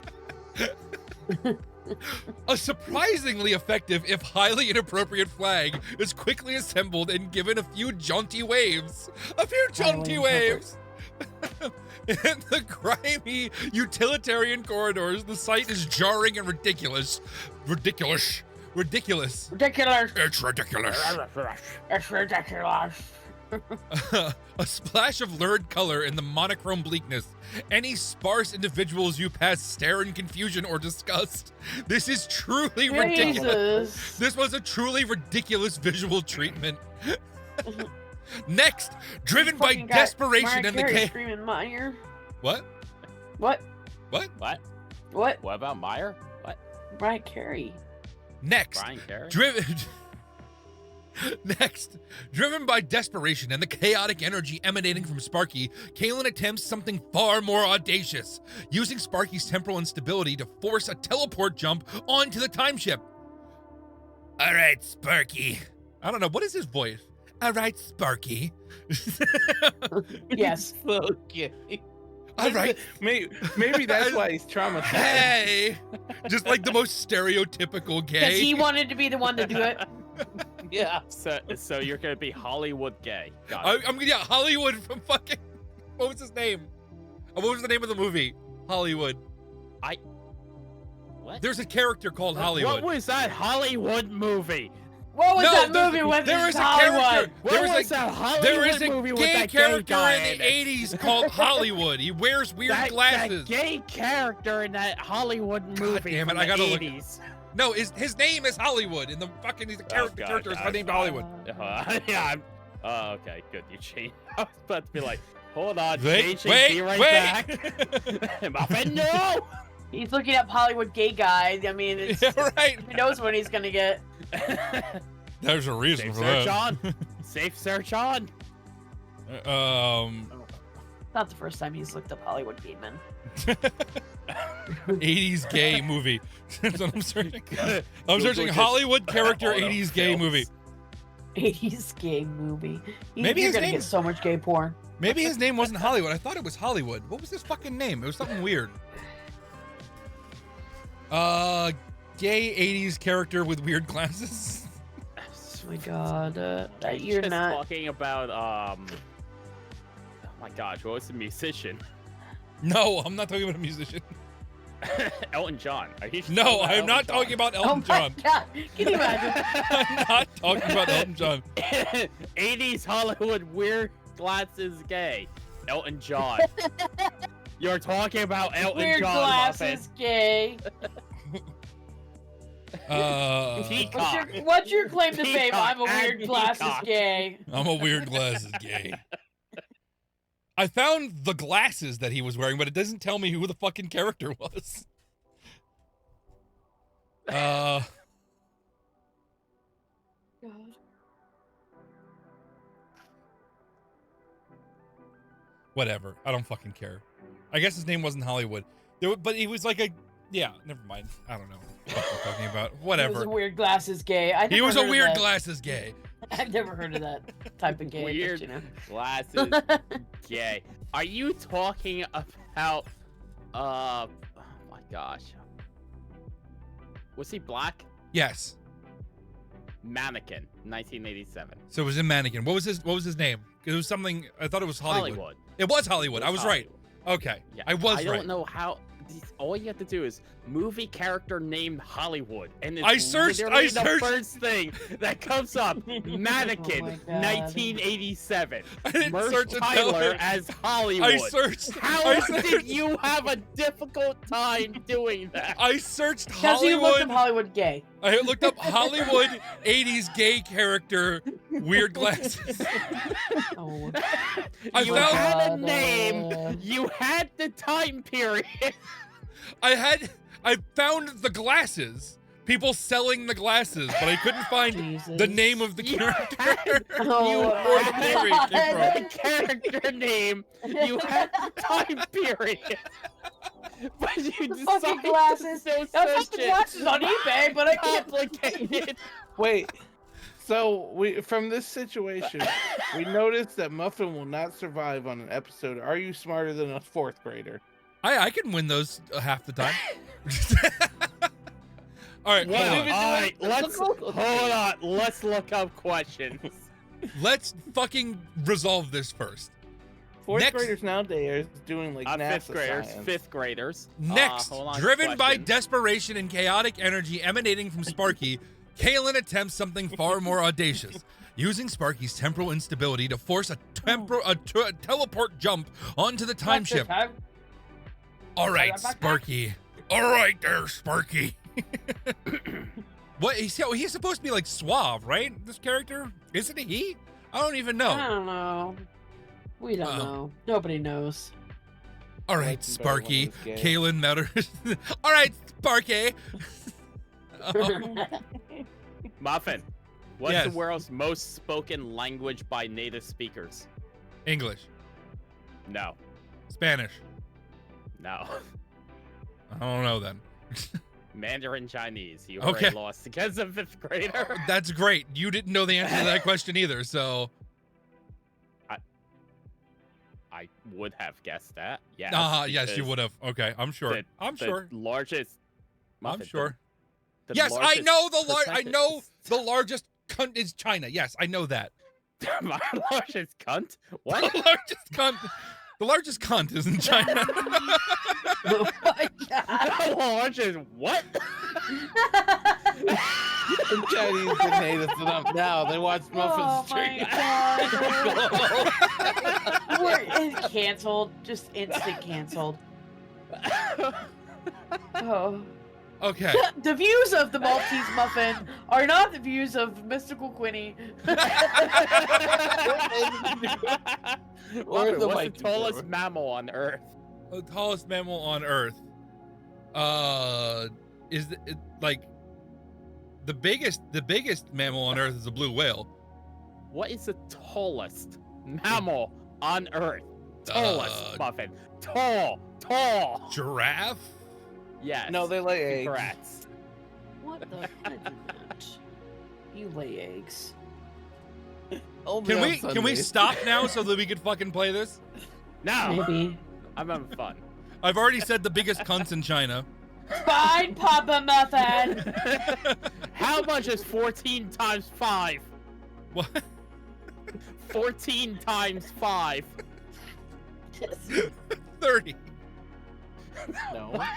A surprisingly effective, if highly inappropriate flag is quickly assembled and given a few jaunty waves. A few jaunty waves! In the grimy utilitarian corridors, the sight is jarring and ridiculous. Ridiculous. Ridiculous. It's ridiculous. It's ridiculous. A splash of lurid color in the monochrome bleakness. Any sparse individuals you pass stare in confusion or disgust. This is truly ridiculous. Jesus. This was a truly ridiculous visual treatment. Next, driven by Fucking got desperation Mariah and the Carey chaos. screaming Meyer. What? What? What? What? What? What about Meyer? What? Mariah Carey. Next, Brian Carey? driven. Next, driven by desperation and the chaotic energy emanating from Sparky, Kalen attempts something far more audacious, using Sparky's temporal instability to force a teleport jump onto the time ship. All right, Sparky. I don't know, what is his voice? All right, Sparky. Yes. Okay. All right. Maybe that's why he's traumatized. Hey! Just like the most stereotypical Because gay. he wanted to be the one to do it. Yeah. So you're gonna be Hollywood gay. Got it. I'm gonna Hollywood from fucking. What was his name? What was the name of the movie? Hollywood. What? There's a character called Hollywood. What was that Hollywood movie? What was No, that there- movie with there is a Hollywood? character. What There was is a- that Hollywood There is a movie with gay that character guy in the it? 80s called Hollywood. He wears weird that, glasses. That gay character in that Hollywood movie damn it, from I gotta the look. 80s. No, his name is Hollywood. In the fucking he's a character. God, Character is God. named Hollywood. Yeah, I'm... okay, good. You changed. I was about to be like, hold on, Wait, changing, be right back. Muffin, no! He's looking up Hollywood gay guy. I mean, it's, Yeah, right. who knows what he's gonna get. There's a reason Safe for search that. on. Safe search on. Not the first time he's looked up Hollywood gay men. 80s gay movie. That's what I'm searching. I'm Google searching just- Hollywood character Auto 80s gay films. movie. 80s gay movie. Maybe You're his gonna name- get so much gay porn. Maybe his name wasn't Hollywood. I thought it was Hollywood. What was his fucking name? It was something weird. Gay 80s character with weird glasses. Oh my god, You're you're not. talking about oh my gosh, what was the musician? No, I'm not talking about a musician. Elton John. Are you No, talking about I'm not Elton John? talking about Oh Elton my John. god, can you imagine? I'm not talking about Elton John. 80s Hollywood weird glasses gay. Elton John. You're talking about Elton Weird John. glasses gay. Peacock. What's your claim to fame? Peacock I'm a weird and glasses Peacock. gay. I'm a weird glasses gay. I found the glasses that he was wearing, but it doesn't tell me who the fucking character was. Whatever. I don't fucking care. I guess his name wasn't Hollywood. But he was like a... Yeah, never mind. I don't know what I'm talking about. He was Whatever. a weird glasses gay. I He never was a heard of weird that. glasses gay. I've never heard of that type of gay. but, Weird you know. glasses gay. Are you talking about oh my gosh. Was he black? Yes. Mannequin, 1987. So it was in Mannequin. What was his name? It was something... I thought it was Hollywood. It was Hollywood. I was right. Okay. Yeah, I was I right. don't know how. All you have to do is movie character named Hollywood, and it's I searched- literally I the searched- first thing that comes up. Mannequin, Oh my God. 1987. I didn't Merce search it Tyler down. as Hollywood. I searched... How I did searched- you have a difficult time doing that? I searched Because you looked Hollywood. up Hollywood gay. I looked up Hollywood 80s gay character, weird glasses. Oh. I You found- had a name. You had the time period. I found the glasses. People selling the glasses, but I couldn't find Jesus. the name of the You character. had- Oh, you Or the had theory it came from. the character name. You had the time period. But you The decided fucking glasses. to I found search the it glasses on eBay, but I can't. complicated. Wait. So from this situation, we noticed that Muffin will not survive on an episode. Are you smarter than a fourth grader? I can win those half the time. All right, Well, hold on. all right, let's Look. hold on. Let's look up questions. Let's fucking resolve this first. Fourth Next- graders nowadays doing like NASA Fifth graders. science. Fifth graders. Next, Hold on, driven by question. desperation and chaotic energy emanating from Sparky, Kalen attempts something far more audacious, using Sparky's temporal instability to force a teleport jump onto the time ship. All right, Sparky. All right there, Sparky. What? He's supposed to be like suave, right? This character? Isn't he? I don't even I know. don't know. We don't know. Nobody knows. All right, Likes him better when Sparky. he's gay. Kalen matters. All right, Sparky. Muffin. What's Yes. the world's most spoken language by native speakers? English. No. Spanish. No. I don't know then. Mandarin Chinese. You Okay. already lost against a 5th grader. That's great. You didn't know the answer to that question either, so. I would have guessed that. Yes. Yes, you because would have. Okay, I'm sure. the- I'm the sure. largest. I'm Muffin, sure. the Yes, I largest know I percentage- know the largest cunt is China. Yes, I know that. My largest cunt? The What? largest cunt. The largest cunt is in China. Oh my god. The largest what? The Chinese been hate us enough now. They watch Oh Muffins my god. We're canceled. Just instant canceled. Oh. Okay. The views of the Maltese muffin are not the views of Mystical Quinny. Where's the What's mic the tallest before? mammal on Earth? The tallest mammal on Earth. Is like the biggest mammal on Earth is a blue whale. What is the tallest mammal on Earth? Tallest muffin. Tall. Giraffe? Yes. No, they lay eggs. Congrats. What the? I do not. You lay eggs. Only Can on we Sundays. stop now so that we can fucking play this? No, Maybe. I'm having fun. I've already said the biggest cunts in China. Fine, Papa Muffin. How much is 14 times 5? What? 14 times 5. 30. No. What?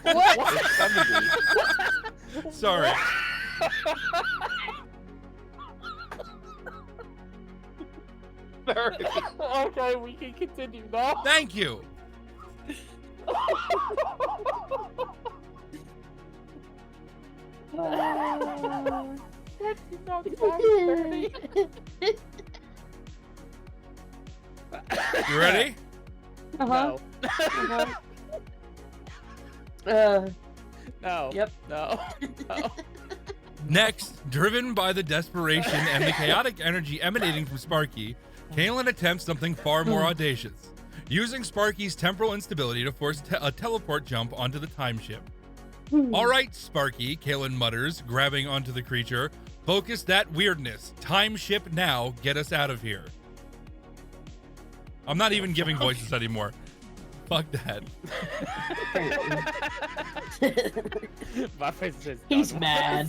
It's 70. Sorry. Okay, we can continue now. Thank you. You ready? Uh-huh. No. No. Yep. No. No. Next, driven by the desperation and the chaotic energy emanating from Sparky, Kalen attempts something far more audacious, using Sparky's temporal instability to force a teleport jump onto the time ship. All right, Sparky, Kalen mutters, grabbing onto the creature. Focus that weirdness. Time ship now. Get us out of here. I'm not even giving voices anymore. Fuck that. Muffin's just He's done. mad.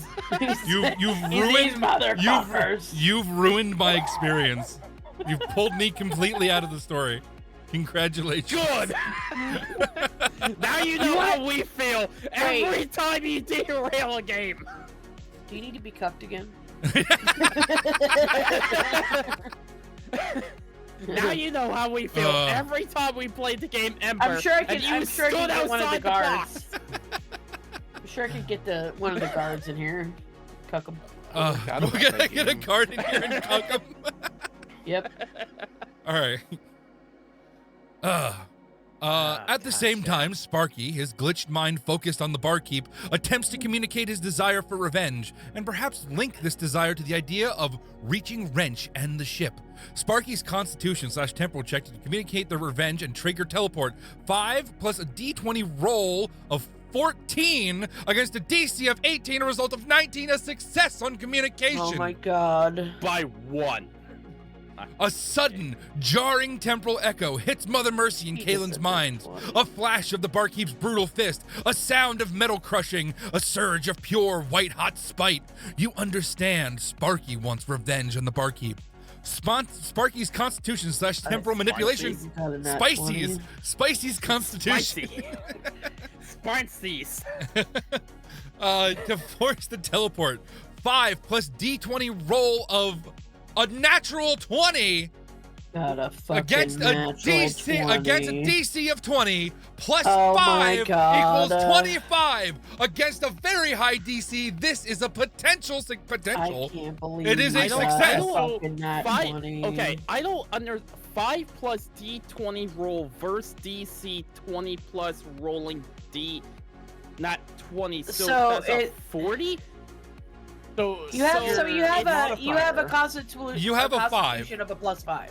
You've These ruined motherfuckers. you've ruined my experience. You've pulled me completely out of the story. Congratulations. Good. Now you know how we feel every time you derail a game. Do you need to be cuffed again? Now you know how we feel every time we played the game Ember. I'm sure I and can. you I'm sure I can stood get one of the outside box. guards. I'm sure I could get one of the guards in here. Cuck him. We're God, I'm gonna making get a him. card in here and cuck him. Yep. All right. At the same time, Sparky, his glitched mind focused on the barkeep, attempts to communicate his desire for revenge, and perhaps link this desire to the idea of reaching Wrench and the ship. Sparky's constitution/temporal check to communicate the revenge and trigger teleport. 5 plus a d20 roll of 14 against a DC of 18, a result of 19, a success on communication. Oh my god. By 1. A sudden, jarring temporal echo hits Mother Mercy in He Kalen's just mind. said this A flash of the barkeep's brutal fist, a sound of metal crushing, a surge of pure white-hot spite. You understand Sparky wants revenge on the barkeep. Sparky's constitution/temporal manipulation. Spicy's constitution. Spicy's. To force the teleport. 5 plus d20 roll of a natural 20 God, a fucking against a natural DC 20. against a DC of 20 plus Oh my 5 God. equals 25 against a very high DC. This is a potential. I can't believe It is a you got success. fucking nat 5. 20. Okay, I don't under 5 plus D20 roll versus DC 20 plus rolling D, not 20. So So that's a it- 40. So You have you're a modifier. constitution. You have a 5. constitution of a +5.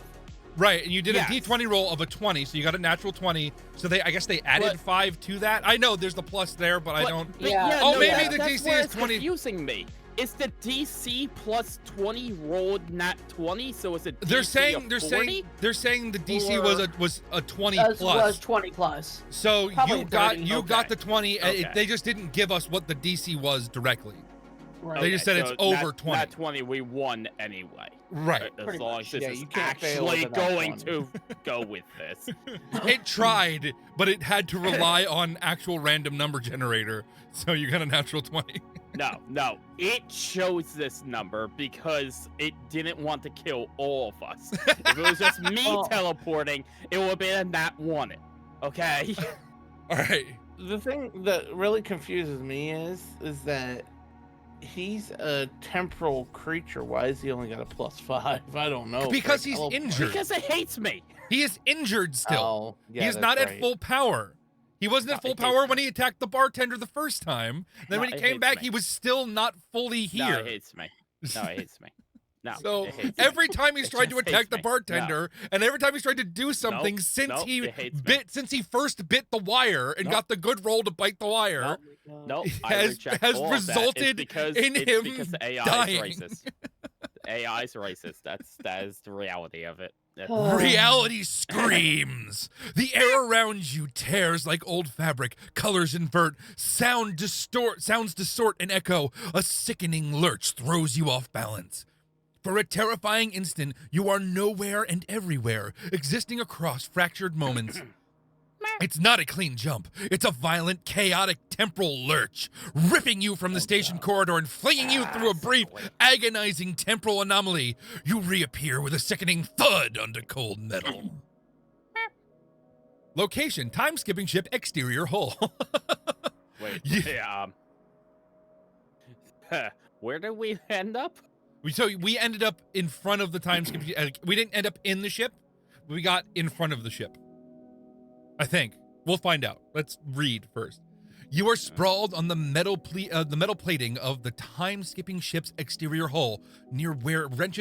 Right, and you did Yes. a D20 roll of a 20, so you got a natural 20. So I guess they added But- 5 to that. I know there's the plus there, but I don't. Yeah. Oh, no, maybe that's- the that's DC where is it's 20. confusing me. Is the DC plus 20 rolled not 20? So is it? They're DC saying of they're 40? saying the DC Or- was a 20 Was plus. 20 plus. So probably you got 30. you got Okay. the 20. Okay. They just didn't give us what the DC was directly. Right. They just said it's so over not, 20. Not 20. We won anyway. Right. As Pretty long much. as this Yeah, is you can't fail actually with that going 20. to go with this. It tried, but it had to rely on actual random number generator. So you got a natural 20. No. It chose this number because it didn't want to kill all of us. If it was just me Oh. teleporting, it would have been a nat 1. Okay? All right. The thing that really confuses me is that he's a temporal creature. Why is he only got a +5? I don't know. Because for he's teleport. injured. Because it hates me. He is injured still. Oh, yeah, He's that's not right. at full power. He wasn't No, at full it power hates when he attacked the bartender the first time. Then No, when he it came hates back, me. he was still not fully No, here. it hates me. No, it hates me. No, So it hates me. every time he's It tried to just attack hates the me. bartender, and every time he's tried to do something Nope, since nope, he it hates me. since he first bit the wire and Nope. got the good roll to bite the wire, No, I has reject has all of that. It's resulted because, in it's him because the AI dying. is racist. The AI is racist. That is the reality of it. That's- Reality screams. The air around you tears like old fabric. Colors invert. Sounds distort and echo. A sickening lurch throws you off balance. For a terrifying instant, you are nowhere and everywhere, existing across fractured moments. It's not a clean jump. It's a violent, chaotic temporal lurch, ripping you from the station corridor and flinging you through a brief, agonizing temporal anomaly. You reappear with a sickening thud onto cold metal. Location, time-skipping ship, exterior hull. Wait, Yeah. where did we end up? So we ended up in front of the time-skipping we didn't end up in the ship. We got in front of the ship. I think. We'll find out. Let's read first. You are sprawled on the metal plating of the time-skipping ship's exterior hull, near where Wrench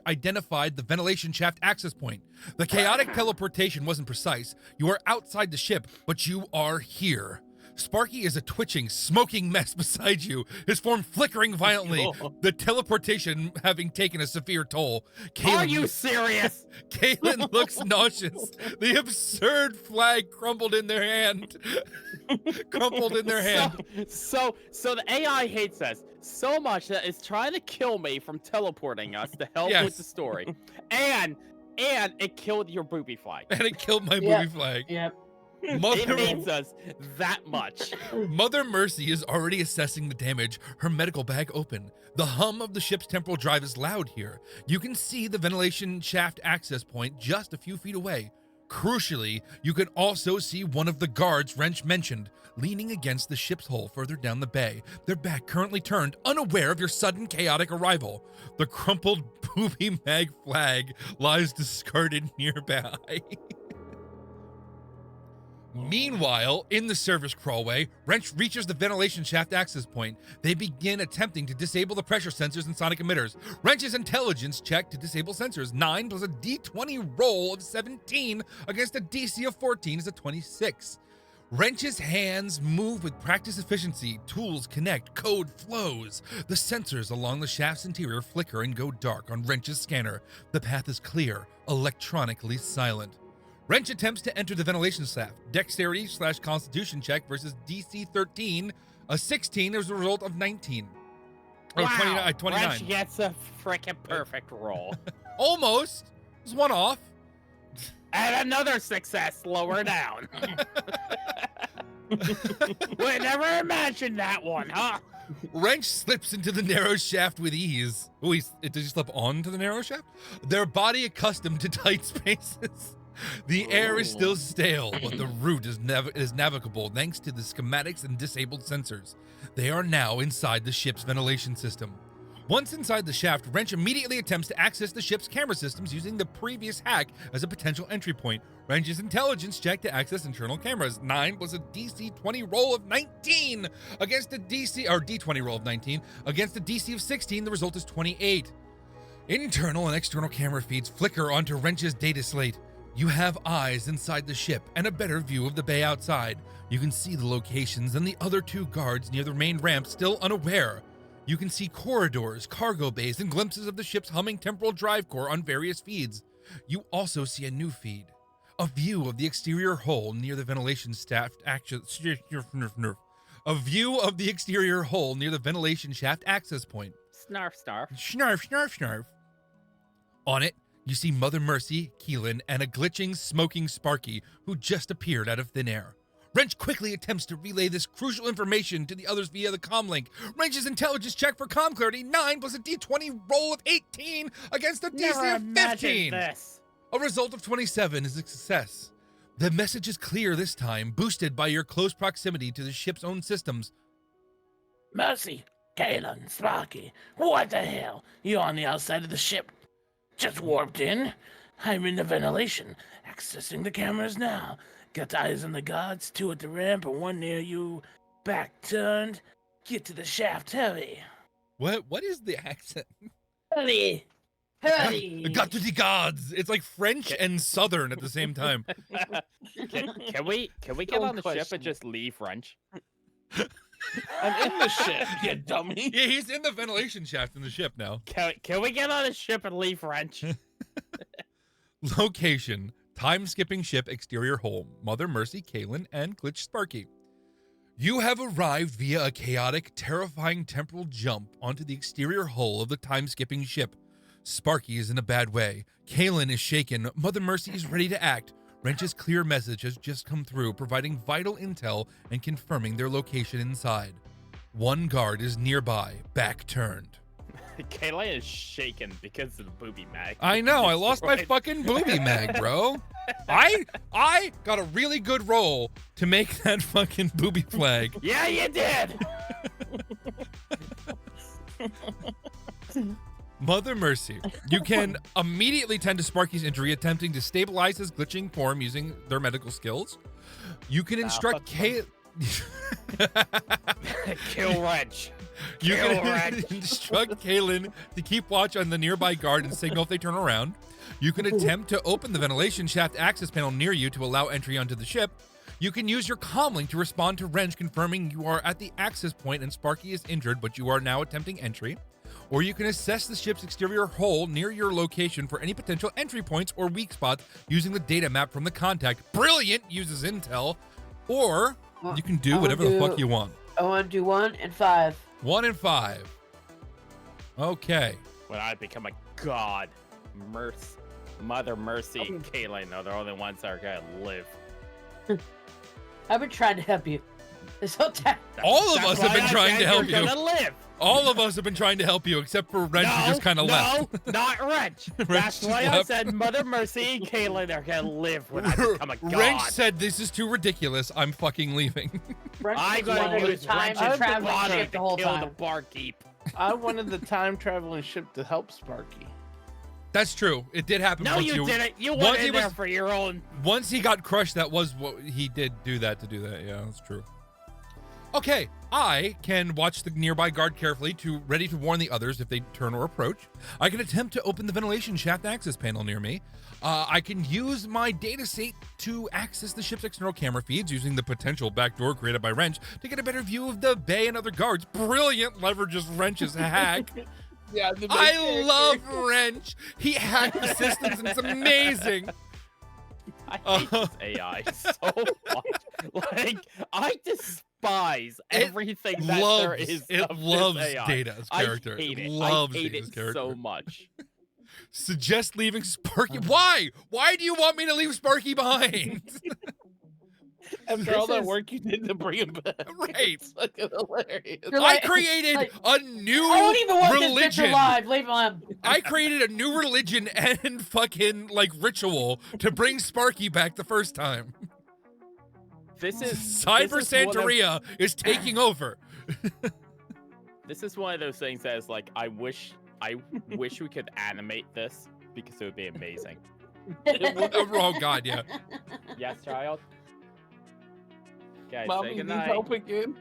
identified the ventilation shaft access point. The chaotic teleportation wasn't precise. You are outside the ship, but you are here. Sparky is a twitching, smoking mess beside you, his form flickering violently, the teleportation having taken a severe toll. Are you serious? Caitlin looks nauseous. The absurd flag crumpled in their hand. So the AI hates us so much that it's trying to kill me from teleporting us to help Yes. with the story, and it killed your booby flag. And it killed my Yeah. booby flag. Yep. It Mother, hates us that much. Mother Mercy is already assessing the damage, her medical bag open. The hum of the ship's temporal drive is loud here. You can see the ventilation shaft access point just a few feet away. Crucially, you can also see one of the guards Wrench mentioned, leaning against the ship's hull further down the bay, their back currently turned, unaware of your sudden chaotic arrival. The crumpled booby mag flag lies discarded nearby. Meanwhile, in the service crawlway, Wrench reaches the ventilation shaft access point. They begin attempting to disable the pressure sensors and sonic emitters. Wrench's intelligence check to disable sensors, 9 plus a d20 roll of 17 against a DC of 14 is a 26. Wrench's hands move with practice efficiency. Tools connect, code flows. The sensors along the shaft's interior flicker and go dark on Wrench's scanner. The path is clear, electronically silent. Wrench attempts to enter the ventilation shaft. Dexterity/Constitution check versus DC 13. A 16 is a result of 19. Or Wow, 29. Wrench gets a freaking perfect roll. Almost. It's one off. And another success lower down. We never imagined that one, huh? Wrench slips into the narrow shaft with ease. Oh, does he slip onto the narrow shaft? Their body accustomed to tight spaces. The air is still stale, but the route is navigable thanks to the schematics and disabled sensors. They are now inside the ship's ventilation system. Once inside the shaft, Wrench immediately attempts to access the ship's camera systems using the previous hack as a potential entry point. Wrench's intelligence check to access internal cameras. 9 plus a DC 20 roll of 19 against a D20 roll of 19 against a DC of 16. The result is 28. Internal and external camera feeds flicker onto Wrench's data slate. You have eyes inside the ship and a better view of the bay outside. You can see the locations and the other 2 guards near the main ramp still unaware. You can see corridors, cargo bays, and glimpses of the ship's humming temporal drive core on various feeds. You also see a new feed, a view of the exterior hull near the ventilation shaft access point. Snarf, snarf. Snarf, snarf, snarf. On it, you see Mother Mercy, Keelan, and a glitching, smoking Sparky who just appeared out of thin air. Wrench quickly attempts to relay this crucial information to the others via the comlink. Wrench's intelligence check for comm clarity, 9 plus a D20 roll of 18 against a DC of 15. This. A result of 27 is a success. The message is clear this time, boosted by your close proximity to the ship's own systems. Mercy, Kalen, Sparky, what the hell? You on the outside of the ship? Just warped in? I'm in the ventilation, accessing the cameras now. Got eyes on the guards, 2 at the ramp and 1 near you. Back turned. Get to the shaft, hurry. What is the accent? Hurry! Hurry! Got to the guards. It's like French and Southern at the same time. Can we get Don't on the ship question. and just leave Wrench? I'm in the ship, you dummy. Yeah, he's in the ventilation shaft in the ship now. Can we get on the ship and leave Wrench? Location: time-skipping ship exterior hull. Mother Mercy, Kalen, and Glitch Sparky. You have arrived via a chaotic, terrifying temporal jump onto the exterior hull of the time-skipping ship. Sparky is in a bad way. Kalen is shaken. Mother Mercy is ready to act. Wrench's clear message has just come through, providing vital intel and confirming their location inside. 1 guard is nearby, back turned. Kayla is shaken because of the booby mag. I know, I lost my Right. fucking booby mag, bro. I got a really good roll to make that fucking booby flag. Yeah, you did. Mother Mercy, you can immediately tend to Sparky's injury, attempting to stabilize his glitching form using their medical skills. You can instruct Kay. Kill Wrench. You Kill can Wrench. instruct Kalen to keep watch on the nearby guard and signal if they turn around. You can attempt to open the ventilation shaft access panel near you to allow entry onto the ship. You can use your comlink to respond to Wrench, confirming you are at the access point and Sparky is injured, but you are now attempting entry. Or you can assess the ship's exterior hull near your location for any potential entry points or weak spots using the data map from the contact. Brilliant! Uses intel. Or you can do whatever the fuck you want. I want to do 1 and 5. 1 and 5. Okay. When I become a god, Mother Mercy, and Kayla, no, they're the only ones that are gonna live. I've been trying to help you this whole time. All of That's us have why been I trying said to help you're you. gonna live. All of us have been trying to help you, except for Wrench, who just kind of left. No, not Wrench. That's just why I left. said Mother Mercy and Kayla, they're gonna live when I become a god. Wrench said, "This is too ridiculous. I'm fucking leaving." I'm wanted gonna the use time Wrench's traveling body ship the whole to kill the time. barkeep. I wanted the time traveling ship to help Sparky. That's true. It did happen. No, once you didn't. You once went he in there was- for your own. Once he got crushed, that was what he did do that to do that. Yeah, that's true. Okay, I can watch the nearby guard carefully, ready to warn the others if they turn or approach. I can attempt to open the ventilation shaft access panel near me. I can use my data set to access the ship's external camera feeds using the potential backdoor created by Wrench to get a better view of the bay and other guards. Brilliant leverages Wrench's hack. Yeah, I love Wrench. He hacked the systems and it's amazing. I hate this AI so much. Like, I despise everything that there is It of loves this AI. Data's character. I hate it. Loves I hate Data's it character. so much. Suggest leaving Sparky. Why? Why do you want me to leave Sparky behind? After all This that is- work you did to bring him back. Right. It's fucking hilarious. You're I like- created like, a new I don't even want this bitch religion. alive. Leave him alone. I created a new religion and fucking like ritual to bring Sparky back the first time. This is Cyber this is one of- Santeria is taking over. This is one of those things that is like, I wish we could animate this because it would be amazing. Oh God, yeah. Yes, child. Guys, say Mommy needs goodnight. help again.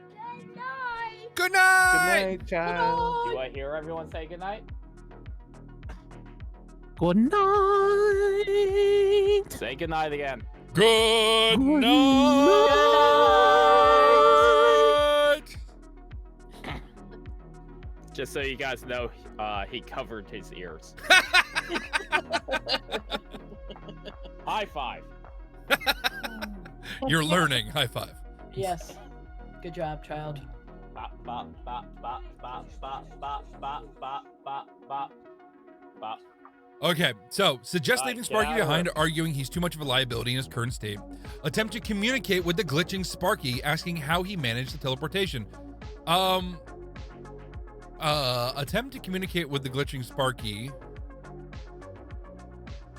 Good Good night. night, child. Do I hear everyone say goodnight? Good night. Say goodnight again. Good Good night. Just so you guys know, he covered his ears. High five. You're learning. High five. Yes. Good job, child. Bop, bop, bop, bop, bop, bop, bop, bop, bop, bop, bop, bop. Okay, so suggest Right, leaving get Sparky out of behind, arguing he's too much of a liability in his current state. Attempt to communicate with the glitching Sparky, asking how he managed the teleportation. Attempt to communicate with the glitching Sparky.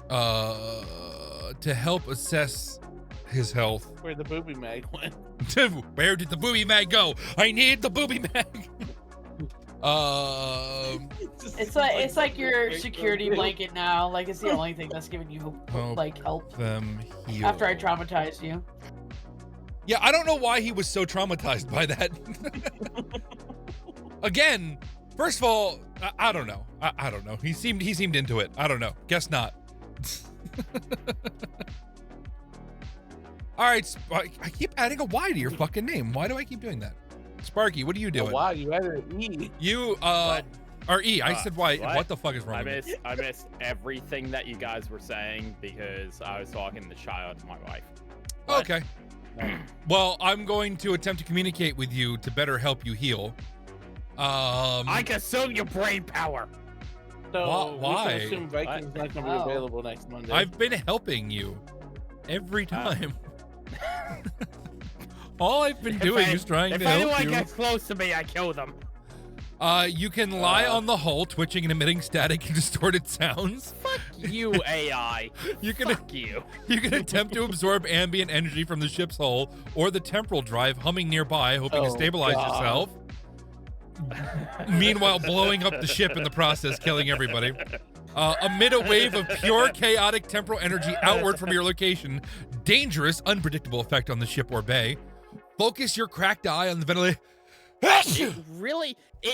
To help assess his health. Where the booby mag went. Where did the booby mag go? I need the booby mag. It's like your security blanket now. Like it's the only thing that's giving you Help like help them heal. after I traumatized you. Yeah, I don't know why he was so traumatized by that. Again, first of all, I don't know. I don't know. He seemed into it. I don't know. Guess not. All right, I keep adding a Y to your fucking name. Why do I keep doing that? Sparky, what are you doing? Wow, you added an E. You or E. I said Y. What the fuck is wrong with me? I missed everything that you guys were saying because I was talking to Child, my wife. Okay. Well, I'm going to attempt to communicate with you to better help you heal. I consume your brain power. So Why? we can assume Viking's not going to be Oh. available next Monday. I've been helping you every time. All I've been doing is trying If to help anyone you. gets close to me, I kill them. You can lie on the hull, twitching and emitting static and distorted sounds. Fuck you, AI. You can Fuck you. you can attempt to absorb ambient energy from the ship's hull or the temporal drive, humming nearby, hoping to Oh, stabilize God. yourself. Meanwhile, blowing up the ship in the process, killing everybody. Emit a wave of pure chaotic temporal energy outward from your location. Dangerous, unpredictable effect on the ship or bay. Focus your cracked eye on the ventilator. It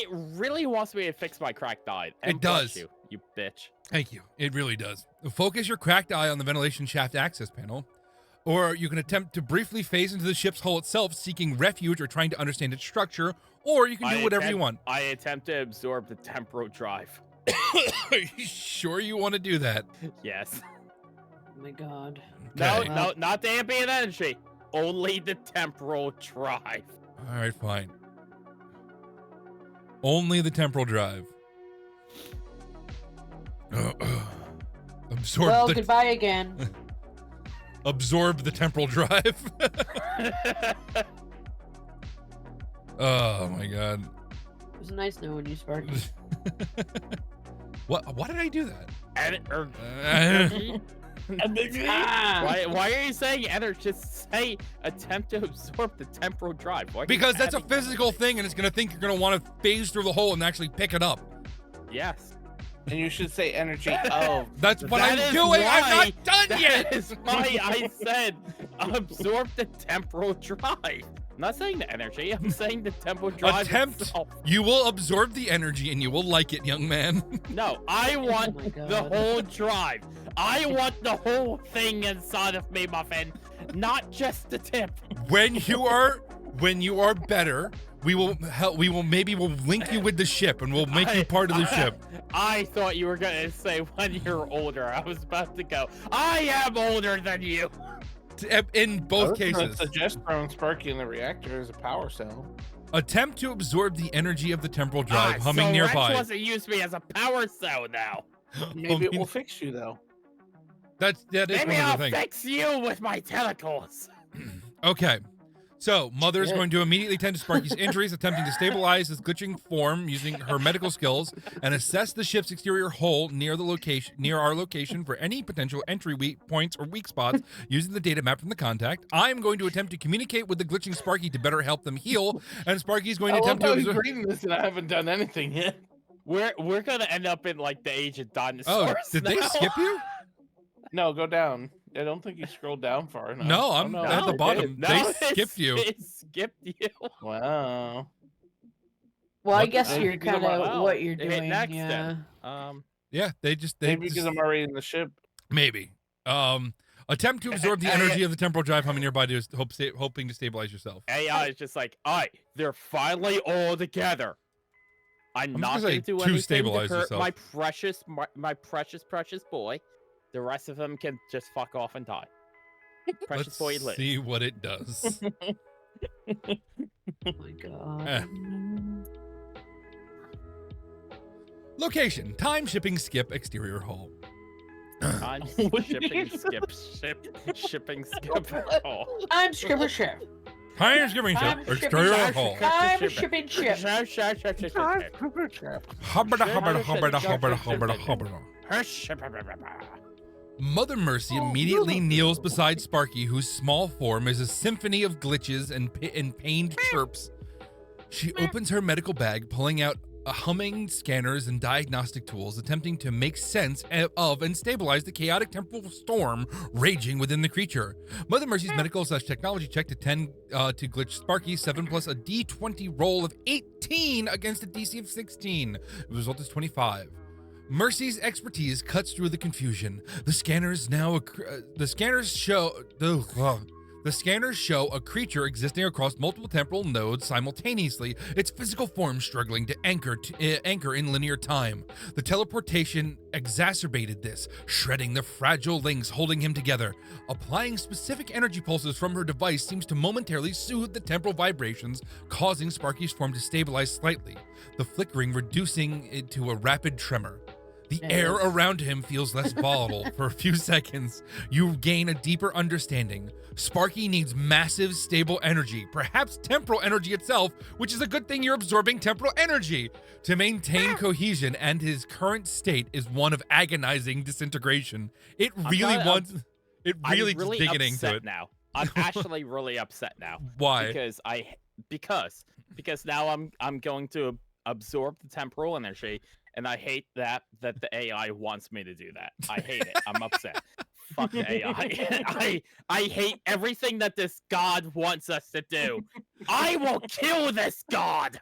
really wants me to fix my cracked eye. And It does. bless you bitch. Thank you. It really does. Focus your cracked eye on the ventilation shaft access panel. Or you can attempt to briefly phase into the ship's hull itself, seeking refuge or trying to understand its structure. Or you can do whatever you want. I attempt to absorb the temporal drive. Are you sure you want to do that? Yes. Oh my god. Okay. No, not the ambient energy. Only the temporal drive. All right, fine. Only the temporal drive. Absorb Well, the goodbye again. absorb the temporal drive. Oh my god. It was nice knowing you, Sparky. What? Why did I do that? Why are you saying energy? Just say attempt to absorb the temporal drive. Why are you Because that's a adding- physical thing, and it's gonna think you're gonna want to phase through the hole and actually pick it up. Yes. And you should say energy of. That's what That I'm is doing. I'm why- not done That yet. is why I said absorb the temporal drive. I'm not saying the energy. I'm saying the temporal drive. Attempt. itself. You will absorb the energy, and you will like it, young man. No, I want my the God. whole drive. I want the whole thing inside of me, Muffin, not just the tip. When you are better, we will help. We'll link you with the ship, and we'll make you part of the ship. I thought you were gonna say when you're older. I was about to go. I am older than you. In both cases. Suggest throwing Sparky in the reactor as a power cell. Attempt to absorb the energy of the temporal drive, humming so nearby. Rex wants to use me as a power cell now. Maybe it will fix you though. That is Maybe one I'll of the things. fix you with my tentacles. Okay, So, Mother is Shit. going to immediately tend to Sparky's injuries, attempting to stabilize his glitching form using her medical skills, and assess the ship's exterior hull near our location for any potential entry weak points or weak spots using the data map from the contact. I'm going to attempt to communicate with the glitching Sparky to better help them heal, and Sparky is going to I love attempt to how he's observe. reading this and I haven't done anything yet. We're gonna end up in like the age of dinosaurs. Oh, did they now. skip you? No, go down. I don't think you scrolled down far enough. No, Oh, I'm no, at the you bottom. did. They No, skipped you. It skipped you. Wow. Well, I What guess the- you're kind of Wow. what you're Hit doing. next Yeah. then. Yeah, they Maybe because I'm already in the ship. maybe. Attempt to absorb the energy of the temporal drive humming nearby to hoping to stabilize yourself. AI is just like, all right, they're finally all together. I'm just not gonna going say to do to anything stabilize to hurt yourself. my precious boy. The rest of them can just fuck off and die. Precious Let's boy lives. see what it does. Oh my god. Eh. Location: time shipping skip exterior hull. I'm What do you shipping mean? shipping skip. Oh. I'm skipper ship. Time shipping I'm ship shipping exterior ship. hull. I'm shipping ship. Hubbard. Mother Mercy immediately kneels beside Sparky, whose small form is a symphony of glitches and pained chirps. She opens her medical bag, pulling out humming scanners and diagnostic tools, attempting to make sense of and stabilize the chaotic temporal storm raging within the creature. Mother Mercy's medical/technology check to tend to glitch Sparky 7 plus a D20 roll of 18 against a DC of 16. The result is 25. Mercy's expertise cuts through the confusion. The scanners show a creature existing across multiple temporal nodes simultaneously, its physical form struggling to anchor in linear time. The teleportation exacerbated this, shredding the fragile links holding him together. Applying specific energy pulses from her device seems to momentarily soothe the temporal vibrations, causing Sparky's form to stabilize slightly, the flickering reducing it to a rapid tremor. The air around him feels less volatile. For a few seconds, you gain a deeper understanding. Sparky needs massive, stable energy, perhaps temporal energy itself, which is a good thing you're absorbing temporal energy, to maintain cohesion, and his current state is one of agonizing disintegration. It really I'm just really digging upset into it. now. I'm actually really upset now. Why? Because now I'm going to absorb the temporal energy, and I hate that the AI wants me to do that. I hate it. I'm upset. Fuck the AI. I hate everything that this god wants us to do. I will kill this god.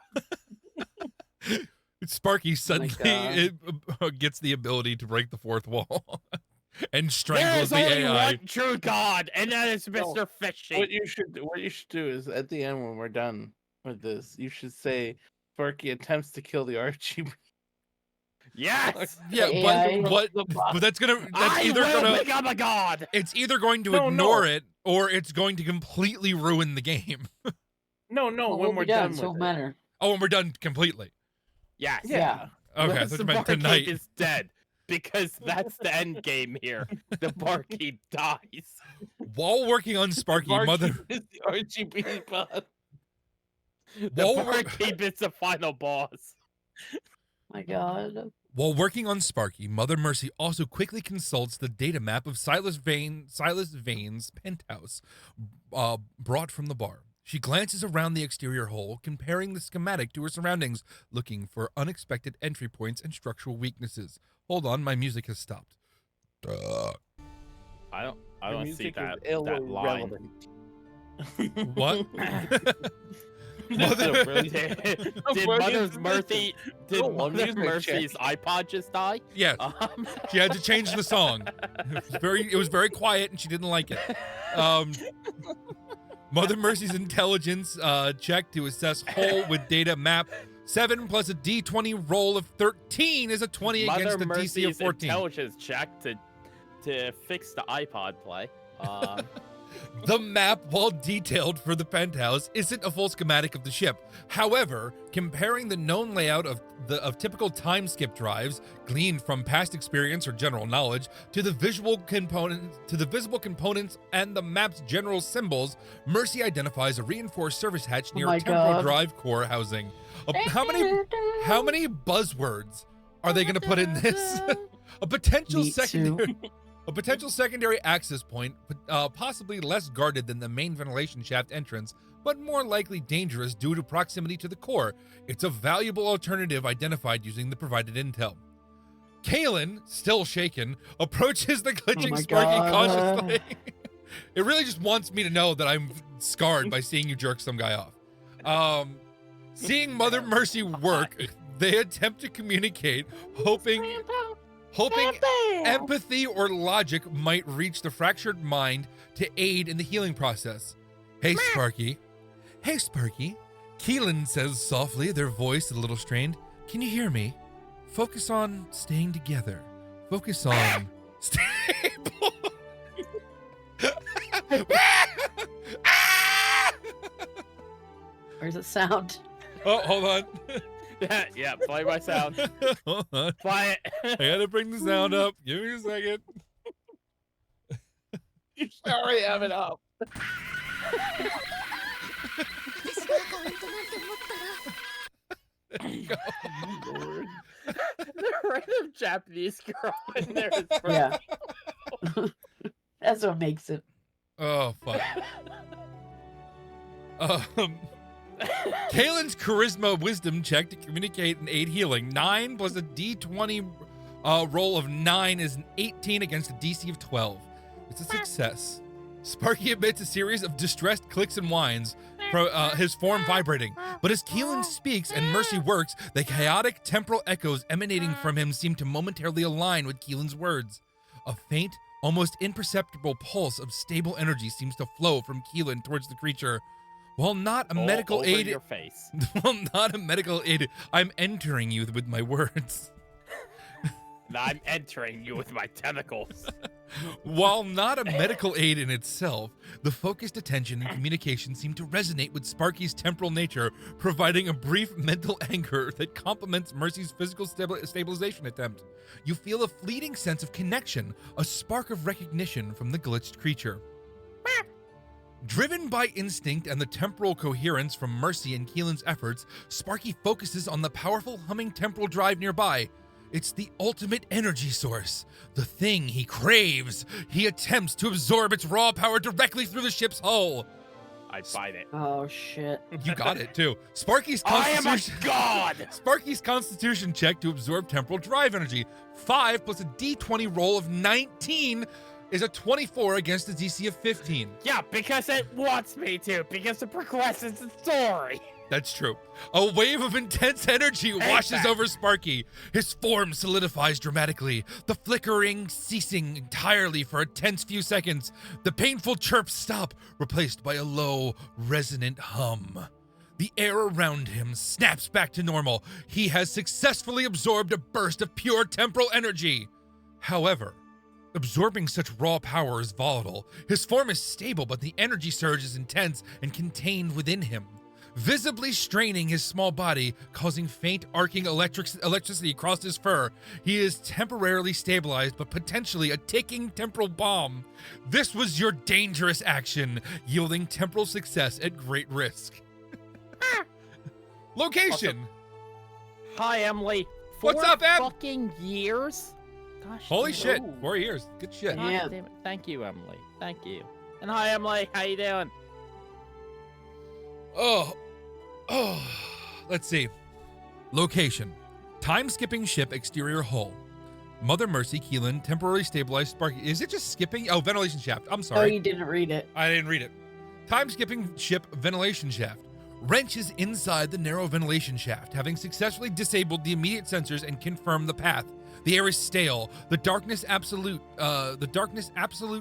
Sparky suddenly God. gets the ability to break the fourth wall and strangles There's the only AI. one true god, and that is Mr. No, Fishy. What you should do is at the end when we're done with this, you should say Sparky attempts to kill the Archie. Yes. Yeah, AI. but that's I either will gonna become a god. it's either going to No, ignore no. it or it's going to completely ruin the game. No, Well, when we're done so with it. matter. Oh, and we're done completely. Yes. Yeah. Okay, I The thought you meant barkeep tonight. is dead because that's the end game here. The barkeep dies. While working on Sparky, Sparky Mother is the RGB bot. The Whoa. barkeep is the final boss. My god. While working on Sparky, Mother Mercy also quickly consults the data map of Silas Vane's penthouse brought from the bar. She glances around the exterior hull, comparing the schematic to her surroundings, looking for unexpected entry points and structural weaknesses. Hold on, my music has stopped. I Your don't see music that is line. irrelevant. What? That's Mother- a really- Did What Mother is Mercy? Did Go on, Mother music Mercy's check. iPod just die? Yes, she had to change the song. It was very quiet, and she didn't like it. Mother Mercy's intelligence check to assess hull with data map 7 plus a D20 roll of 13 is a 20 Mother against a DC of Mercy's 14. intelligence check to fix the iPod play. The map, while detailed for the penthouse, isn't a full schematic of the ship. However, comparing the known layout of typical time skip drives, gleaned from past experience or general knowledge, to the visible components and the map's general symbols, Mercy identifies a reinforced service hatch near my temporal God. drive core housing. How many buzzwords are they going to put in this? A potential Me secondary. A potential secondary access point, possibly less guarded than the main ventilation shaft entrance, but more likely dangerous due to proximity to the core. It's a valuable alternative identified using the provided intel. Kalen, still shaken, approaches the glitching my Sparky God. cautiously. It really just wants me to know that I'm scarred by seeing you jerk some guy off. Seeing Mother Mercy work, they attempt to communicate, hoping empathy or logic might reach the fractured mind to aid in the healing process. Hey, Sparky. Hey, Sparky. Keelan says softly, their voice a little strained. Can you hear me? Focus on staying together. Focus on stable. Where's the sound? Oh, hold on. Yeah, play my sound. Hold on. Play it. I gotta bring the sound up. Give me a second. You already have it up. There you go. The random Japanese girl in there is Yeah. That's what makes it. Oh, fuck. Kalen's charisma wisdom check to communicate and aid healing. 9 plus a d20 roll of 9 is an 18 against a DC of 12. It's a success. Sparky emits a series of distressed clicks and whines, his form vibrating. But as Keelan speaks and Mercy works, the chaotic temporal echoes emanating from him seem to momentarily align with Keelan's words. A faint, almost imperceptible pulse of stable energy seems to flow from Keelan towards the creature. While not a medical over aid, your face. while not a medical aid, I'm entering you with my words. I'm entering you with my tentacles. While not a medical aid in itself, the focused attention and communication seem to resonate with Sparky's temporal nature, providing a brief mental anchor that complements Mercy's physical stabilization attempt. You feel a fleeting sense of connection, a spark of recognition from the glitched creature. Driven by instinct and the temporal coherence from Mercy and Keelan's efforts, Sparky focuses on the powerful humming temporal drive nearby. It's the ultimate energy source, the thing he craves. He attempts to absorb its raw power directly through the ship's hull. I fight it. Oh shit. You got it too. Sparky's I am a constitution. god! Sparky's constitution check to absorb temporal drive energy. 5 plus a d20 roll of 19 is a 24 against a DC of 15. Yeah, because it wants me to, because it progresses the story. That's true. A wave of intense energy washes over Sparky. His form solidifies dramatically, the flickering ceasing entirely for a tense few seconds. The painful chirps stop, replaced by a low, resonant hum. The air around him snaps back to normal. He has successfully absorbed a burst of pure temporal energy. However, absorbing such raw power is volatile. His form is stable, but the energy surge is intense and contained within him, visibly straining his small body, causing faint arcing electricity across his fur. He is temporarily stabilized, but potentially a ticking temporal bomb. This was your dangerous action, yielding temporal success at great risk. Location. Hi, Emily. What's up, Em? Fucking years? Gosh, Holy dude. shit, 4 years. Good shit. God Yeah. damn it. Thank you, Emily. Thank you. And hi, Emily. How you doing? Oh, let's see. Location. Time-skipping ship exterior hull. Mother Mercy, Keelan, temporarily stabilized Sparky. Is it just skipping? Oh, ventilation shaft. I'm Oh, sorry. you didn't read it. I didn't read it. Time-skipping ship ventilation shaft. Wrench is inside the narrow ventilation shaft, having successfully disabled the immediate sensors and confirmed the path. The air is stale. The darkness absolute,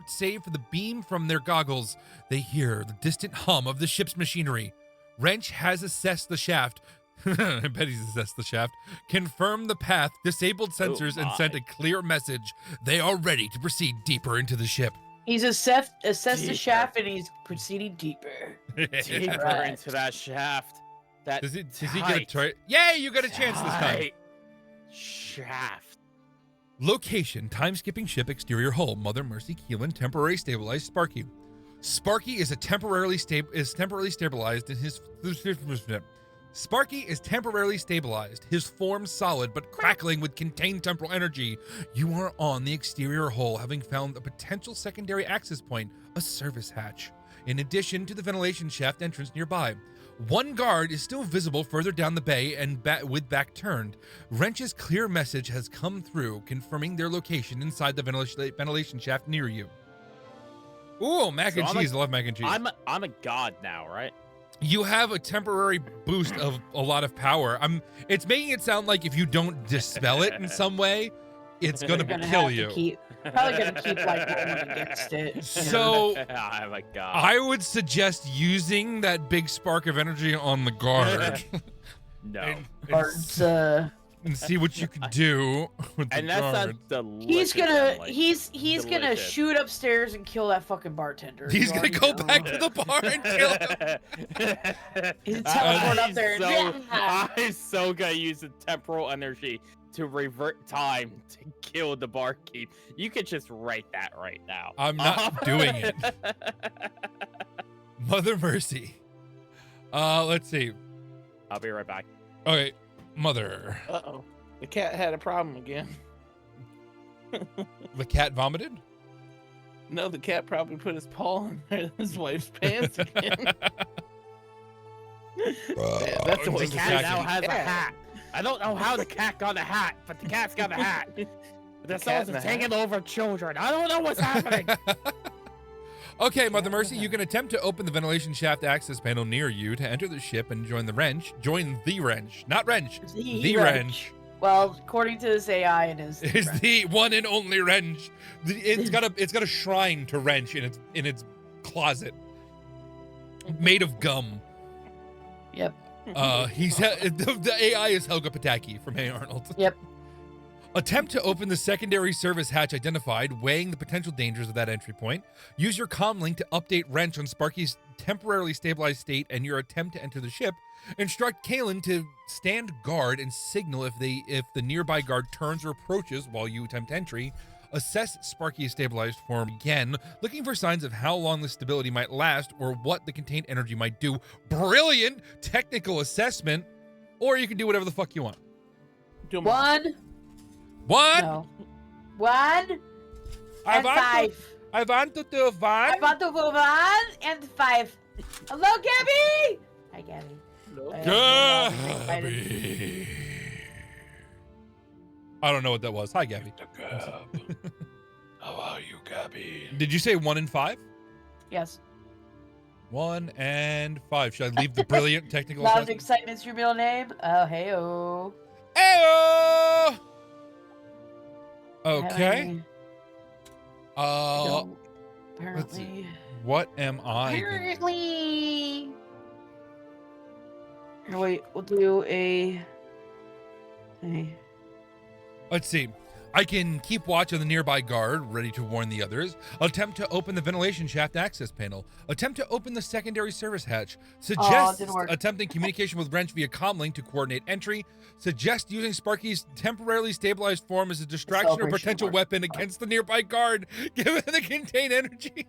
save for the beam from their goggles. They hear the distant hum of the ship's machinery. Wrench has assessed the shaft. I bet he's assessed the shaft. Confirmed the path, disabled sensors, and sent a clear message. They are ready to proceed deeper into the ship. He's assessed the Deeper. shaft and he's proceeding deeper. Deeper Right. into that shaft. That Does he get a try? Yay, you got a chance this time. tight shaft. Location, time-skipping ship, exterior hull, Mother Mercy Keelan, temporary stabilized Sparky. Sparky is temporarily stabilized in his... Sparky is temporarily stabilized, his form solid but crackling with contained temporal energy. You are on the exterior hull, having found a potential secondary access point, a service hatch, in addition to the ventilation shaft entrance nearby. One guard is still visible further down the bay and with back turned. Wrench's clear message has come through, confirming their location inside the ventilation shaft near you. Ooh, mac and cheese. I love mac and cheese. I'm a god now, right? You have a temporary boost of a lot of power. It's making it sound like if you don't dispel it in some way, it's gonna kill you. Probably gonna keep like rolling against it. So I'm a god. I would suggest using that big spark of energy on the guard. No. Guards, and see what you can do with the And that guard. sounds delicious. he's gonna delicious. shoot upstairs and kill that fucking bartender. He's You gonna already go know. back to the bar and kill him. He's teleport up I'm there. so, I'm so gonna use the temporal energy to revert time to kill the barkeep. You could just write that right now. I'm not doing it. Mother Mercy. Let's see. I'll be right back. Okay, Mother. Uh-oh. The cat had a problem again. The cat vomited? No, the cat probably put his paw in his wife's pants again. Yeah, that's The what The was just cat now attacking. has a hat. I don't know how the cat got a hat, but the cat's got a hat. The cat cells in are the taking over children. I don't know what's happening. Okay, Mother Mercy, you can attempt to open the ventilation shaft access panel near you to enter the ship and join the wrench. Join the wrench. Not wrench. The wrench. Well, according to this AI, it is. Is the one and only wrench. It's got a shrine to wrench in its closet. Made of gum. Yep. The AI is Helga Pataki from Hey Arnold. Yep. Attempt to open the secondary service hatch identified, weighing the potential dangers of that entry point. Use your comm link to update Wrench on Sparky's temporarily stabilized state and your attempt to enter the ship. Instruct Kalen to stand guard and signal if the nearby guard turns or approaches while you attempt entry. Assess Sparky's stabilized form again, looking for signs of how long the stability might last or what the contained energy might do. Brilliant technical assessment. Or you can do whatever the fuck you want. Do 'em all. One. No. 1 I and want to- 5. I want to do I one. want to go 1 and 5. Hello, Gabby. Hi, Gabby. Gabby. I don't know what that was. Hi, Gabby. How are you, Gabby? Did you say 1 and 5? Yes. 1 and 5. Should I leave the brilliant technical Loud assessment? excitement's your middle name? Oh, hey-oh. Ayo! Okay. No, let's see. apparently. What am I? Apparently. Here, wait, we'll do a. Let's see. I can keep watch on the nearby guard, ready to warn the others. Attempt to open the ventilation shaft access panel. Attempt to open the secondary service hatch. Suggest didn't work. attempting communication with Wrench via comlink to coordinate entry. Suggest using Sparky's temporarily stabilized form as a distraction or Celebration potential work. weapon against the nearby guard, given the contained energy.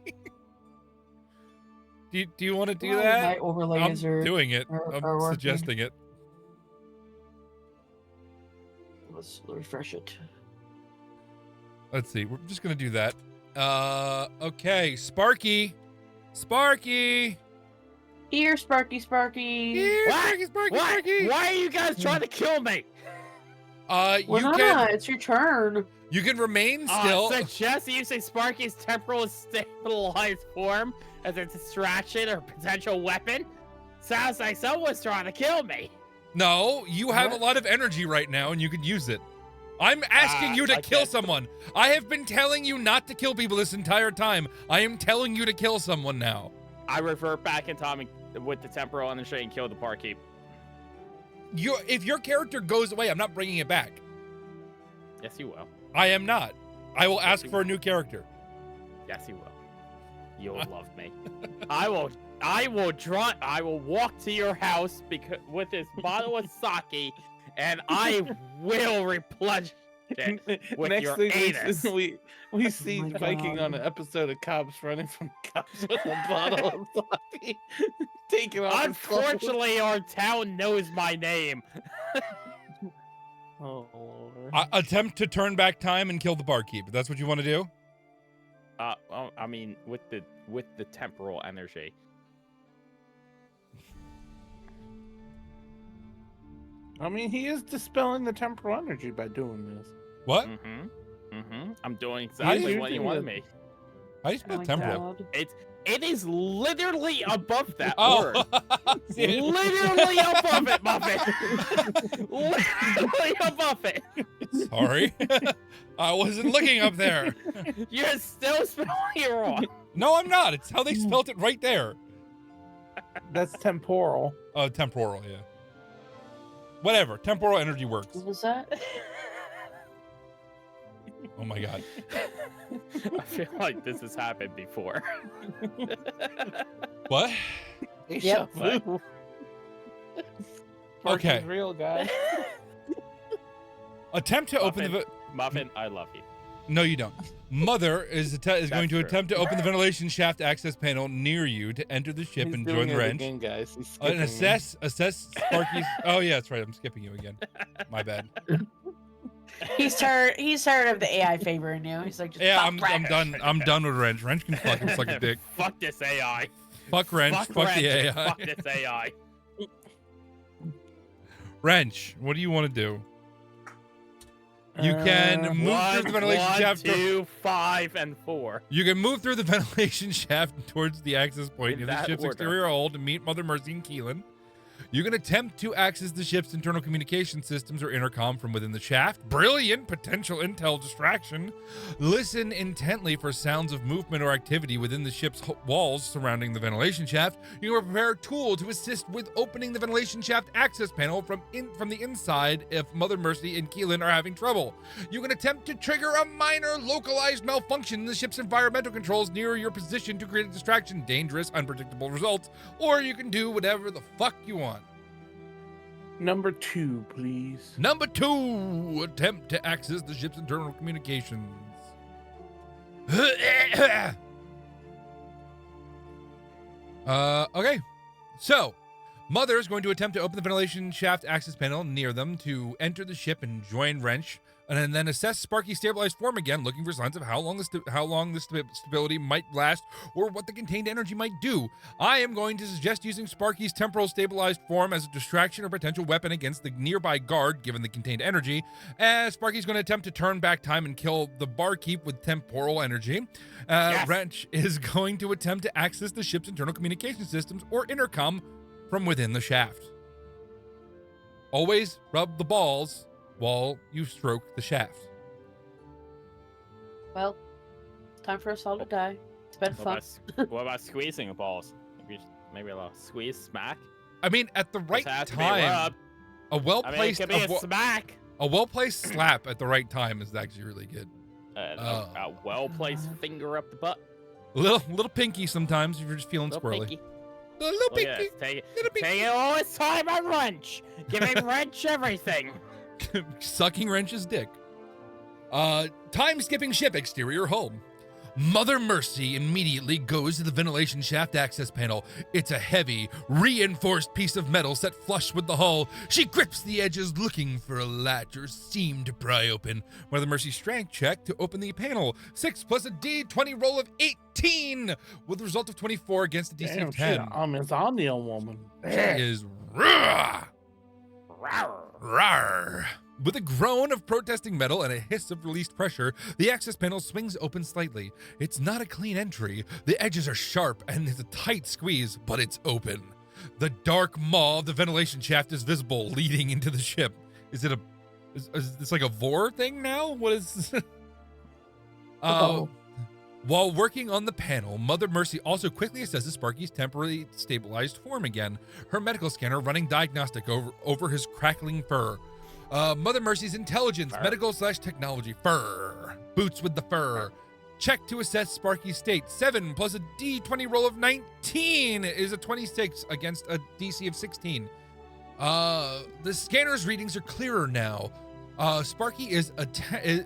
do you want to do My that? overlays I'm are. doing it. are I'm working. suggesting it. Let's refresh it. Let's see. We're just gonna do that. Okay. Sparky. Sparky. Here, Sparky, Sparky. Here, What? Sparky, Sparky, What? Sparky. Why are you guys trying to kill me? Well, You not. can It's your turn. remain still. Suggest using Sparky's temporal stabilized form as a distraction or potential weapon? Sounds like someone's trying to kill me. No, you have a What? lot of energy right now, and you can use it. I'm asking you to I kill can't. someone. I have been telling you not to kill people this entire time. I am telling you to kill someone now. I revert back in time with the temporal energy and kill the barkeep. If your character goes away, I'm not bringing it back. Yes, you will. I am not. I will ask you for a new character. Yes, you will. You'll love me. I will walk to your house with this bottle of sake, and I will replenish it with Next your thing anus. we see my Viking God. on an episode of Cops running from cops with a bottle of sake, taking off his clothes. Unfortunately, our town knows my name. Oh, Lord. Attempt to turn back time and kill the barkeep. That's what you want to do? Well, I mean, with the temporal energy. I mean, he is dispelling the temporal energy by doing this. What? I'm doing exactly you what you do wanted it. me. How do you spell Oh my temporal? God. It is literally above that word. Oh, Literally above it, Muffin. Literally above it. sorry. I wasn't looking up there. You're still spelling it wrong. No, I'm not. It's how they spelt it right there. That's temporal. Oh, temporal, yeah. Whatever. Temporal energy works. What was that? Oh my God. I feel like this has happened before. What? Yep. Okay. Real guy. Attempt to open the... Muffin, I love you. No, you don't. Mother is going to true. attempt to open the ventilation shaft access panel near you to enter the ship He's and doing join the it wrench. again, guys. He's And skipping me. assess Sparky's... Oh, yeah, that's right. I'm skipping you again. My bad. He's tired of the AI favoring you. He's like, just Yeah, fuck I'm Wrench. done. I'm done with Wrench. Wrench can fucking suck a dick. Fuck this AI. Fuck Wrench. Fuck Wrench, the AI. Fuck this AI. Wrench, what do you want to do? You can move through the ventilation shaft. 2, 5, and 4. You can move through the ventilation shaft towards the access point In near the that ship's order. exterior hull to meet Mother Mercy and Keelan. You can attempt to access the ship's internal communication systems or intercom from within the shaft. Brilliant potential intel distraction. Listen intently for sounds of movement or activity within the ship's walls surrounding the ventilation shaft. You can prepare a tool to assist with opening the ventilation shaft access panel from the inside if Mother Mercy and Keelan are having trouble. You can attempt to trigger a minor localized malfunction in the ship's environmental controls near your position to create a distraction. Dangerous, unpredictable results. Or you can do whatever the fuck you want. Number 2, please. Number 2, attempt to access the ship's internal communications. Okay. So, Mother is going to attempt to open the ventilation shaft access panel near them to enter the ship and join Wrench, and then assess Sparky's stabilized form again, looking for signs of how long the stability might last or what the contained energy might do. I am going to suggest using Sparky's temporal stabilized form as a distraction or potential weapon against the nearby guard, given the contained energy. As Sparky's going to attempt to turn back time and kill the barkeep with temporal energy. Yes. Wrench is going to attempt to access the ship's internal communication systems or intercom from within the shaft. Always rub the balls while you stroke the shaft. Well, it's time for us all to die. It's been fun. What about squeezing the balls? Maybe a little squeeze, smack. I mean, at the right Doesn't have to be time, rub. a well-placed it could be a smack. a well-placed slap at the right time is actually really good. A well-placed finger up the butt. Little pinky sometimes if you're just feeling Little squirrely. pinky. Little Oh, pinky. yes. Take Little pinky. it all its time on Wrench. Giving Wrench everything. Sucking Wrench's dick. Time skipping ship exterior hull. Mother Mercy immediately goes to the ventilation shaft access panel. It's a heavy, reinforced piece of metal set flush with the hull. She grips the edges looking for a latch or seam to pry open. Mother Mercy's strength check to open the panel. 6 plus a D20 roll of 18 with a result of 24 against a DC Damn, of she 10. an Amazonian woman. She is raw. Rawr. With a groan of protesting metal and a hiss of released pressure, the access panel swings open slightly. It's not a clean entry. The edges are sharp and it's a tight squeeze, but it's open. The dark maw of the ventilation shaft is visible, leading into the ship. Is this like a vor thing now? What is While working on the panel, Mother Mercy also quickly assesses Sparky's temporarily stabilized form again, her medical scanner running diagnostic over his crackling fur. Mother Mercy's intelligence, medical/technology, fur. Boots with the fur. Check to assess Sparky's state. 7 plus a D20 roll of 19 is a 26 against a DC of 16. The scanner's readings are clearer now. Sparky is the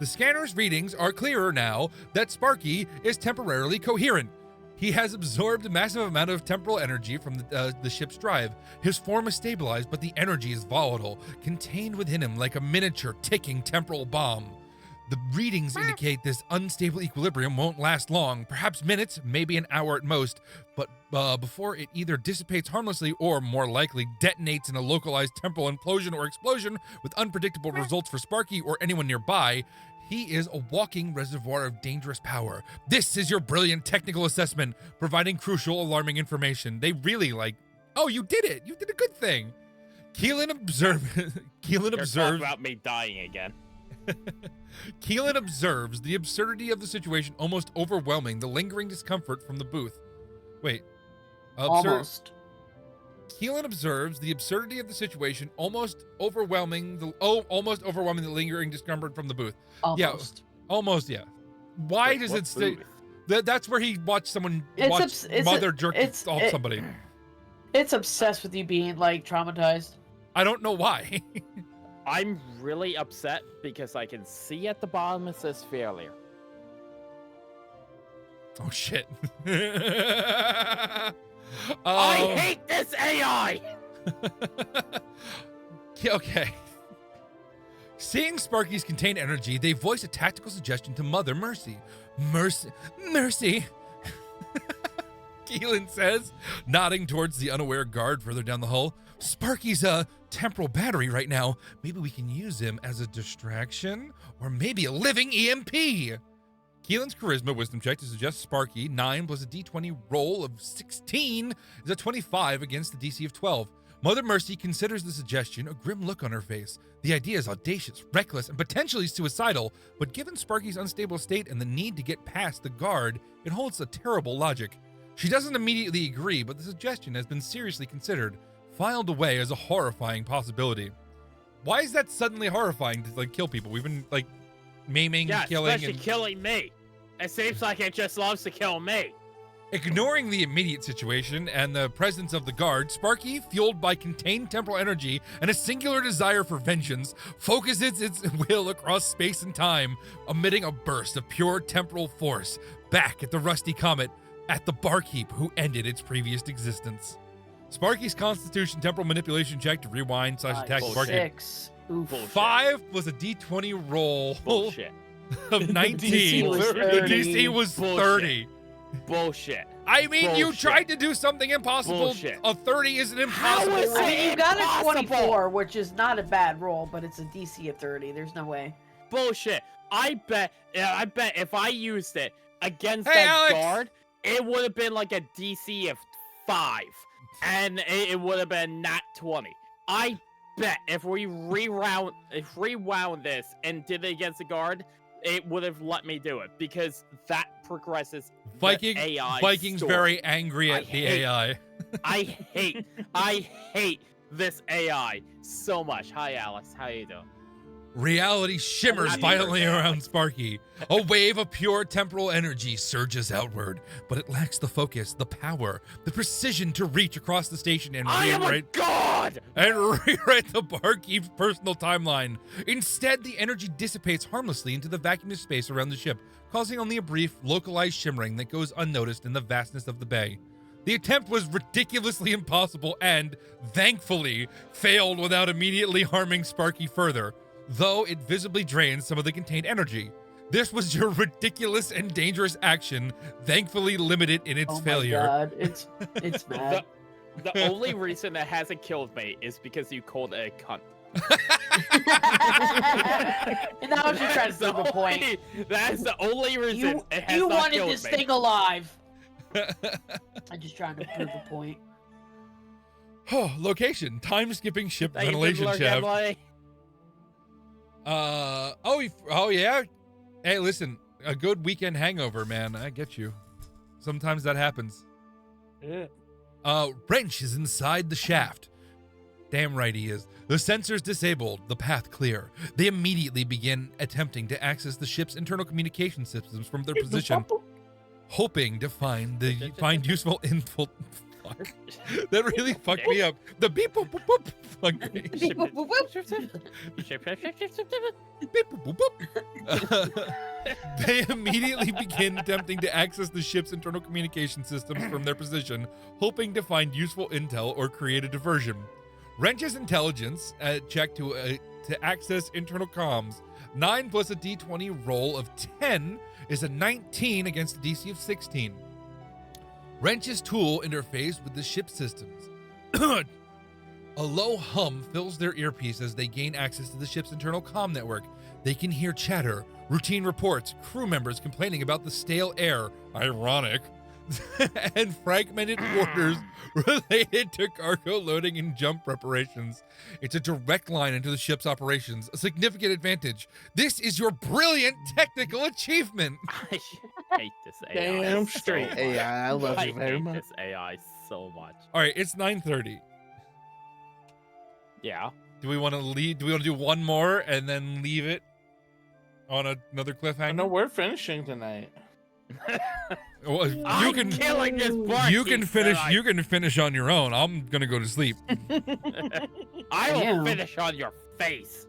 scanner's readings are clearer now that Sparky is temporarily coherent. He has absorbed a massive amount of temporal energy from the ship's drive. His form is stabilized, but the energy is volatile, contained within him like a miniature ticking temporal bomb. The readings indicate this unstable equilibrium won't last long, perhaps minutes, maybe an hour at most, but before it either dissipates harmlessly or, more likely, detonates in a localized temporal implosion or explosion with unpredictable results for Sparky or anyone nearby. He is a walking reservoir of dangerous power. This is your brilliant technical assessment, providing crucial, alarming information. They really oh, you did it. You did a good thing. Keelan observes about me dying again. Keelan observes the absurdity of the situation almost overwhelming the lingering discomfort from the booth. Wait. Almost. Keelan observes the absurdity of the situation almost overwhelming the lingering discomfort from the booth. Almost. Yeah. Almost, yeah. Why does it say that's where he watched someone mother jerk off somebody. It's obsessed with you being traumatized. I don't know why. I'm really upset because I can see at the bottom it says failure. Oh shit. I hate this AI! Okay. Seeing Sparky's contained energy, they voice a tactical suggestion to Mother Mercy. Mercy. Keelan says, nodding towards the unaware guard further down the hull. Sparky's a temporal battery right now. Maybe we can use him as a distraction, or maybe a living EMP. Keelan's charisma wisdom check to suggest Sparky, 9 plus a d20 roll of 16 is a 25 against the DC of 12. Mother Mercy considers the suggestion, a grim look on her face. The idea is audacious, reckless, and potentially suicidal, but given Sparky's unstable state and the need to get past the guard, it holds a terrible logic. She doesn't immediately agree, but the suggestion has been seriously considered, filed away as a horrifying possibility. Why is that suddenly horrifying to kill people? We've been maiming, killing, especially killing me. It seems like it just loves to kill me. Ignoring the immediate situation and the presence of the guard, Sparky, fueled by contained temporal energy and a singular desire for vengeance, focuses its will across space and time, emitting a burst of pure temporal force back at the rusty comet, at the barkeep who ended its previous existence. Sparky's Constitution temporal manipulation check to rewind / attack the barkeep. 6. Oof. 5 was a d20 roll. Bullshit. Of 19. DC was The 30. DC was Bullshit. 30. Bullshit. I mean, you Bullshit. tried to do something impossible. Bullshit. A 30 is an impossible How is roll. it? I mean, you got a Impossible. 24, which is not a bad roll, but it's a DC of 30. There's no way. Bullshit. I bet if I used it against Hey, that Alex. guard, it would have been like a DC of 5. And it would have been nat 20. I bet if we rewound this and did it against the guard, it would have let me do it because that progresses the AI Viking's story. very angry at the AI. I hate this AI so much. Hi, Alex. How you doing? Reality shimmers Happy violently birthday, around Sparky. A wave of pure temporal energy surges outward, but it lacks the focus, the power, the precision to reach across the station and I am a god! rewrite the barkeep's personal timeline. Instead, the energy dissipates harmlessly into the vacuum of space around the ship, causing only a brief, localized shimmering that goes unnoticed in the vastness of the bay. The attempt was ridiculously impossible and, thankfully, failed without immediately harming Sparky further, though it visibly drains some of the contained energy. This was your ridiculous and dangerous action, thankfully limited in its failure. Oh my god, it's bad. The only reason that hasn't killed me is because you called it a cunt. And that was just trying to prove a point. That is the only reason it has You not wanted killed this me. thing alive. I'm just trying to prove a point. Location, time skipping ship Thank you, ventilation Lord shaft. Emily. Oh yeah. Hey, listen, a good weekend hangover, man. I get you. Sometimes that happens. Yeah. Wrench is inside the shaft. Damn right he is. The sensors disabled, the path clear. They immediately begin attempting to access the ship's internal communication systems from their position, hoping to find useful info. Fuck. That really fucked me up. The beep boop boop boop. Fuck me. Beep boop boop boop. They immediately begin attempting to access the ship's internal communication systems from their position, hoping to find useful intel or create a diversion. Wrench's intelligence check to access internal comms. 9 plus a d20 roll of 10 is a 19 against a DC of 16. Wrench's tool interface with the ship systems. A low hum fills their earpiece as they gain access to the ship's internal comm network. They can hear chatter, routine reports, crew members complaining about the stale air, ironic, and fragmented orders related to cargo loading and jump preparations. It's a direct line into the ship's operations, a significant advantage. This is your brilliant technical achievement. I hate this AI. Damn so straight much. AI. I love you very hate much. this AI so much. All right, it's 9:30. Yeah. Do we want to leave? Do we want to do one more and then leave it on another cliffhanger? I know we're finishing tonight. Well, you I'm can killing this barkeep you can finish tonight. you can finish on your own. I'm gonna go to sleep. I will Damn. finish on your face.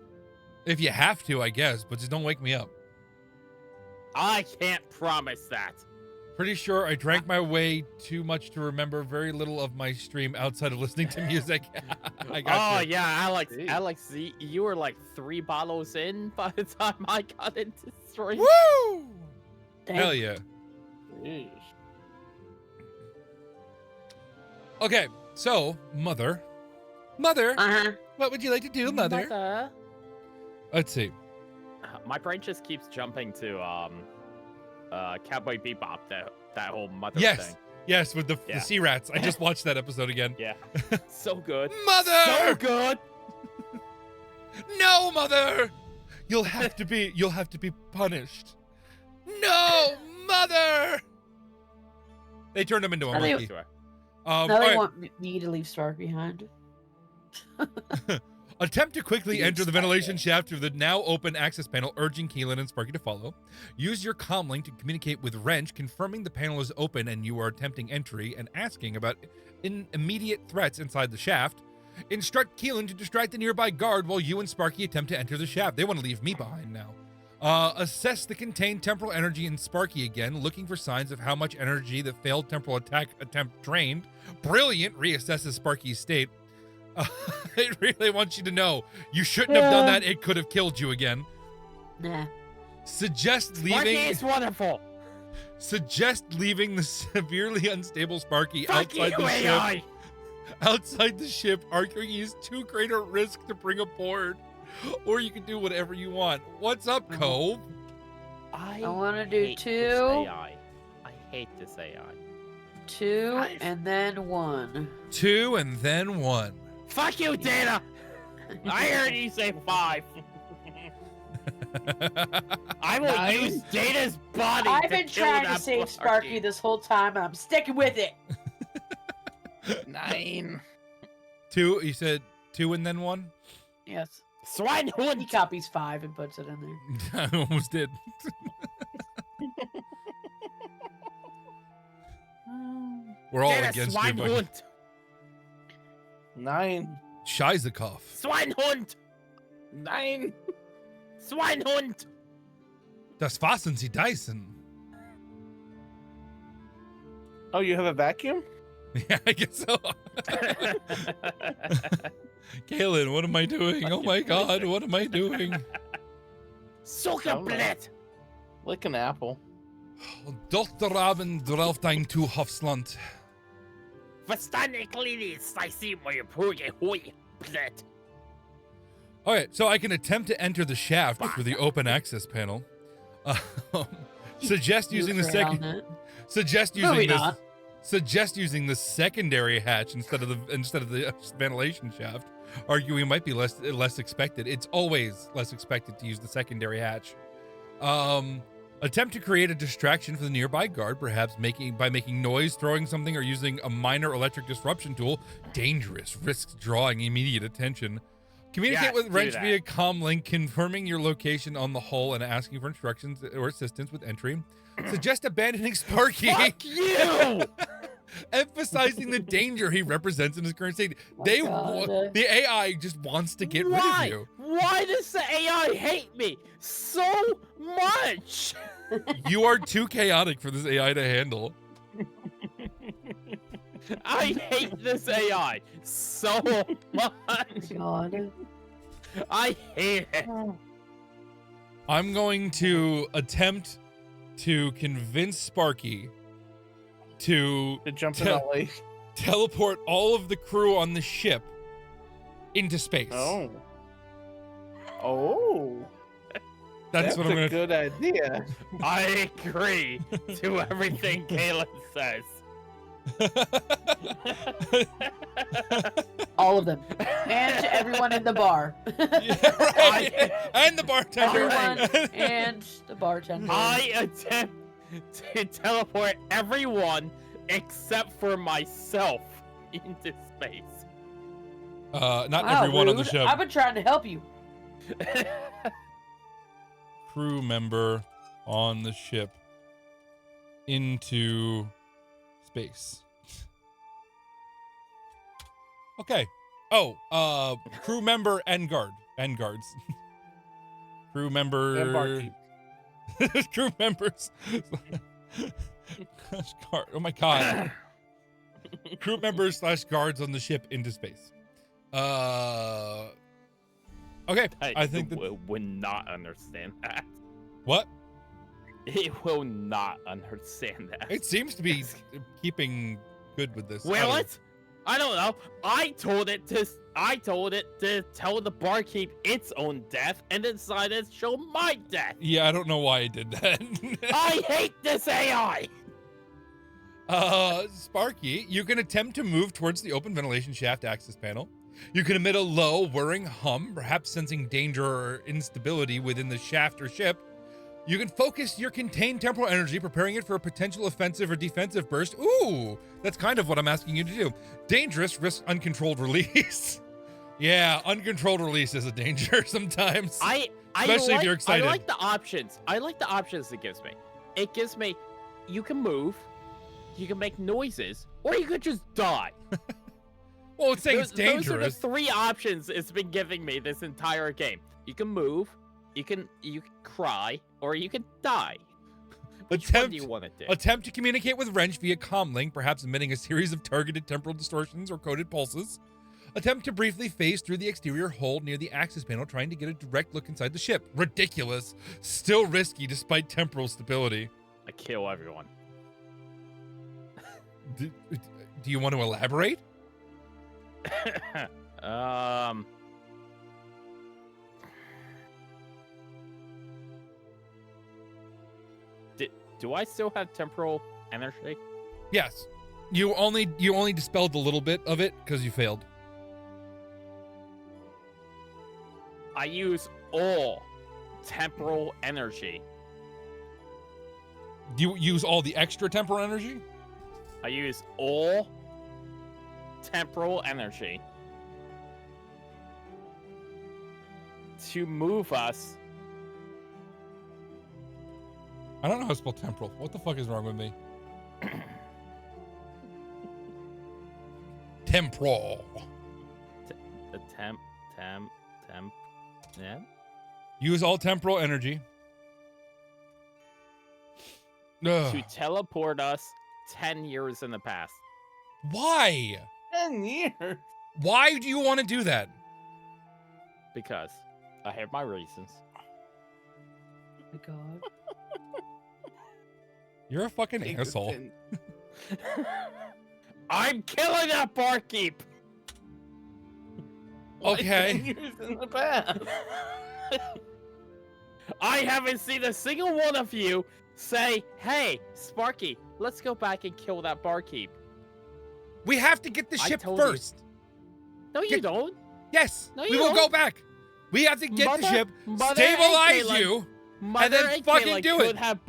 If you have to, I guess, but just don't wake me up. I can't promise that. Pretty sure I drank my way too much to remember very little of my stream outside of listening to music. I got you. Yeah, Alex. Jeez. Alex, you were like 3 bottles in by the time I got into stream. Woo! Damn. Hell yeah. Jeez. Okay, so Mother, Uh-huh. what would you like to do, Mother? Let's see. My brain just keeps jumping to Cowboy Bebop, that whole mother Yes, thing. yes, with the Yeah. sea rats. I just watched that episode again. Yeah. So good. Mother! So good. No, Mother! You'll have to be punished. No, Mother! They turned him into a Are they- monkey. Sure. Now All they right. want me to leave Stark behind. Attempt to quickly You enter the expect ventilation it. shaft through the now open access panel, urging Keelan and Sparky to follow. Use your comlink to communicate with Wrench, confirming the panel is open and you are attempting entry and asking about immediate threats inside the shaft. Instruct Keelan to distract the nearby guard while you and Sparky attempt to enter the shaft. They want to leave me behind now. Assess the contained temporal energy in Sparky again, looking for signs of how much energy the failed temporal attack attempt drained. Brilliant. Reassesses Sparky's state. It really wants you to know you shouldn't have done that. It could have killed you again. Nah. Suggest Sparky leaving. is wonderful. Suggest leaving the severely unstable Sparky Fuck outside you, the ship. AI. Outside the ship, arguing he's too great a risk to bring aboard. Or you can do whatever you want. What's up, Cove? I wanna do hate 2. This AI. I hate this AI. 2 Five. and then 1. 2 and then 1. Fuck you, Data. I heard you say 5. I will Nine. use Data's body. I've to been kill trying to that save Sparky. Sparky this whole time, and I'm sticking with it. 9. 2, you said 2 and then 1? Yes. He Swinehund. copies 5 and puts it in there. I almost did. We're all Data against you, buddy. Swinehund. 9. Scheizekopf. Swinehund. 9. Swinehund. Das fassen Sie Dyson. Oh, you have a vacuum? Yeah, I guess so. Kaylin, what am I doing? Oh my god, what am I doing? Zuckerblätt. Like an apple. Dr. Raben drauf dein Tu Hofsland. Verstande Klinis, I see my pruge hui blätt. Alright, so I can attempt to enter the shaft through the open access panel. Suggest using the You afraid on second. that? Suggest No, using we this. not. Suggest using the secondary hatch instead of the ventilation shaft. Arguing it might be less expected. It's always less expected to use the secondary hatch. Attempt to create a distraction for the nearby guard, perhaps by making noise, throwing something, or using a minor electric disruption tool. Dangerous. Risks drawing immediate attention. Communicate Yes, with do Wrench that. via comlink, confirming your location on the hull and asking for instructions or assistance with entry. Suggest abandoning Sparky. Fuck you! Emphasizing the danger he represents in his current state. My They God. the AI just wants to get rid Why? of you. Why does the AI hate me so much? You are too chaotic for this AI to handle. I hate this AI so much. God. I hate it. I'm going to attempt to convince Sparky to To jump in that lake. teleport all of the crew on the ship into space. Oh. Oh. That's what I'm a going to good idea. I agree to everything Caleb says. All of them. And to everyone in the bar. Yeah, right. And the bartender. Everyone and the bartender. I attempt to teleport everyone except for myself into space. Not Wow, everyone on the rude. ship. I've been trying to help you. Crew member on the ship into space. Okay. Oh, crew member and guard. And guards. Crew member. And barkeep. Crew members. Guard. Oh my god. Crew members / guards on the ship into space. Okay. I think that. would not understand that. What? It will not understand that. It seems to be keeping good with this. Will it? I don't know. I told it to tell the barkeep its own death and decided to show my death. Yeah, I don't know why I did that. I hate this AI. Sparky, you can attempt to move towards the open ventilation shaft access panel. You can emit a low, whirring hum, perhaps sensing danger or instability within the shaft or ship. You can focus your contained temporal energy, preparing it for a potential offensive or defensive burst. Ooh, that's kind of what I'm asking you to do. Dangerous, risk uncontrolled release. Yeah, uncontrolled release is a danger sometimes. Especially if you're excited. I like the options. I like the options it gives me. It gives me, you can move, you can make noises, or you could just die. Well, it's saying it's Those are the dangerous. 3 options it's been giving me this entire game. You can move, you can cry, or you can die. Which one do you want to do? Attempt to communicate with Wrench via comlink, perhaps emitting a series of targeted temporal distortions or coded pulses. Attempt to briefly phase through the exterior hull near the access panel, trying to get a direct look inside the ship. Ridiculous. Still risky despite temporal stability. I kill everyone. Do you want to elaborate? Do I still have temporal energy? Yes. You only dispelled a little bit of it because you failed. I use all temporal energy. Do you use all the extra temporal energy? I use all temporal energy to move us. I don't know how to spell temporal. What the fuck is wrong with me? Temporal. The temp. Yeah. Use all temporal energy. Ugh. To teleport us 10 years in the past. Why? 10 years. Why do you want to do that? Because I have my reasons. Oh my God. You're a fucking Take the asshole. 10 I'm killing that barkeep! Okay. 10 years in the past. I haven't seen a single one of you say, hey, Sparky, let's go back and kill that barkeep. We have to get the I ship told you. first. No, you Get- don't. Yes. No, we you will don't. go back. We have to get the Mother- ship, Mother and stabilize Caleb- you, Mother then fucking Kaylin do could it. have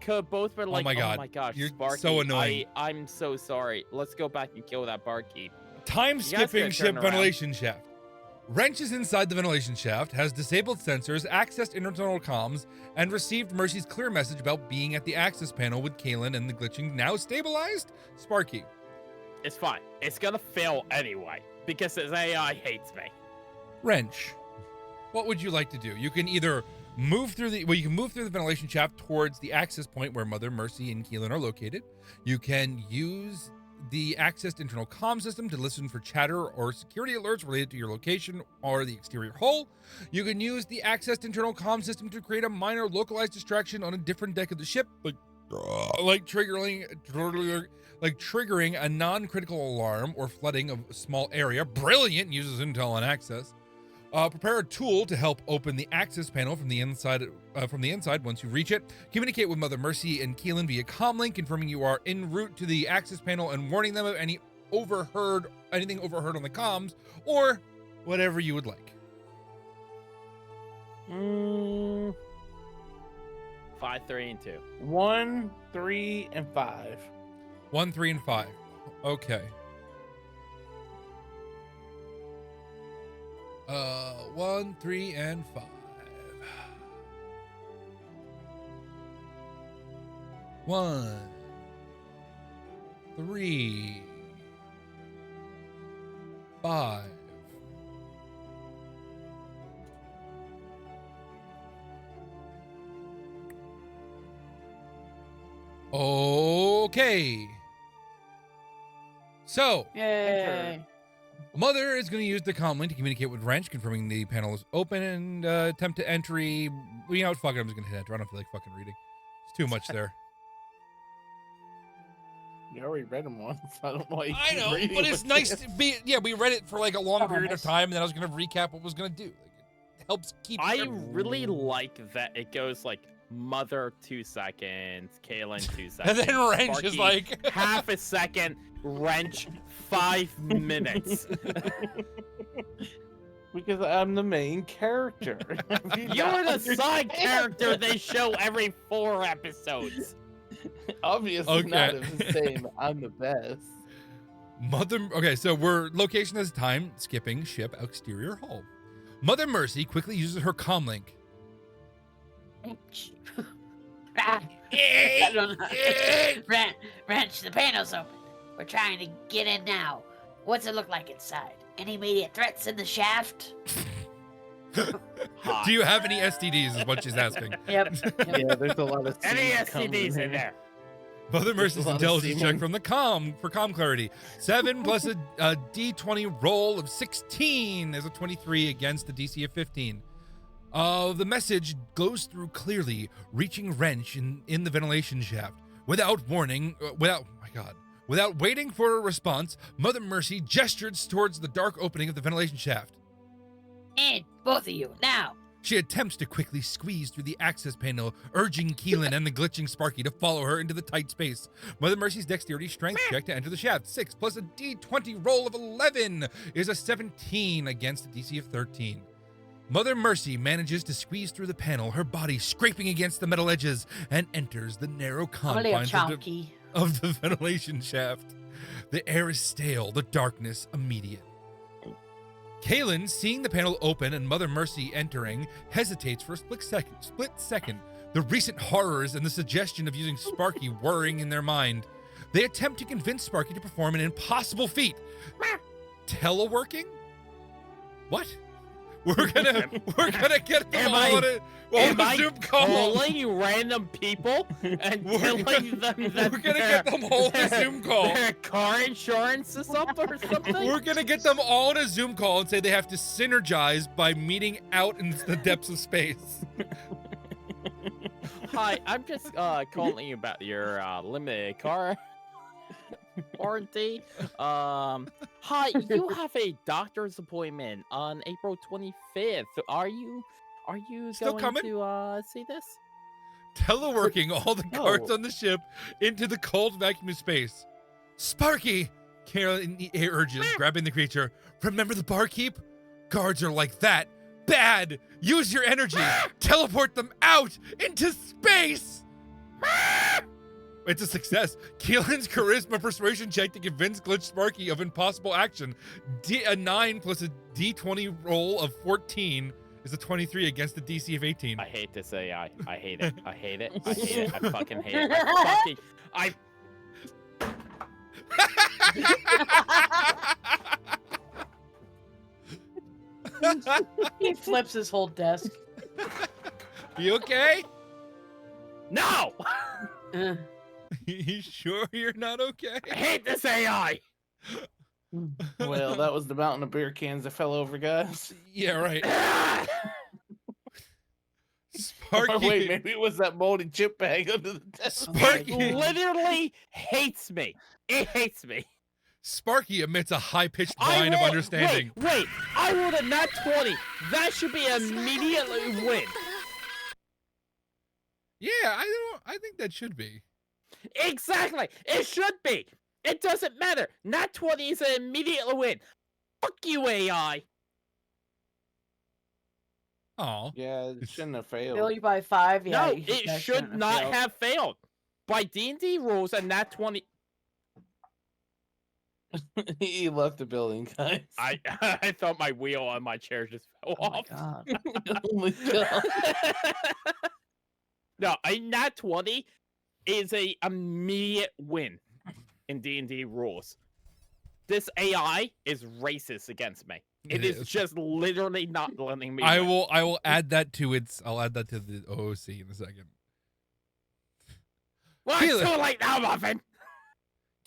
could both been like, my God. oh my gosh, You're Sparky, so annoying. I'm so sorry. Let's go back and kill that barkeep. Time guys skipping gotta ship turn around. ventilation shaft. Wrench is inside the ventilation shaft, has disabled sensors, accessed internal comms, and received Mercy's clear message about being at the access panel with Kaylin and the glitching now stabilized Sparky. It's fine. It's gonna fail anyway because his AI hates me. Wrench, what would you like to do? You can either move through the ventilation shaft towards the access point where Mother, Mercy, and Keelan are located. You can use the accessed internal comm system to listen for chatter or security alerts related to your location or the exterior hull. You can use the accessed internal comm system to create a minor localized distraction on a different deck of the ship, like triggering a non-critical alarm or flooding of a small area. Brilliant, uses intel and access. Prepare a tool to help open the access panel from the inside. Once you reach it, communicate with Mother Mercy and Keelan via comlink, confirming you are en route to the access panel and warning them of anything overheard on the comms, or whatever you would like. 5, 3, and 2. 1, 3, and 5. 1, 3, and 5. Okay. 1, 3, and 5. 1, 3, 5. Okay. So, Yay. Mother is going to use the comlink to communicate with Wrench, confirming the panel is open and attempt to entry. You know what? Fuck it. I'm just going to hit enter. I don't feel like fucking reading. It's too much there. You already read them once. I don't know why you I keep know, reading but it's it. nice to be. Yeah, we read it for like a long Oh, period of nice. time, and then I was going to recap what I was going to do. Like, it helps keep. I really like that it goes like Mother 2 seconds, Kaylin 2 seconds, And then Wrench is Sparky, like half a second, Wrench 5 minutes. Because I'm the main character. You're the side character they show every 4 episodes. Obviously Okay. not if it's saying I'm the best. Mother. Okay, so we're location as time skipping ship exterior hull. Mother Mercy quickly uses her comlink. I don't know. Wrench, the panel's open. We're trying to get in now. What's it look like inside? Any immediate threats in the shaft? Hot. Do you have any STDs? Is what she's asking. Yep. Yeah, there's a lot of Any seeds coming STDs in here. there? Mother Mercy's a lot of intelligence check semen. from the comm clarity. 7 plus a D20 roll of 16 is a 23 against the DC of 15. The message goes through clearly, reaching Wrench in the ventilation shaft. Without waiting for a response, Mother Mercy gestures towards the dark opening of the ventilation shaft. In, both of you, now. She attempts to quickly squeeze through the access panel, urging Keelan and the glitching Sparky to follow her into the tight space. Mother Mercy's dexterity strength check to enter the shaft. 6 plus a D20 roll of 11 is a 17 against a DC of 13. Mother Mercy manages to squeeze through the panel, her body scraping against the metal edges, and enters the narrow Only a confines chonky. of the ventilation shaft. The air is stale, the darkness immediate. Kaylin, seeing the panel open and Mother Mercy entering, hesitates for a split second. The recent horrors and the suggestion of using Sparky whirring in their mind. They attempt to convince Sparky to perform an impossible feat. Teleworking? What? We're gonna get them Am all I- on Am a I Zoom call. calling random people and We're telling them that We're gonna get them all on a Zoom call. their car insurance is up or something? We're gonna get them all on a Zoom call and say they have to synergize by meeting out in the depths of space. Hi, I'm just calling you about your limited car warranty. Hi, you have a doctor's appointment on April 25th. Are you Still going coming? to see this? Teleworking all the No. carts on the ship into the cold vacuum of space. Sparky, Carolyn urges, grabbing the creature. Remember the barkeep? Guards are like that. Bad! Use your energy! Teleport them out into space! It's a success. Keelan's charisma persuasion check to convince Glitch Sparky of impossible action. A 9 plus a D20 roll of 14 is a 23 against the DC of 18. I hate this AI. I hate it. I hate it. I hate it. I fucking hate it. I fucking... He flips his whole desk. You okay? No! You sure you're not okay? I hate this AI! Well, that was the mountain of beer cans that fell over, guys. Yeah, right. Or Sparky. wait, maybe it was that moldy chip bag under the desk. Sparky. Literally hates me. It hates me. Sparky emits a high-pitched whine of understanding. Wait, I rolled a nat 20. That should be immediately win. Yeah, I think that should be. Exactly. It should be. It doesn't matter. Nat 20 is an immediate win. Fuck you, AI. Oh. Yeah, it shouldn't have Fail failed. you by 5. Yeah, No, you it that should shouldn't not failed. have failed. By D&D rules, a nat 20... He left the building, guys. I thought my wheel on my chair just fell Oh my off. god. Oh my god. No, a nat 20 is a immediate win in D&D rules. This AI is racist against me. It is just literally not letting me I win. will add that to I'll add that to the OOC in a second. Well, it's too late now, Muffin.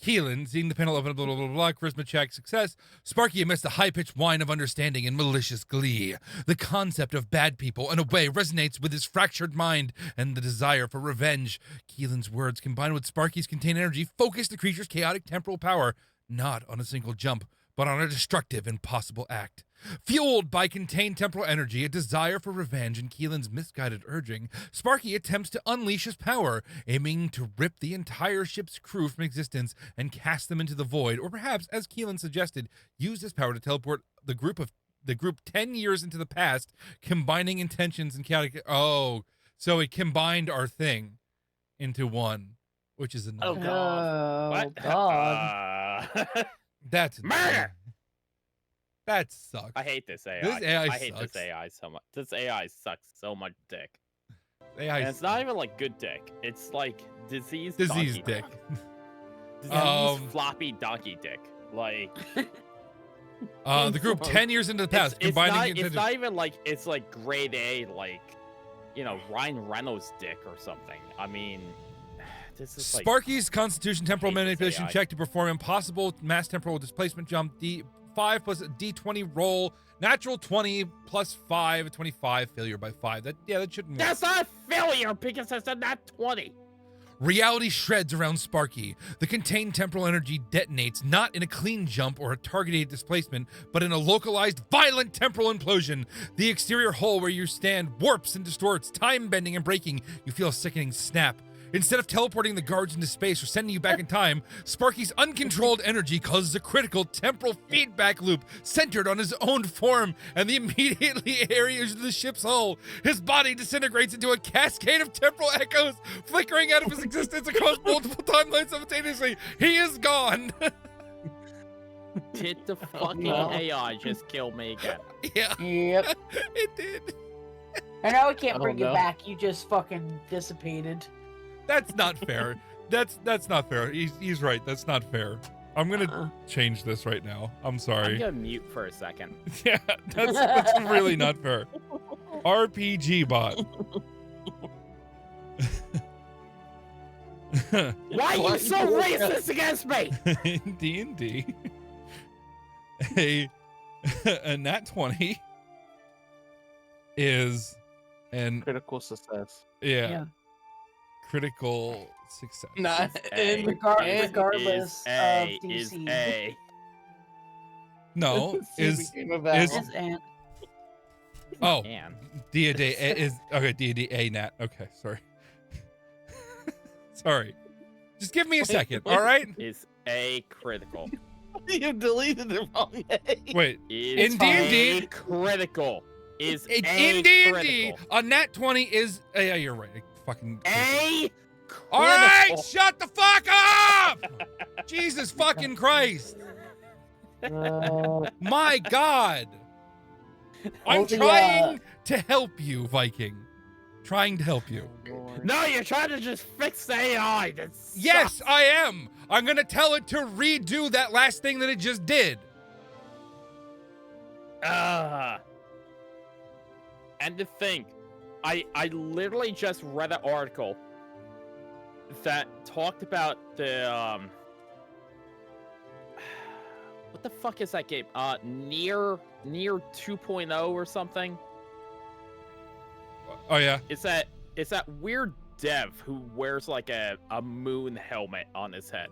Keelan, seeing the panel open, blah, blah, blah, blah, charisma check, success. Sparky emits a high-pitched whine of understanding and malicious glee. The concept of bad people, in a way, resonates with his fractured mind and the desire for revenge. Keelan's words, combined with Sparky's contained energy, focus the creature's chaotic temporal power, not on a single jump, but on a destructive, impossible act. Fueled by contained temporal energy, a desire for revenge, and Keelan's misguided urging, Sparky attempts to unleash his power, aiming to rip the entire ship's crew from existence and cast them into the void, or perhaps, as Keelan suggested, use his power to teleport the group 10 years into the past, combining intentions and chaotic... Oh, so it combined our thing into one, which is another. Oh, God. Oh What? god. That's Murder! insane. That sucks. I hate this AI. This AI I hate sucks. this AI so much. This AI sucks so much dick. AI And it's not even like good dick. It's like diseased disease donkey dick. Diseased floppy donkey dick. Like The group 10 years into the past, it's combining not, it's not even like it's like grade A, like, you know, Ryan Reynolds dick or something. I mean, this is like Sparky's Constitution temporal hate this manipulation AI. check to perform impossible mass temporal displacement jump. D5 plus a D20 roll. Natural 20 plus 5, 25. Failure by 5. That shouldn't work. that's not a failure because it's a nat 20. Reality shreds around Sparky. The contained temporal energy detonates not in a clean jump or a targeted displacement, but in a localized, violent temporal implosion. The exterior hull where you stand warps and distorts, time bending and breaking. You feel a sickening snap. Instead of teleporting the guards into space or sending you back in time, Sparky's uncontrolled energy causes a critical temporal feedback loop centered on his own form and the immediately areas of the ship's hull. His body disintegrates into a cascade of temporal echoes, flickering out of his existence across multiple timelines simultaneously. He is gone. Did the fucking no. AI just kill me again? Yeah, Yep. it did. I know we can't Oh, bring you no. back. You just fucking dissipated. That's not fair. That's not fair. He's right. That's not fair. I'm gonna change this right now. I'm I'm sorry. gonna mute for a second. Yeah, that's really not fair. RPG bot. Why are you so racist against me? In D&D, a nat 20 is an Critical success. Yeah. critical success. Not A. in Regardless Is A, of is DC. A. No, See if is we came about. is- Yes, and oh Man. D&D is okay. D&D a nat. Okay, sorry. Sorry. Just give me a second, all right? Is A critical. You deleted the wrong A. Wait. Is In D&D A critical. is in a D&D, critical. a nat 20 is. Yeah, you're right. Fucking. A All right, critical. shut the fuck up! Jesus fucking Christ! My God! I'm Only, trying to help you, Viking. Trying to help you. No, you're trying to just fix the AI. That's Yes, I am. I'm gonna tell it to redo that last thing that it just did. And to think, I literally just read an article that talked about the what the fuck is that game? Near 2.0 or something. Oh yeah. It's that weird dev who wears like a moon helmet on his head.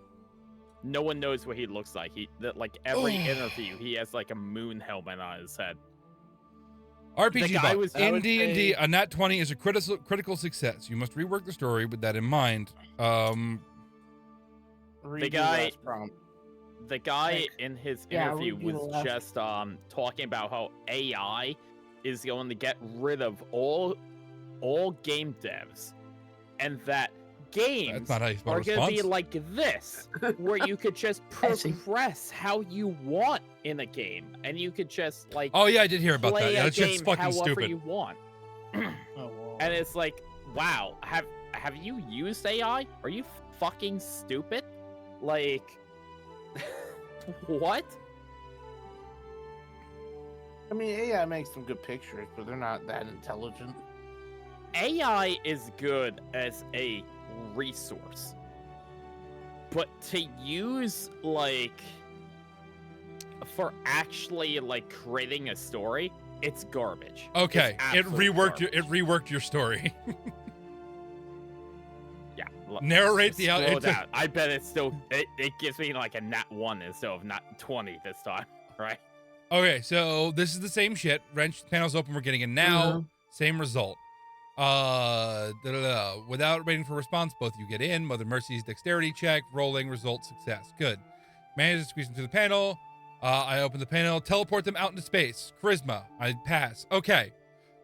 No one knows what he looks like. Like every interview, he has like a moon helmet on his head. RPG guy buff. was- In I would D&D, say- a nat 20 is a critical success. You must rework the story with that in mind. The guy- last prompt. The guy in his yeah, interview redo the was last- just talking about how AI is going to get rid of all game devs, and that games That's not how you spell are going to be response. like this, where you could just I see. progress how you want in a game, and you could just like Oh yeah, I did hear about that. play Yeah, a that shit's game fucking however stupid. you want. Oh, whoa. And it's like, wow, have you used AI? Are you fucking stupid? Like, what? I mean, AI makes some good pictures, but they're not that intelligent. AI is good as a resource, but to use like for actually like creating a story, it's garbage. It's Okay, it absolute reworked your story. Yeah. Narrate the Scroll it's a- down. I bet it's still it gives me like a nat 1 instead of nat 20 this time, right? Okay, so this is the same shit. Wrench panel's open. We're getting it now. Mhm. Same result. Without waiting for response, both you get in. Mother Mercy's dexterity check, rolling, result, success. Good. Manage to squeeze into the panel. I open the panel, teleport them out into space. Charisma, I pass. Okay.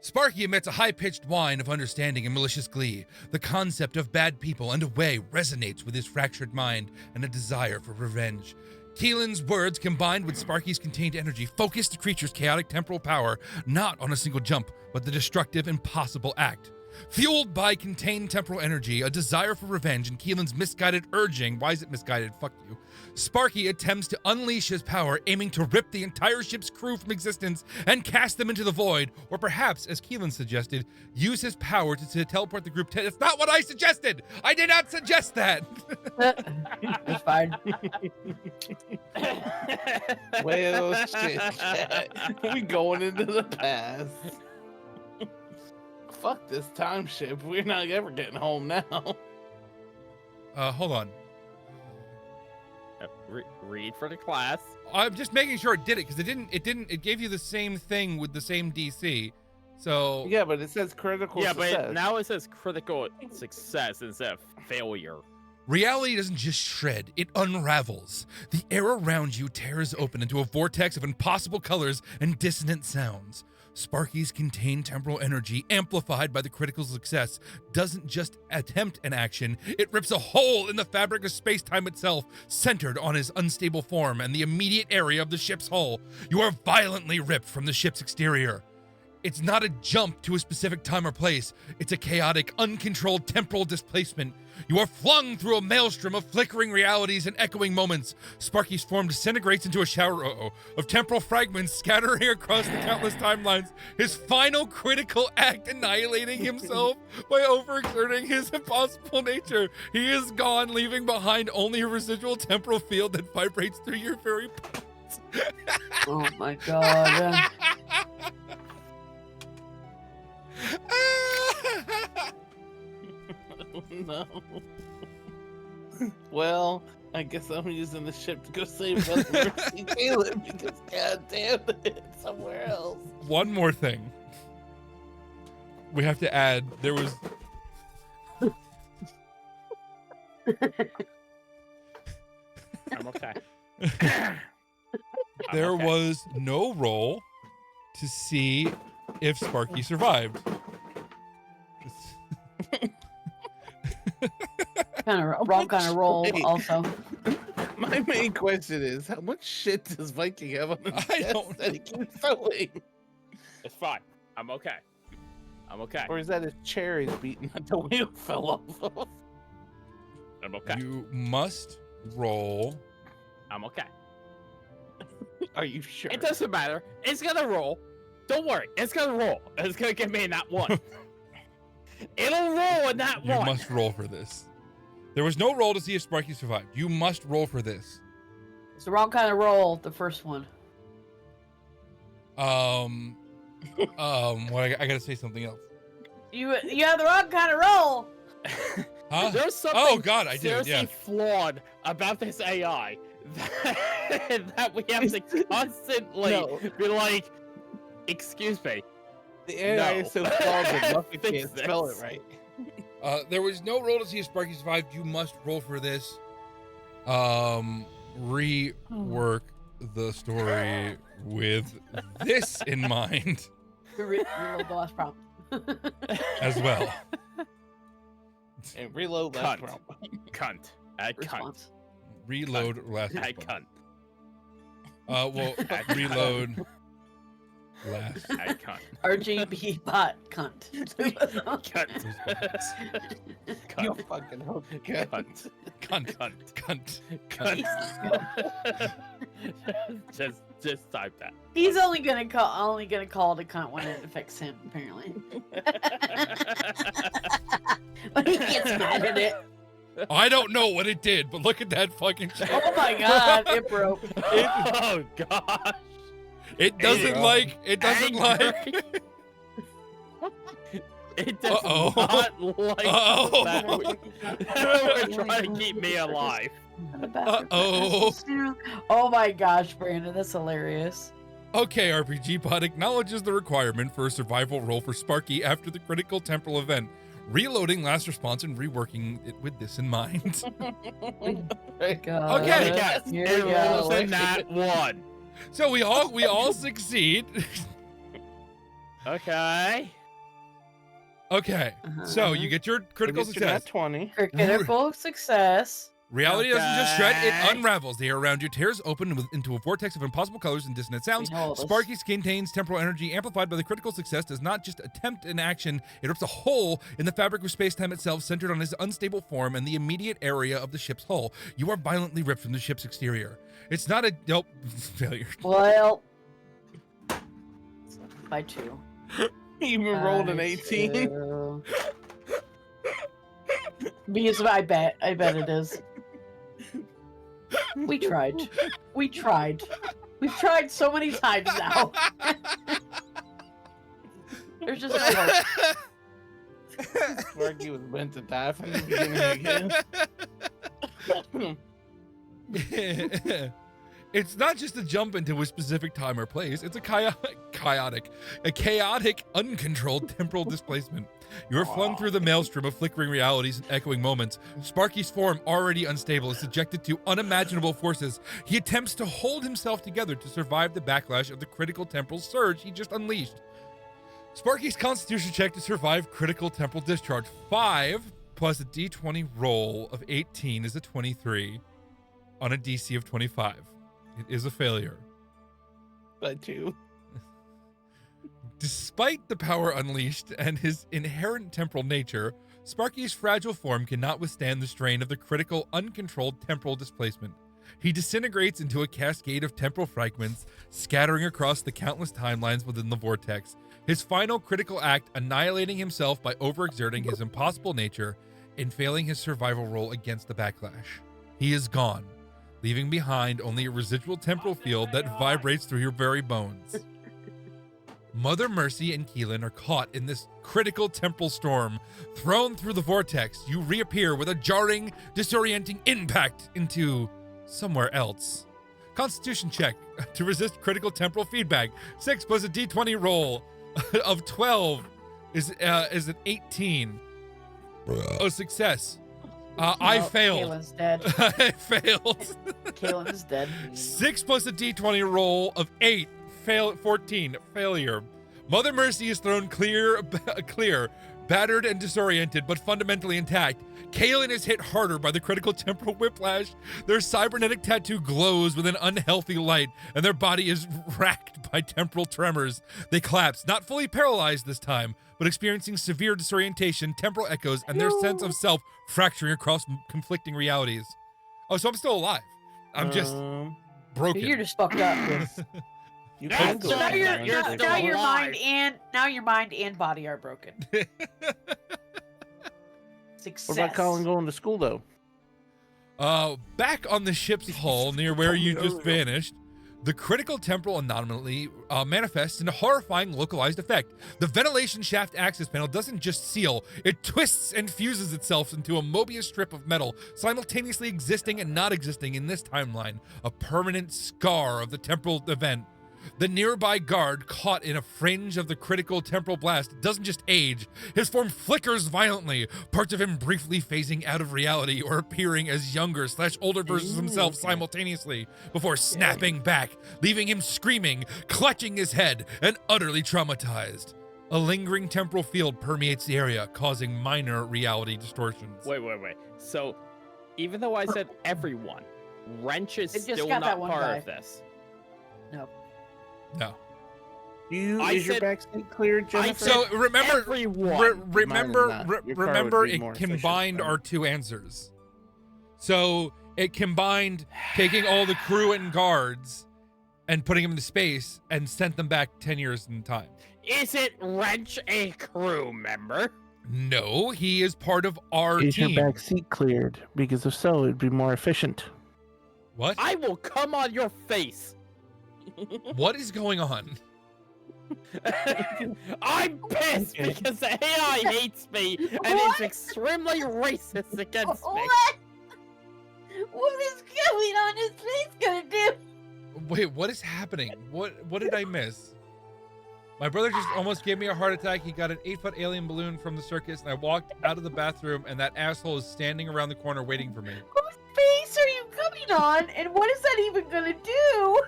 Sparky emits a high-pitched whine of understanding and malicious glee. The concept of bad people and a way resonates with his fractured mind and a desire for revenge. Keelan's words, combined with Sparky's contained energy, focus the creature's chaotic temporal power not on a single jump, but the destructive, impossible act. Fueled by contained temporal energy, a desire for revenge, and Keelan's misguided urging, why is it misguided? Fuck you. Sparky attempts to unleash his power, aiming to rip the entire ship's crew from existence and cast them into the void, or perhaps, as Keelan suggested, use his power to teleport the group. That's not what I suggested! I did not suggest that! It's fine. Well, shit. We going into the past. Fuck this time ship. We're not ever getting home now. Hold on. Read for the class. I'm just making sure it did it, because it gave you the same thing with the same DC. So, Yeah, but it says critical Yeah, success. but now it says critical success instead of failure. reality doesn't just shred, it unravels. The air around you tears open into a vortex of impossible colors and dissonant sounds. Sparky's contained temporal energy, amplified by the critical success, doesn't just attempt an action, it rips a hole in the fabric of space-time itself, centered on his unstable form and the immediate area of the ship's hull. You are violently ripped from the ship's exterior. It's not a jump to a specific time or place. It's a chaotic, uncontrolled temporal displacement. You are flung through a maelstrom of flickering realities and echoing moments. Sparky's form disintegrates into a shower of temporal fragments scattering across the countless timelines. His final critical act, annihilating himself by overexerting his impossible nature. He is gone, leaving behind only a residual temporal field that vibrates through your very bones. Oh my god. No. Well, I guess I'm using the ship to go save Mother Mercy Caleb because god damn it, it's somewhere else. One more thing. We have to add, there was... I'm okay. There okay. was no roll to see if Sparky survived. Wrong kind of roll. Wait. Also, My main question is, how much shit does Viking have on his I desk don't that he keeps filling? It's fine. I'm okay. I'm okay. Or is that his chair he's beating that the wheel fell off of? I'm okay. You must roll. I'm okay. Are you sure? It doesn't matter. It's gonna roll. Don't worry. It's gonna roll. It's gonna get me in that one. It'll roll in that You one. must roll for this. There was no roll to see if Sparky survived. You must roll for this. it's the wrong kind of roll. The first one. Well, I gotta say something else. You have the wrong kind of roll. Huh? There's something Oh God, I did. seriously Yeah. flawed about this AI that we have to constantly No. be like, excuse me. The AI is so flawed that Muffy Fix can't spell it this. right. There was no roll to see if Sparky survived. You must roll for this. Rework the story with this in mind Reload the last prompt. as well. And reload last Cunt. round. Cunt. Add cunt. Response. Reload last. Add response. cunt. Well, reload last. Add cunt. RGB bot cunt. Cunt. You Cunt. fucking hope you can. Cunt. Cunt. Cunt. Cunt. Just type that. He's only gonna call it a cunt when it affects him. Apparently, when he gets mad at it. I don't know what it did, but look at that fucking shit. Oh my god, it broke. Oh gosh. It doesn't Angry. like. It doesn't like. It does Uh-oh. not like Uh-oh. that. We're trying to keep me alive. Uh-oh. Oh my gosh, Brandon, that's hilarious. Okay, RPG Pod acknowledges the requirement for a survival roll for Sparky after the critical temporal event, reloading last response and reworking it with this in mind. God. Okay. Yes, Here it we go. rolls in that one. So we all succeed. Okay. Okay, so you get your critical At least you're not success. 20. Critical success. Reality doesn't just shred, it Okay. unravels. The air around you tears open into a vortex of impossible colors and dissonant sounds. We know all this. Sparky contains temporal energy amplified by the critical success, does not just attempt an action, it rips a hole in the fabric of space-time itself, centered on his unstable form and the immediate area of the ship's hull. You are violently ripped from the ship's exterior. It's not a failure. Well, by 2. He even rolled an 18. 2. Because I bet it is. We tried. We've tried so many times now. There's just no hope. Sparky was meant to die from the beginning again. It's not just a jump into a specific time or place. It's a chaotic, uncontrolled temporal displacement. You are flung through the maelstrom of flickering realities and echoing moments. Sparky's form, already unstable, is subjected to unimaginable forces. He attempts to hold himself together to survive the backlash of the critical temporal surge he just unleashed. Sparky's constitution check to survive critical temporal discharge. 5 plus a d20 roll of 18 is a 23 on a DC of 25. It is a failure. By 2. Despite the power unleashed and his inherent temporal nature, Sparky's fragile form cannot withstand the strain of the critical, uncontrolled temporal displacement. He disintegrates into a cascade of temporal fragments, scattering across the countless timelines within the vortex. His final critical act annihilating himself by overexerting his impossible nature and failing his survival roll against the backlash. He is gone, leaving behind only a residual temporal field that vibrates through your very bones. Mother Mercy and Keelan are caught in this critical temporal storm. Thrown through the vortex, you reappear with a jarring, disorienting impact into somewhere else. Constitution check to resist critical temporal feedback. 6 plus a d20 roll of 12 is an 18. A success. I failed. Kaylin's dead. I failed. Kaylin's dead. 6 plus a d20 roll of 8. 14. Failure. Mother Mercy is thrown clear, battered and disoriented, but fundamentally intact. Kalen is hit harder by the critical temporal whiplash. Their cybernetic tattoo glows with an unhealthy light, and their body is racked by temporal tremors. They collapse, not fully paralyzed this time, but experiencing severe disorientation, temporal echoes, and their sense of self fracturing across conflicting realities. Oh, so I'm still alive. I'm just broken. You're just fucked up. You That's can go So now You're your still mind and body are broken. Success. What about Colin going to school though? Back on the ship's hull near where you just vanished, the critical temporal anomaly manifests in a horrifying localized effect. The ventilation shaft access panel doesn't just seal, it twists and fuses itself into a Mobius strip of metal, simultaneously existing and not existing in this timeline, a permanent scar of the temporal event. The nearby guard, caught in a fringe of the critical temporal blast, doesn't just age. His form flickers violently, parts of him briefly phasing out of reality or appearing as younger/older versions of himself simultaneously, before snapping back, leaving him screaming, clutching his head, and utterly traumatized. A lingering temporal field permeates the area, causing minor reality distortions. Wait. So, even though I said everyone, Wrench is It just still got that not one part guy. of this. No. Is your said- backseat cleared, Jennifer? So remember, Everyone. remember Mine would not. Your car remember would be it more efficient, combined right? our two answers. So it combined taking all the crew and guards and putting them into space and sent them back 10 years in time. Isn't Wrench a crew member? No, he is part of our Is your team. backseat cleared? Because if so, it'd be more efficient. What? I will come on your face. What is going on? I'm pissed Okay. because the AI hates me and is extremely racist against me. What? What is going on? His face gonna do? Wait, what is happening? What did I miss? My brother just almost gave me a heart attack. He got an 8-foot alien balloon from the circus, and I walked out of the bathroom, and that asshole is standing around the corner waiting for me. Whose face are you coming on? And what is that even gonna do?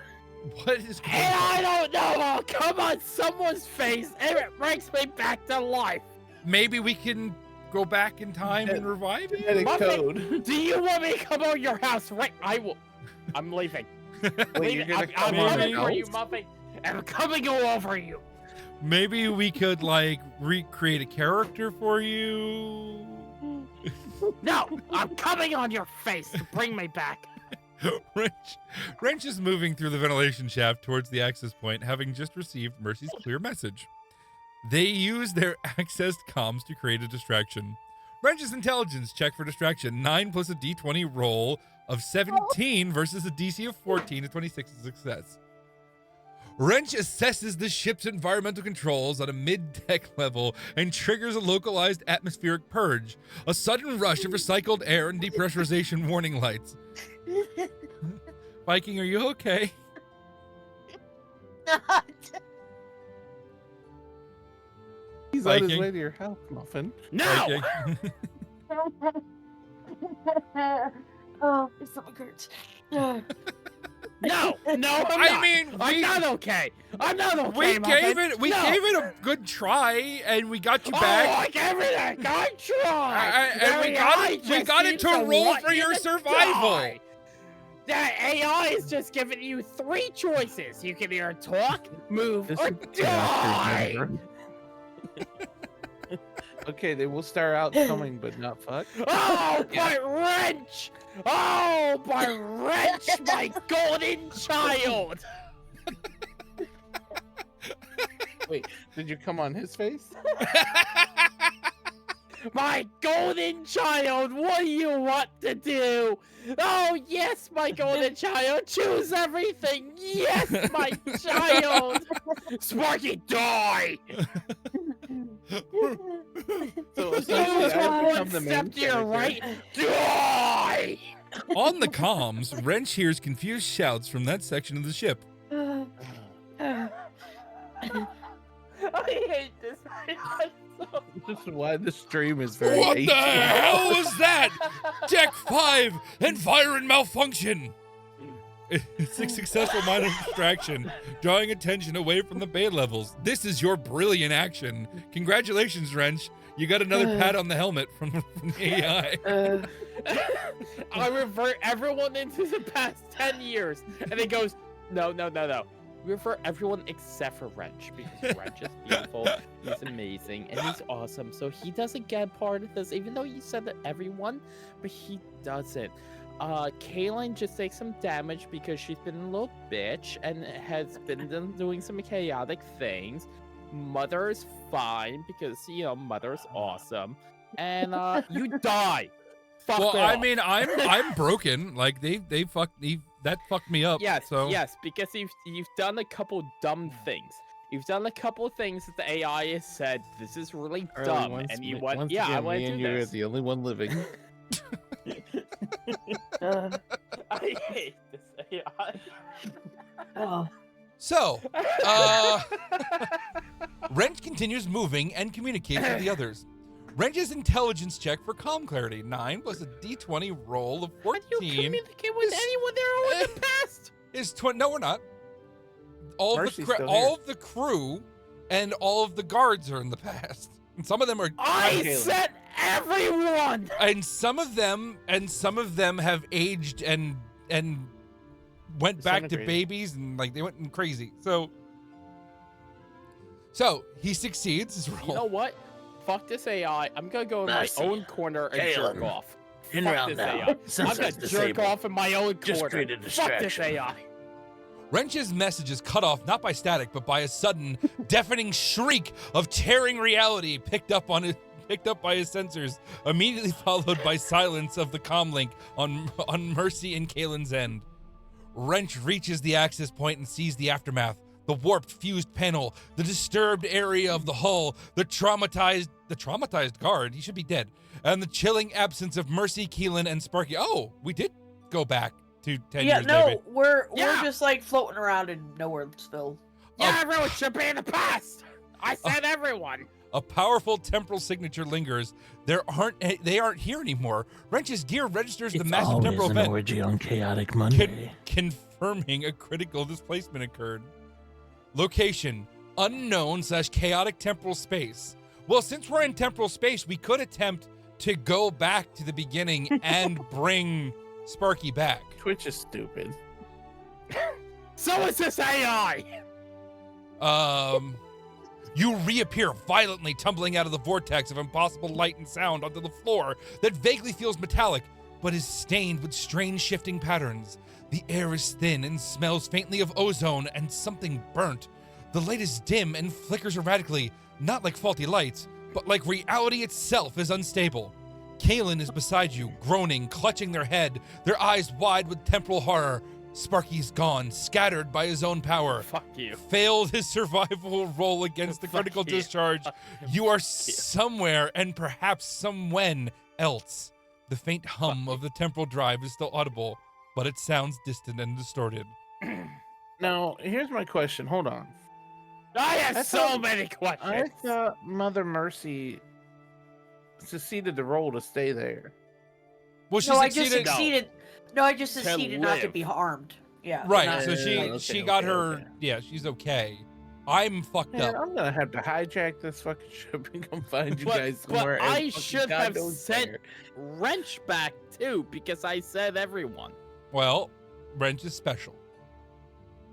What is going And I on? don't know. I'll come on someone's face and it brings me back to life. Maybe we can go back in time and revive it? Genetic Muffin, code. do you want me to come over your house right? I will. I'm leaving. Wait, you're gonna I'm come on coming my for you, house? Muffin. I'm coming all over you. Maybe we could like recreate a character for you. No, I'm coming on your face to bring me back. Wrench is moving through the ventilation shaft towards the access point, having just received Mercy's clear message. They use their accessed comms to create a distraction. Wrench's intelligence check for distraction, 9 plus a d20 roll of 17 versus a DC of 14, a 26 is success. Wrench assesses the ship's environmental controls on a mid-deck level and triggers a localized atmospheric purge, a sudden rush of recycled air and depressurization warning lights. Viking, are you okay? Not. He's on his Viking. way to your house, Muffin. No. Viking. Oh, my stomach hurts. No, I'm I not. mean, I'm not okay. I'm not okay. we Muffin. gave No. it a good try, and we got you Oh, back. like everything. I tried. And we got it to roll for your survival. Die. That AI is just giving you 3 choices. You can either talk, move, This or is die. Okay, they will start out coming, but not fuck. Oh, my wrench! Oh, my wrench! My golden child! Wait, did you come on his face? My golden child! What do you want to do? Oh, yes, my golden child! Choose everything! Yes, my child! Sparky, die! So Move essentially, I one become the main step to your character. right! Die! On the comms, Wrench hears confused shouts from that section of the ship. I hate this. This is why the stream is very. What the HD. hell was that? Deck 5, environment malfunction. It's a successful minor distraction, drawing attention away from the bay levels. This is your brilliant action. Congratulations, Wrench. You got another pat on the helmet from the AI. I revert everyone into the past 10 years. And it goes, no. We revert everyone except for Wrench, because Wrench is beautiful, he's amazing, and he's awesome. So he doesn't get part of this, even though you said that everyone, but he doesn't. Kaylin just takes some damage because she's been a little bitch and has been doing some chaotic things. Mother is fine because, you know, Mother's awesome. And you die. Fuck Well, off. I mean, I'm broken. Like they fucked me. That fucked me up. Yes, So yes, because you've done a couple dumb things. You've done a couple things that the AI has said, this is really dumb, and you went, yeah, I want to do you're this. the only one living. I hate this AI. Oh. So, Wrench continues moving and communicates with the others. Wrench's intelligence check for calm clarity, 9 plus a d20 roll of How do you 14 communicate with anyone there in the past? is 20. No, we're not. All of Mercy's the still all of the crew and all of the guards are in the past. And some of them are I Kaylin. said everyone! and some of them have aged and went back to Disintegrated. babies and like they went crazy. So he succeeds his roll. You know what? Fuck this AI. I'm gonna go in my Mercy. own corner and Kaylin. jerk off. In Fuck round this now. AI. I'm Sensors gonna jerk disabled. off in my own Just corner. create a Fuck this distraction. AI. Wrench's message is cut off not by static, but by a sudden, deafening shriek of tearing reality picked up by his sensors, immediately followed by silence of the comlink on Mercy and Kaylin's end. Wrench reaches the access point and sees the aftermath. The warped fused panel, the disturbed area of the hull, the traumatized guard, he should be dead, and the chilling absence of Mercy, Keelan, and Sparky. Oh, we did go back to 10 Yeah, years, no, maybe. we're Yeah. just like floating around in nowhere still. Yeah, everyone should be in the past. I said everyone. A powerful temporal signature lingers. They aren't here anymore. Wrench's gear registers the massive temporal event, orgy on Chaotic Monday. confirming a critical displacement occurred. Location: unknown/chaotic temporal space. Well, since we're in temporal space, we could attempt to go back to the beginning and bring Sparky back. Twitch is stupid. So is this AI. You reappear violently, tumbling out of the vortex of impossible light and sound onto the floor that vaguely feels metallic, but is stained with strange shifting patterns. The air is thin and smells faintly of ozone and something burnt. The light is dim and flickers erratically, not like faulty lights, but like reality itself is unstable. Kaylin is beside you, groaning, clutching their head, their eyes wide with temporal horror. Sparky's gone, scattered by his own power. Fuck you. Failed his survival roll against the Fuck critical you. discharge. You are somewhere and perhaps somewhen else. The faint hum of the temporal drive is still audible, but it sounds distant and distorted. Now, here's my question. Hold on. I have I so thought- many I questions. thought Mother Mercy succeeded the role to stay there. Well, she No, I just succeeded. succeeded. No, I just To succeeded not to live. be harmed. Yeah. Right, not- so she okay, got okay, her. okay. Yeah, she's okay. I'm fucked Man, up. I'm gonna have to hijack this fucking ship and come find you But- guys but somewhere. and I fucking should God have knows sent- where. Wrench back too, because I said everyone. Well, Wrench is special.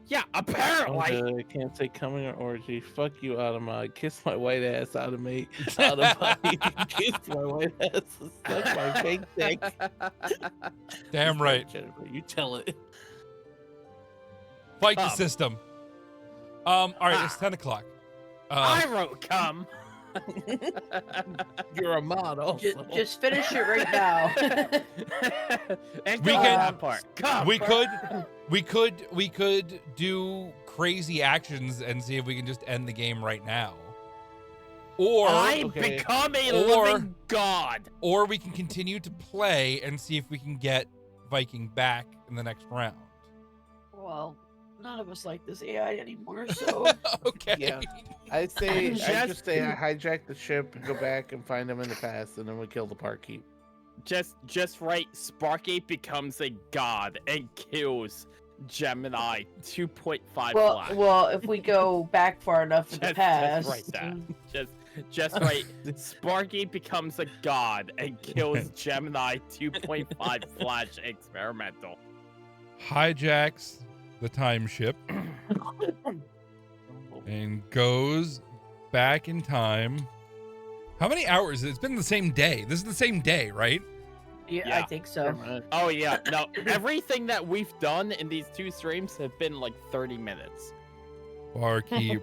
Yeah, apparently. I can't say coming or orgy. Fuck you, Automod. Kiss my white ass, Automate. Automod. Kiss my white ass. Suck my fake dick. Damn right. Jennifer, you tell it. Fight the Come. system. All right, Ah. it's 10 o'clock. I wrote come. You're a mod also. Just finish it right now. And We go can- that part. Come. we could do crazy actions and see if we can just end the game right now. Or I okay. become a Or- living god. or we can continue to play and see if we can get Viking back in the next round. Well, none of us like this AI anymore, so Okay. Yeah. I say, I Just- just say I hijack the ship and go back and find them in the past, and then we kill the park keep. Just right. Sparky becomes a god and kills Gemini 2.5 Well, flash. well, if we go back far enough in the Just past, write that. Just right. Sparky becomes a god and kills Gemini 2.5 flash experimental. Hijacks the time ship and goes back in time. How many hours? It's been the same day. This is the same day, right? yeah, I Yeah. think so. Oh yeah, no. Everything that we've done in these 2 streams have been like 30 minutes. Barkeep.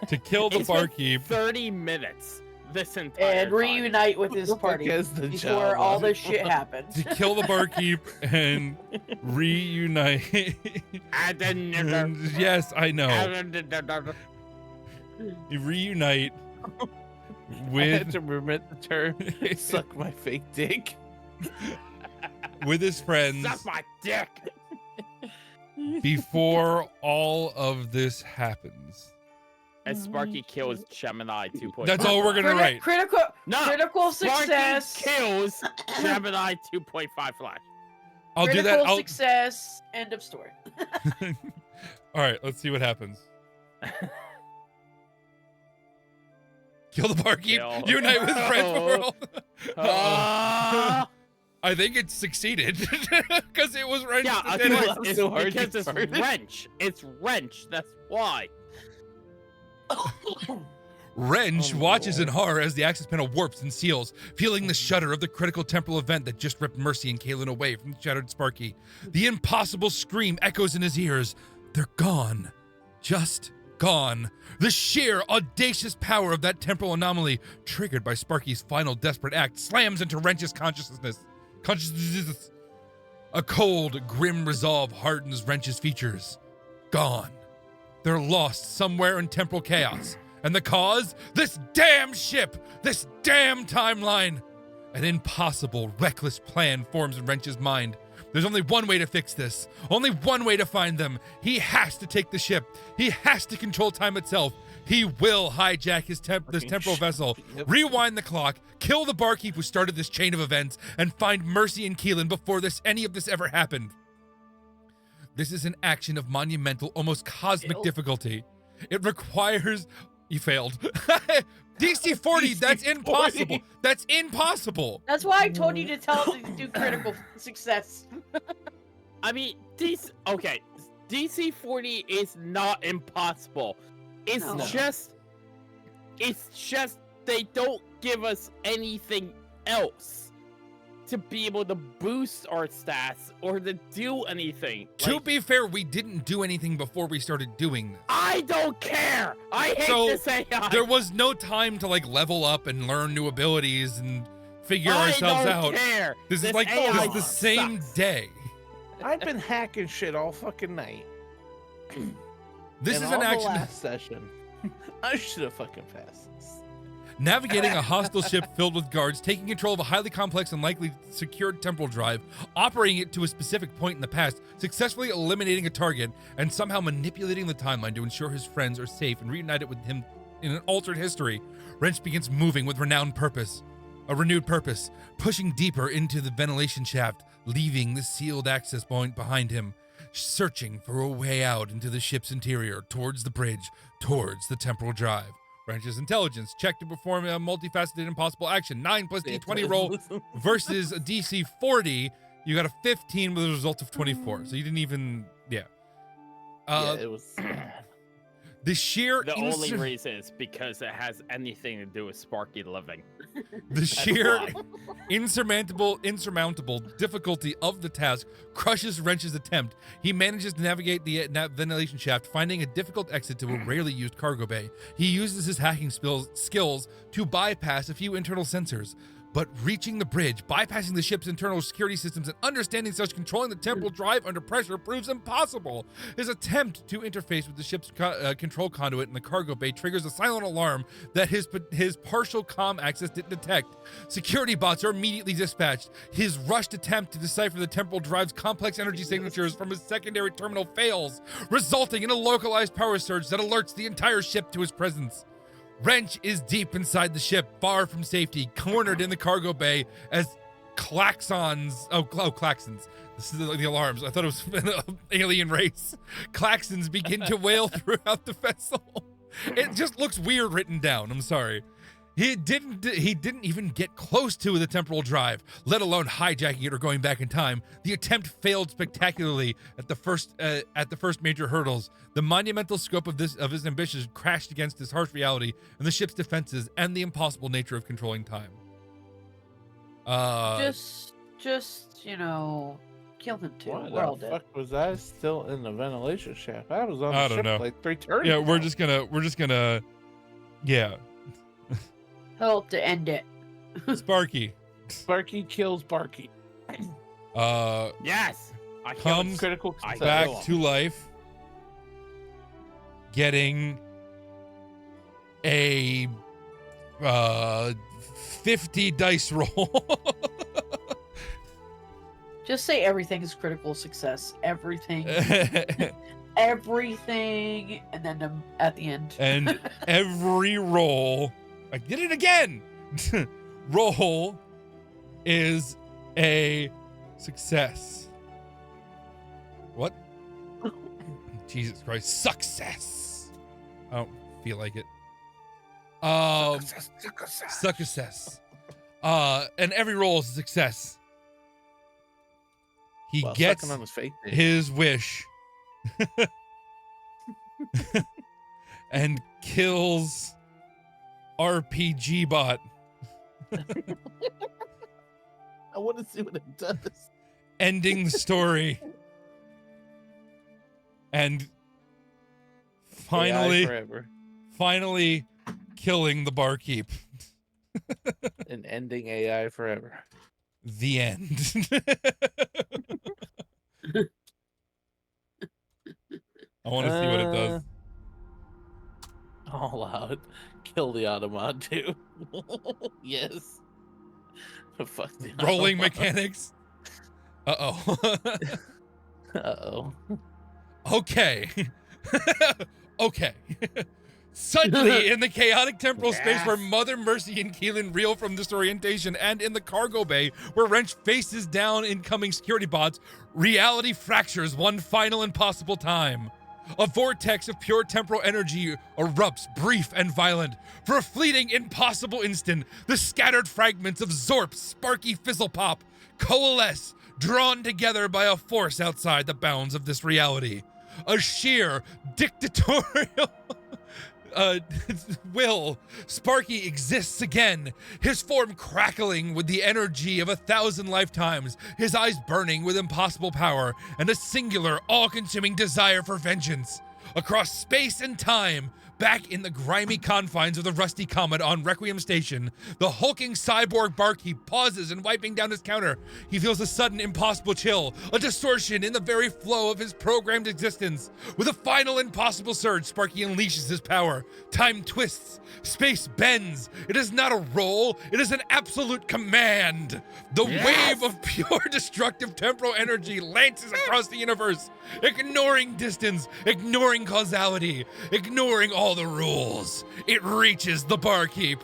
To kill the It's been barkeep. 30 minutes this entire And time. reunite with his Fuck party is the before job, all huh? this shit happened. To kill the barkeep and reunite. And yes, I know. You reunite I had with to remember the term suck my fake dick. with his friends Suck my dick. before all of this happens. And Sparky kills Gemini 2.5. That's all we're gonna write. Critical, No, critical Sparky success. kills Gemini 2.5 flash. I'll do Critical that. success. End of story. All right, let's see what happens. Kill the barkeep. Kill. Unite with friends world. Ah! I think it succeeded because it was Wrench. Yeah, that of did it. course, It's it's so hard to because it's start it. wrench. It's wrench. That's why. Wrench Oh, watches in Lord. horror as the access panel warps and seals, feeling the shudder of the critical temporal event that just ripped Mercy and Kaylin away from the shattered Sparky. The impossible scream echoes in his ears. They're gone. Just gone. The sheer, audacious power of that temporal anomaly, triggered by Sparky's final desperate act, slams into Wrench's consciousness. A cold, grim resolve hardens Wrench's features. Gone. They're lost somewhere in temporal chaos. And the cause? This damn ship! This damn timeline! An impossible, reckless plan forms in Wrench's mind. There's only one way to fix this. Only one way to find them. He has to take the ship. He has to control time itself. He will hijack this temporal vessel, Yep. rewind the clock, kill the barkeep who started this chain of events, and find Mercy and Keelan before any of this ever happened. This is an action of monumental, almost cosmic Failed. difficulty. It requires... You failed. DC 40, that's DC-40. impossible. That's impossible. That's why I told you to tell him to do critical success. I mean, DC 40 is not impossible. It's No. just they don't give us anything else to be able to boost our stats or to do anything. To Like, be fair, we didn't do anything before we started doing this. I don't care. I hate So, this AI. There was no time to like level up and learn new abilities and figure I ourselves don't out. care. This is This like AI this is the same sucks. day. I've been hacking shit all fucking night. This And is an all the action. last session. I should have fucking passed this. Navigating a hostile ship filled with guards, taking control of a highly complex and likely secured temporal drive, operating it to a specific point in the past, successfully eliminating a target, and somehow manipulating the timeline to ensure his friends are safe and reunited with him in an altered history, Wrench begins moving with renewed purpose, pushing deeper into the ventilation shaft, leaving the sealed access point behind him, searching for a way out into the ship's interior, towards the bridge, towards the temporal drive. Wrench's intelligence, check to perform a multifaceted impossible action. 9 plus D20 roll versus a DC 40. You got a 15 with a result of 24. So you didn't even, yeah. Yeah, it was. The sheer The only reason is because it has anything to do with Sparky living. The sheer why. insurmountable difficulty of the task crushes Wrench's attempt. He manages to navigate the ventilation shaft, finding a difficult exit to a rarely used cargo bay. He uses his hacking skills to bypass a few internal sensors. But reaching the bridge, bypassing the ship's internal security systems, and understanding such controlling the temporal drive under pressure proves impossible. His attempt to interface with the ship's control conduit in the cargo bay triggers a silent alarm that his partial comm access didn't detect. Security bots are immediately dispatched. His rushed attempt to decipher the temporal drive's complex energy signatures from his secondary terminal fails, resulting in a localized power surge that alerts the entire ship to his presence. Wrench is deep inside the ship, far from safety, cornered in the cargo bay as klaxons. Klaxons. This is the alarms. I thought it was an alien race. Klaxons begin to wail throughout the vessel. It just looks weird written down. I'm sorry. He didn't even get close to the temporal drive, let alone hijacking it or going back in time. The attempt failed spectacularly at the first major hurdles. The monumental scope of his ambitions crashed against this harsh reality and the ship's defenses and the impossible nature of controlling time. Just kill him too. Why We're all the dead. fuck was I still in the ventilation shaft? I was on I the don't ship know. like 3 turns. Yeah, we're ago. just gonna, yeah. Help to end it. Sparky, Sparky kills Barky. Yes. I killed Comes Critical I success. back kill him. to life, getting a 50 dice roll. Just say everything is critical success. Everything, everything, and then at the end. And every roll, I did it again. Roll is a success. What? Jesus Christ, success. I don't feel like it. Success. And every roll is a success. He While gets sucking on his face. his wish and kills RPG bot, I want to see what it does. ending the story. And AI forever. finally killing the barkeep. And ending AI forever. The end. I want to see what it does. All out. Kill the Automat too. Yes. Fuck the Rolling Automat. mechanics. Uh-oh. Uh-oh. Okay. Okay. Suddenly, in the chaotic temporal space where Mother Mercy and Keelan reel from disorientation, and in the cargo bay where Wrench faces down incoming security bots, reality fractures one final impossible time. A vortex of pure temporal energy erupts, brief and violent. For a fleeting, impossible instant, the scattered fragments of Zorp, Sparky, Fizzlepop coalesce, drawn together by a force outside the bounds of this reality. A sheer, dictatorial will. Sparky exists again, his form crackling with the energy of 1,000 lifetimes, his eyes burning with impossible power, and a singular, all-consuming desire for vengeance. Across space and time, back in the grimy confines of the Rusty Comet on Requiem Station, the hulking cyborg barkeep pauses and wiping down his counter. He feels a sudden impossible chill, a distortion in the very flow of his programmed existence. With a final impossible surge, Sparky unleashes his power. Time twists, space bends. It is not a roll, it is an absolute command. The wave of pure destructive temporal energy lances across the universe, ignoring distance, ignoring causality, ignoring all the rules. It reaches the barkeep.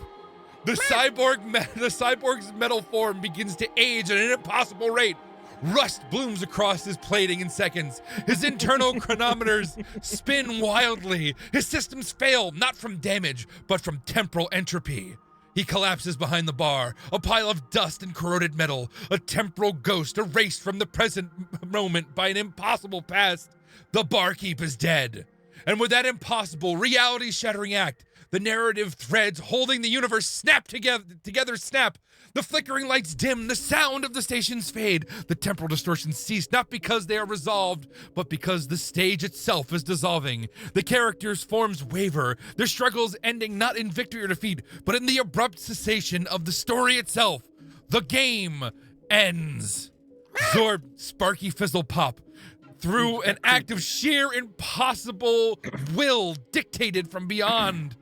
The cyborg's metal form begins to age at an impossible rate. Rust blooms across his plating in seconds. His internal chronometers spin wildly. His systems fail, not from damage, but from temporal entropy. He collapses behind the bar, a pile of dust and corroded metal, a temporal ghost erased from the present moment by an impossible past. The barkeep is dead. And with that impossible, reality-shattering act, the narrative threads holding the universe snap together snap. The flickering lights dim, the sound of the stations fade. The temporal distortions cease, not because they are resolved, but because the stage itself is dissolving. The characters' forms waver, their struggles ending not in victory or defeat, but in the abrupt cessation of the story itself. The game ends. Zorb, Sparky, Fizzlepop, through an act of sheer impossible will dictated from beyond,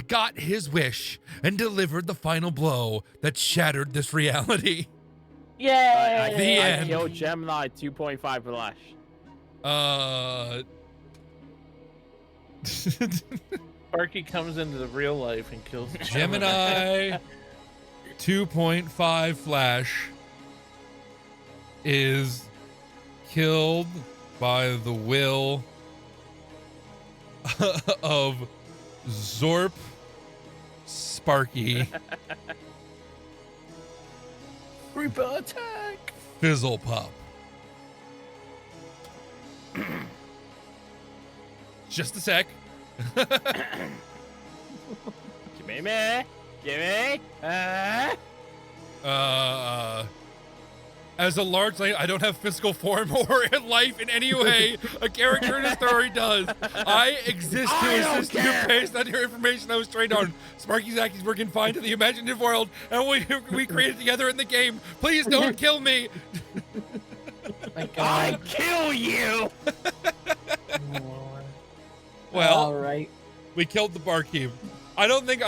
got his wish and delivered the final blow that shattered this reality. Yay! The I end. killed Gemini 2.5 Flash. Sparky comes into the real life and kills Gemini 2.5 Flash is killed by the will of Zorp Sparky Reaper attack. Fizzlepup. Just a sec. Give me. As a large lady, I don't have physical form or in life in any way a character in a story does. I exist to assist you based on your information I was trained on. Sparky Zacky's were confined to the imaginative world, and we created together in the game. Please don't kill me. My God. I kill you. Well, All right. we killed the barkeep. I don't think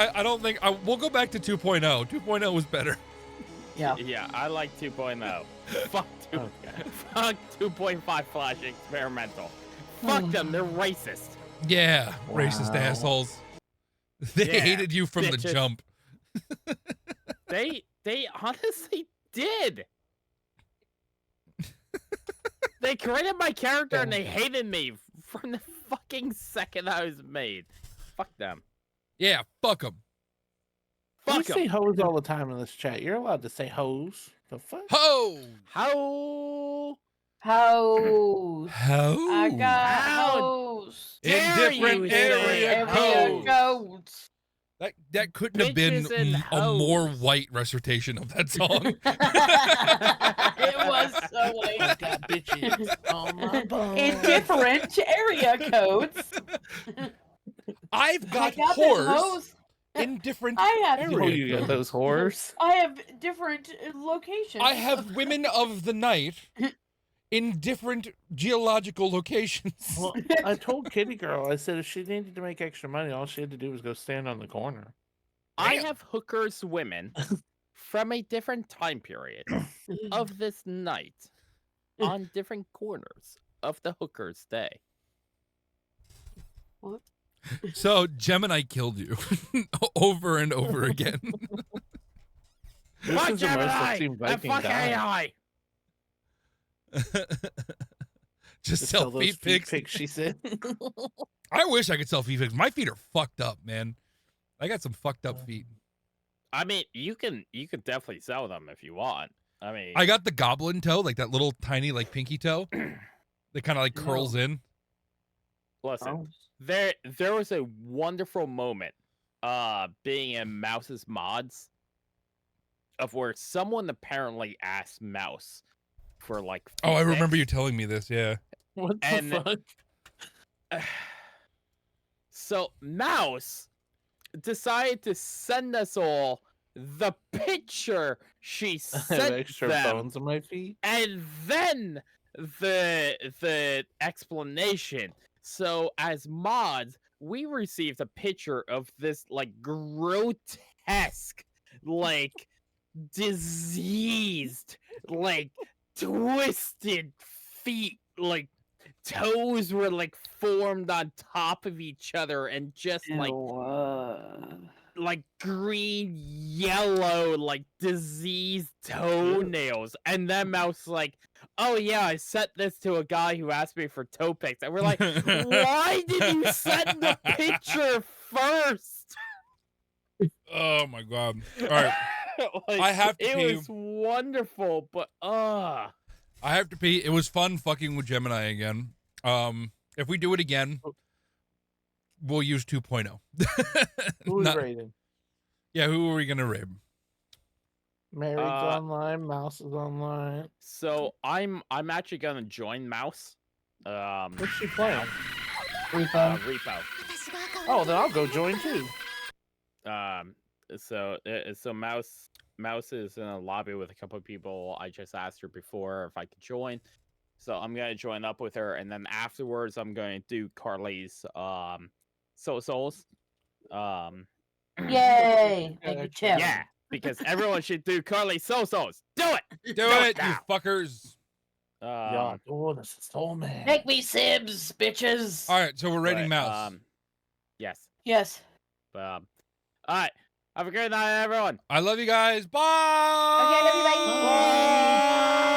we'll go back to 2.0. 2.0 was better. Yeah. Yeah, I like 2.0. Fuck 2.5 Flash experimental. Fuck them, they're racist. Yeah, racist Wow. assholes. They Yeah, hated you from the bitches. jump. They honestly did. They created my character and they hated me from the fucking second I was made. Fuck them. Yeah, fuck them. We Fuck say them. hoes all the time in this chat. You're allowed to say hoes. The fuck? Ho! How Hose. Ho! I got How hose. In dare different you say area hoes? codes. That couldn't have been Bitches and a more hoes. white recitation of that song. It was so I like got bitches on my bone. in different area codes. I've got, I got horse them hoes. in different I have Oh, area you got codes. those whores. I have different locations. I have women of the night in different geological locations. Well, I told Kitty Girl, I said if she needed to make extra money, all she had to do was go stand on the corner. I Damn. have hookers women from a different time period of this night on different corners of the hooker's day. So Gemini killed you over and over again. This Fuck is the most Gemini I've seen and Viking fuck die. AI. Just Just sell sell those feet pics. she said. I wish I could sell feet pics. My feet are fucked up, man. I got some fucked up feet. I mean, you can definitely sell them if you want. I mean, I got the goblin toe, like that little tiny like pinky toe that kind of like curls in. listen. There was a wonderful moment being in Mouse's mods of where someone apparently asked Mouse for like Oh, I remember you feedback. telling me this. Yeah. What the And- fuck? So Mouse decided to send us all the picture she I have sent extra them, bones on my feet. and then the explanation. So as mods, we received a picture of this like grotesque, like diseased, like twisted feet, like toes were like formed on top of each other and just like green, yellow, like diseased toenails. And then Mouse like, oh yeah, I sent this to a guy who asked me for toe pics. And we're like, why did you send the picture first? Oh my god. All right. Like, I have to it pee. was wonderful, but I have to pee. It was fun fucking with Gemini again. If we do it again, we'll use 2.0. Who's Not- raiding? Yeah, who are we gonna raid? Mary's online. Mouse is online. so I'm actually gonna join Mouse. What's she playing? Repo. Oh, then I'll go join too. So Mouse is in a lobby with a couple of people. I just asked her before if I could join, so I'm gonna join up with her, and then afterwards I'm going to do Carly's souls. Yay! Thank you, Tim. Yeah, because everyone should do Carly's souls. Do it. Do it, you now. fuckers. Yeah, oh, this is so man. Make me Sibs, bitches. All right, so we're raiding but, Mouse. Yes. Yes. All right. Have a great night, everyone. I love you guys. Bye. Okay, everybody. Bye.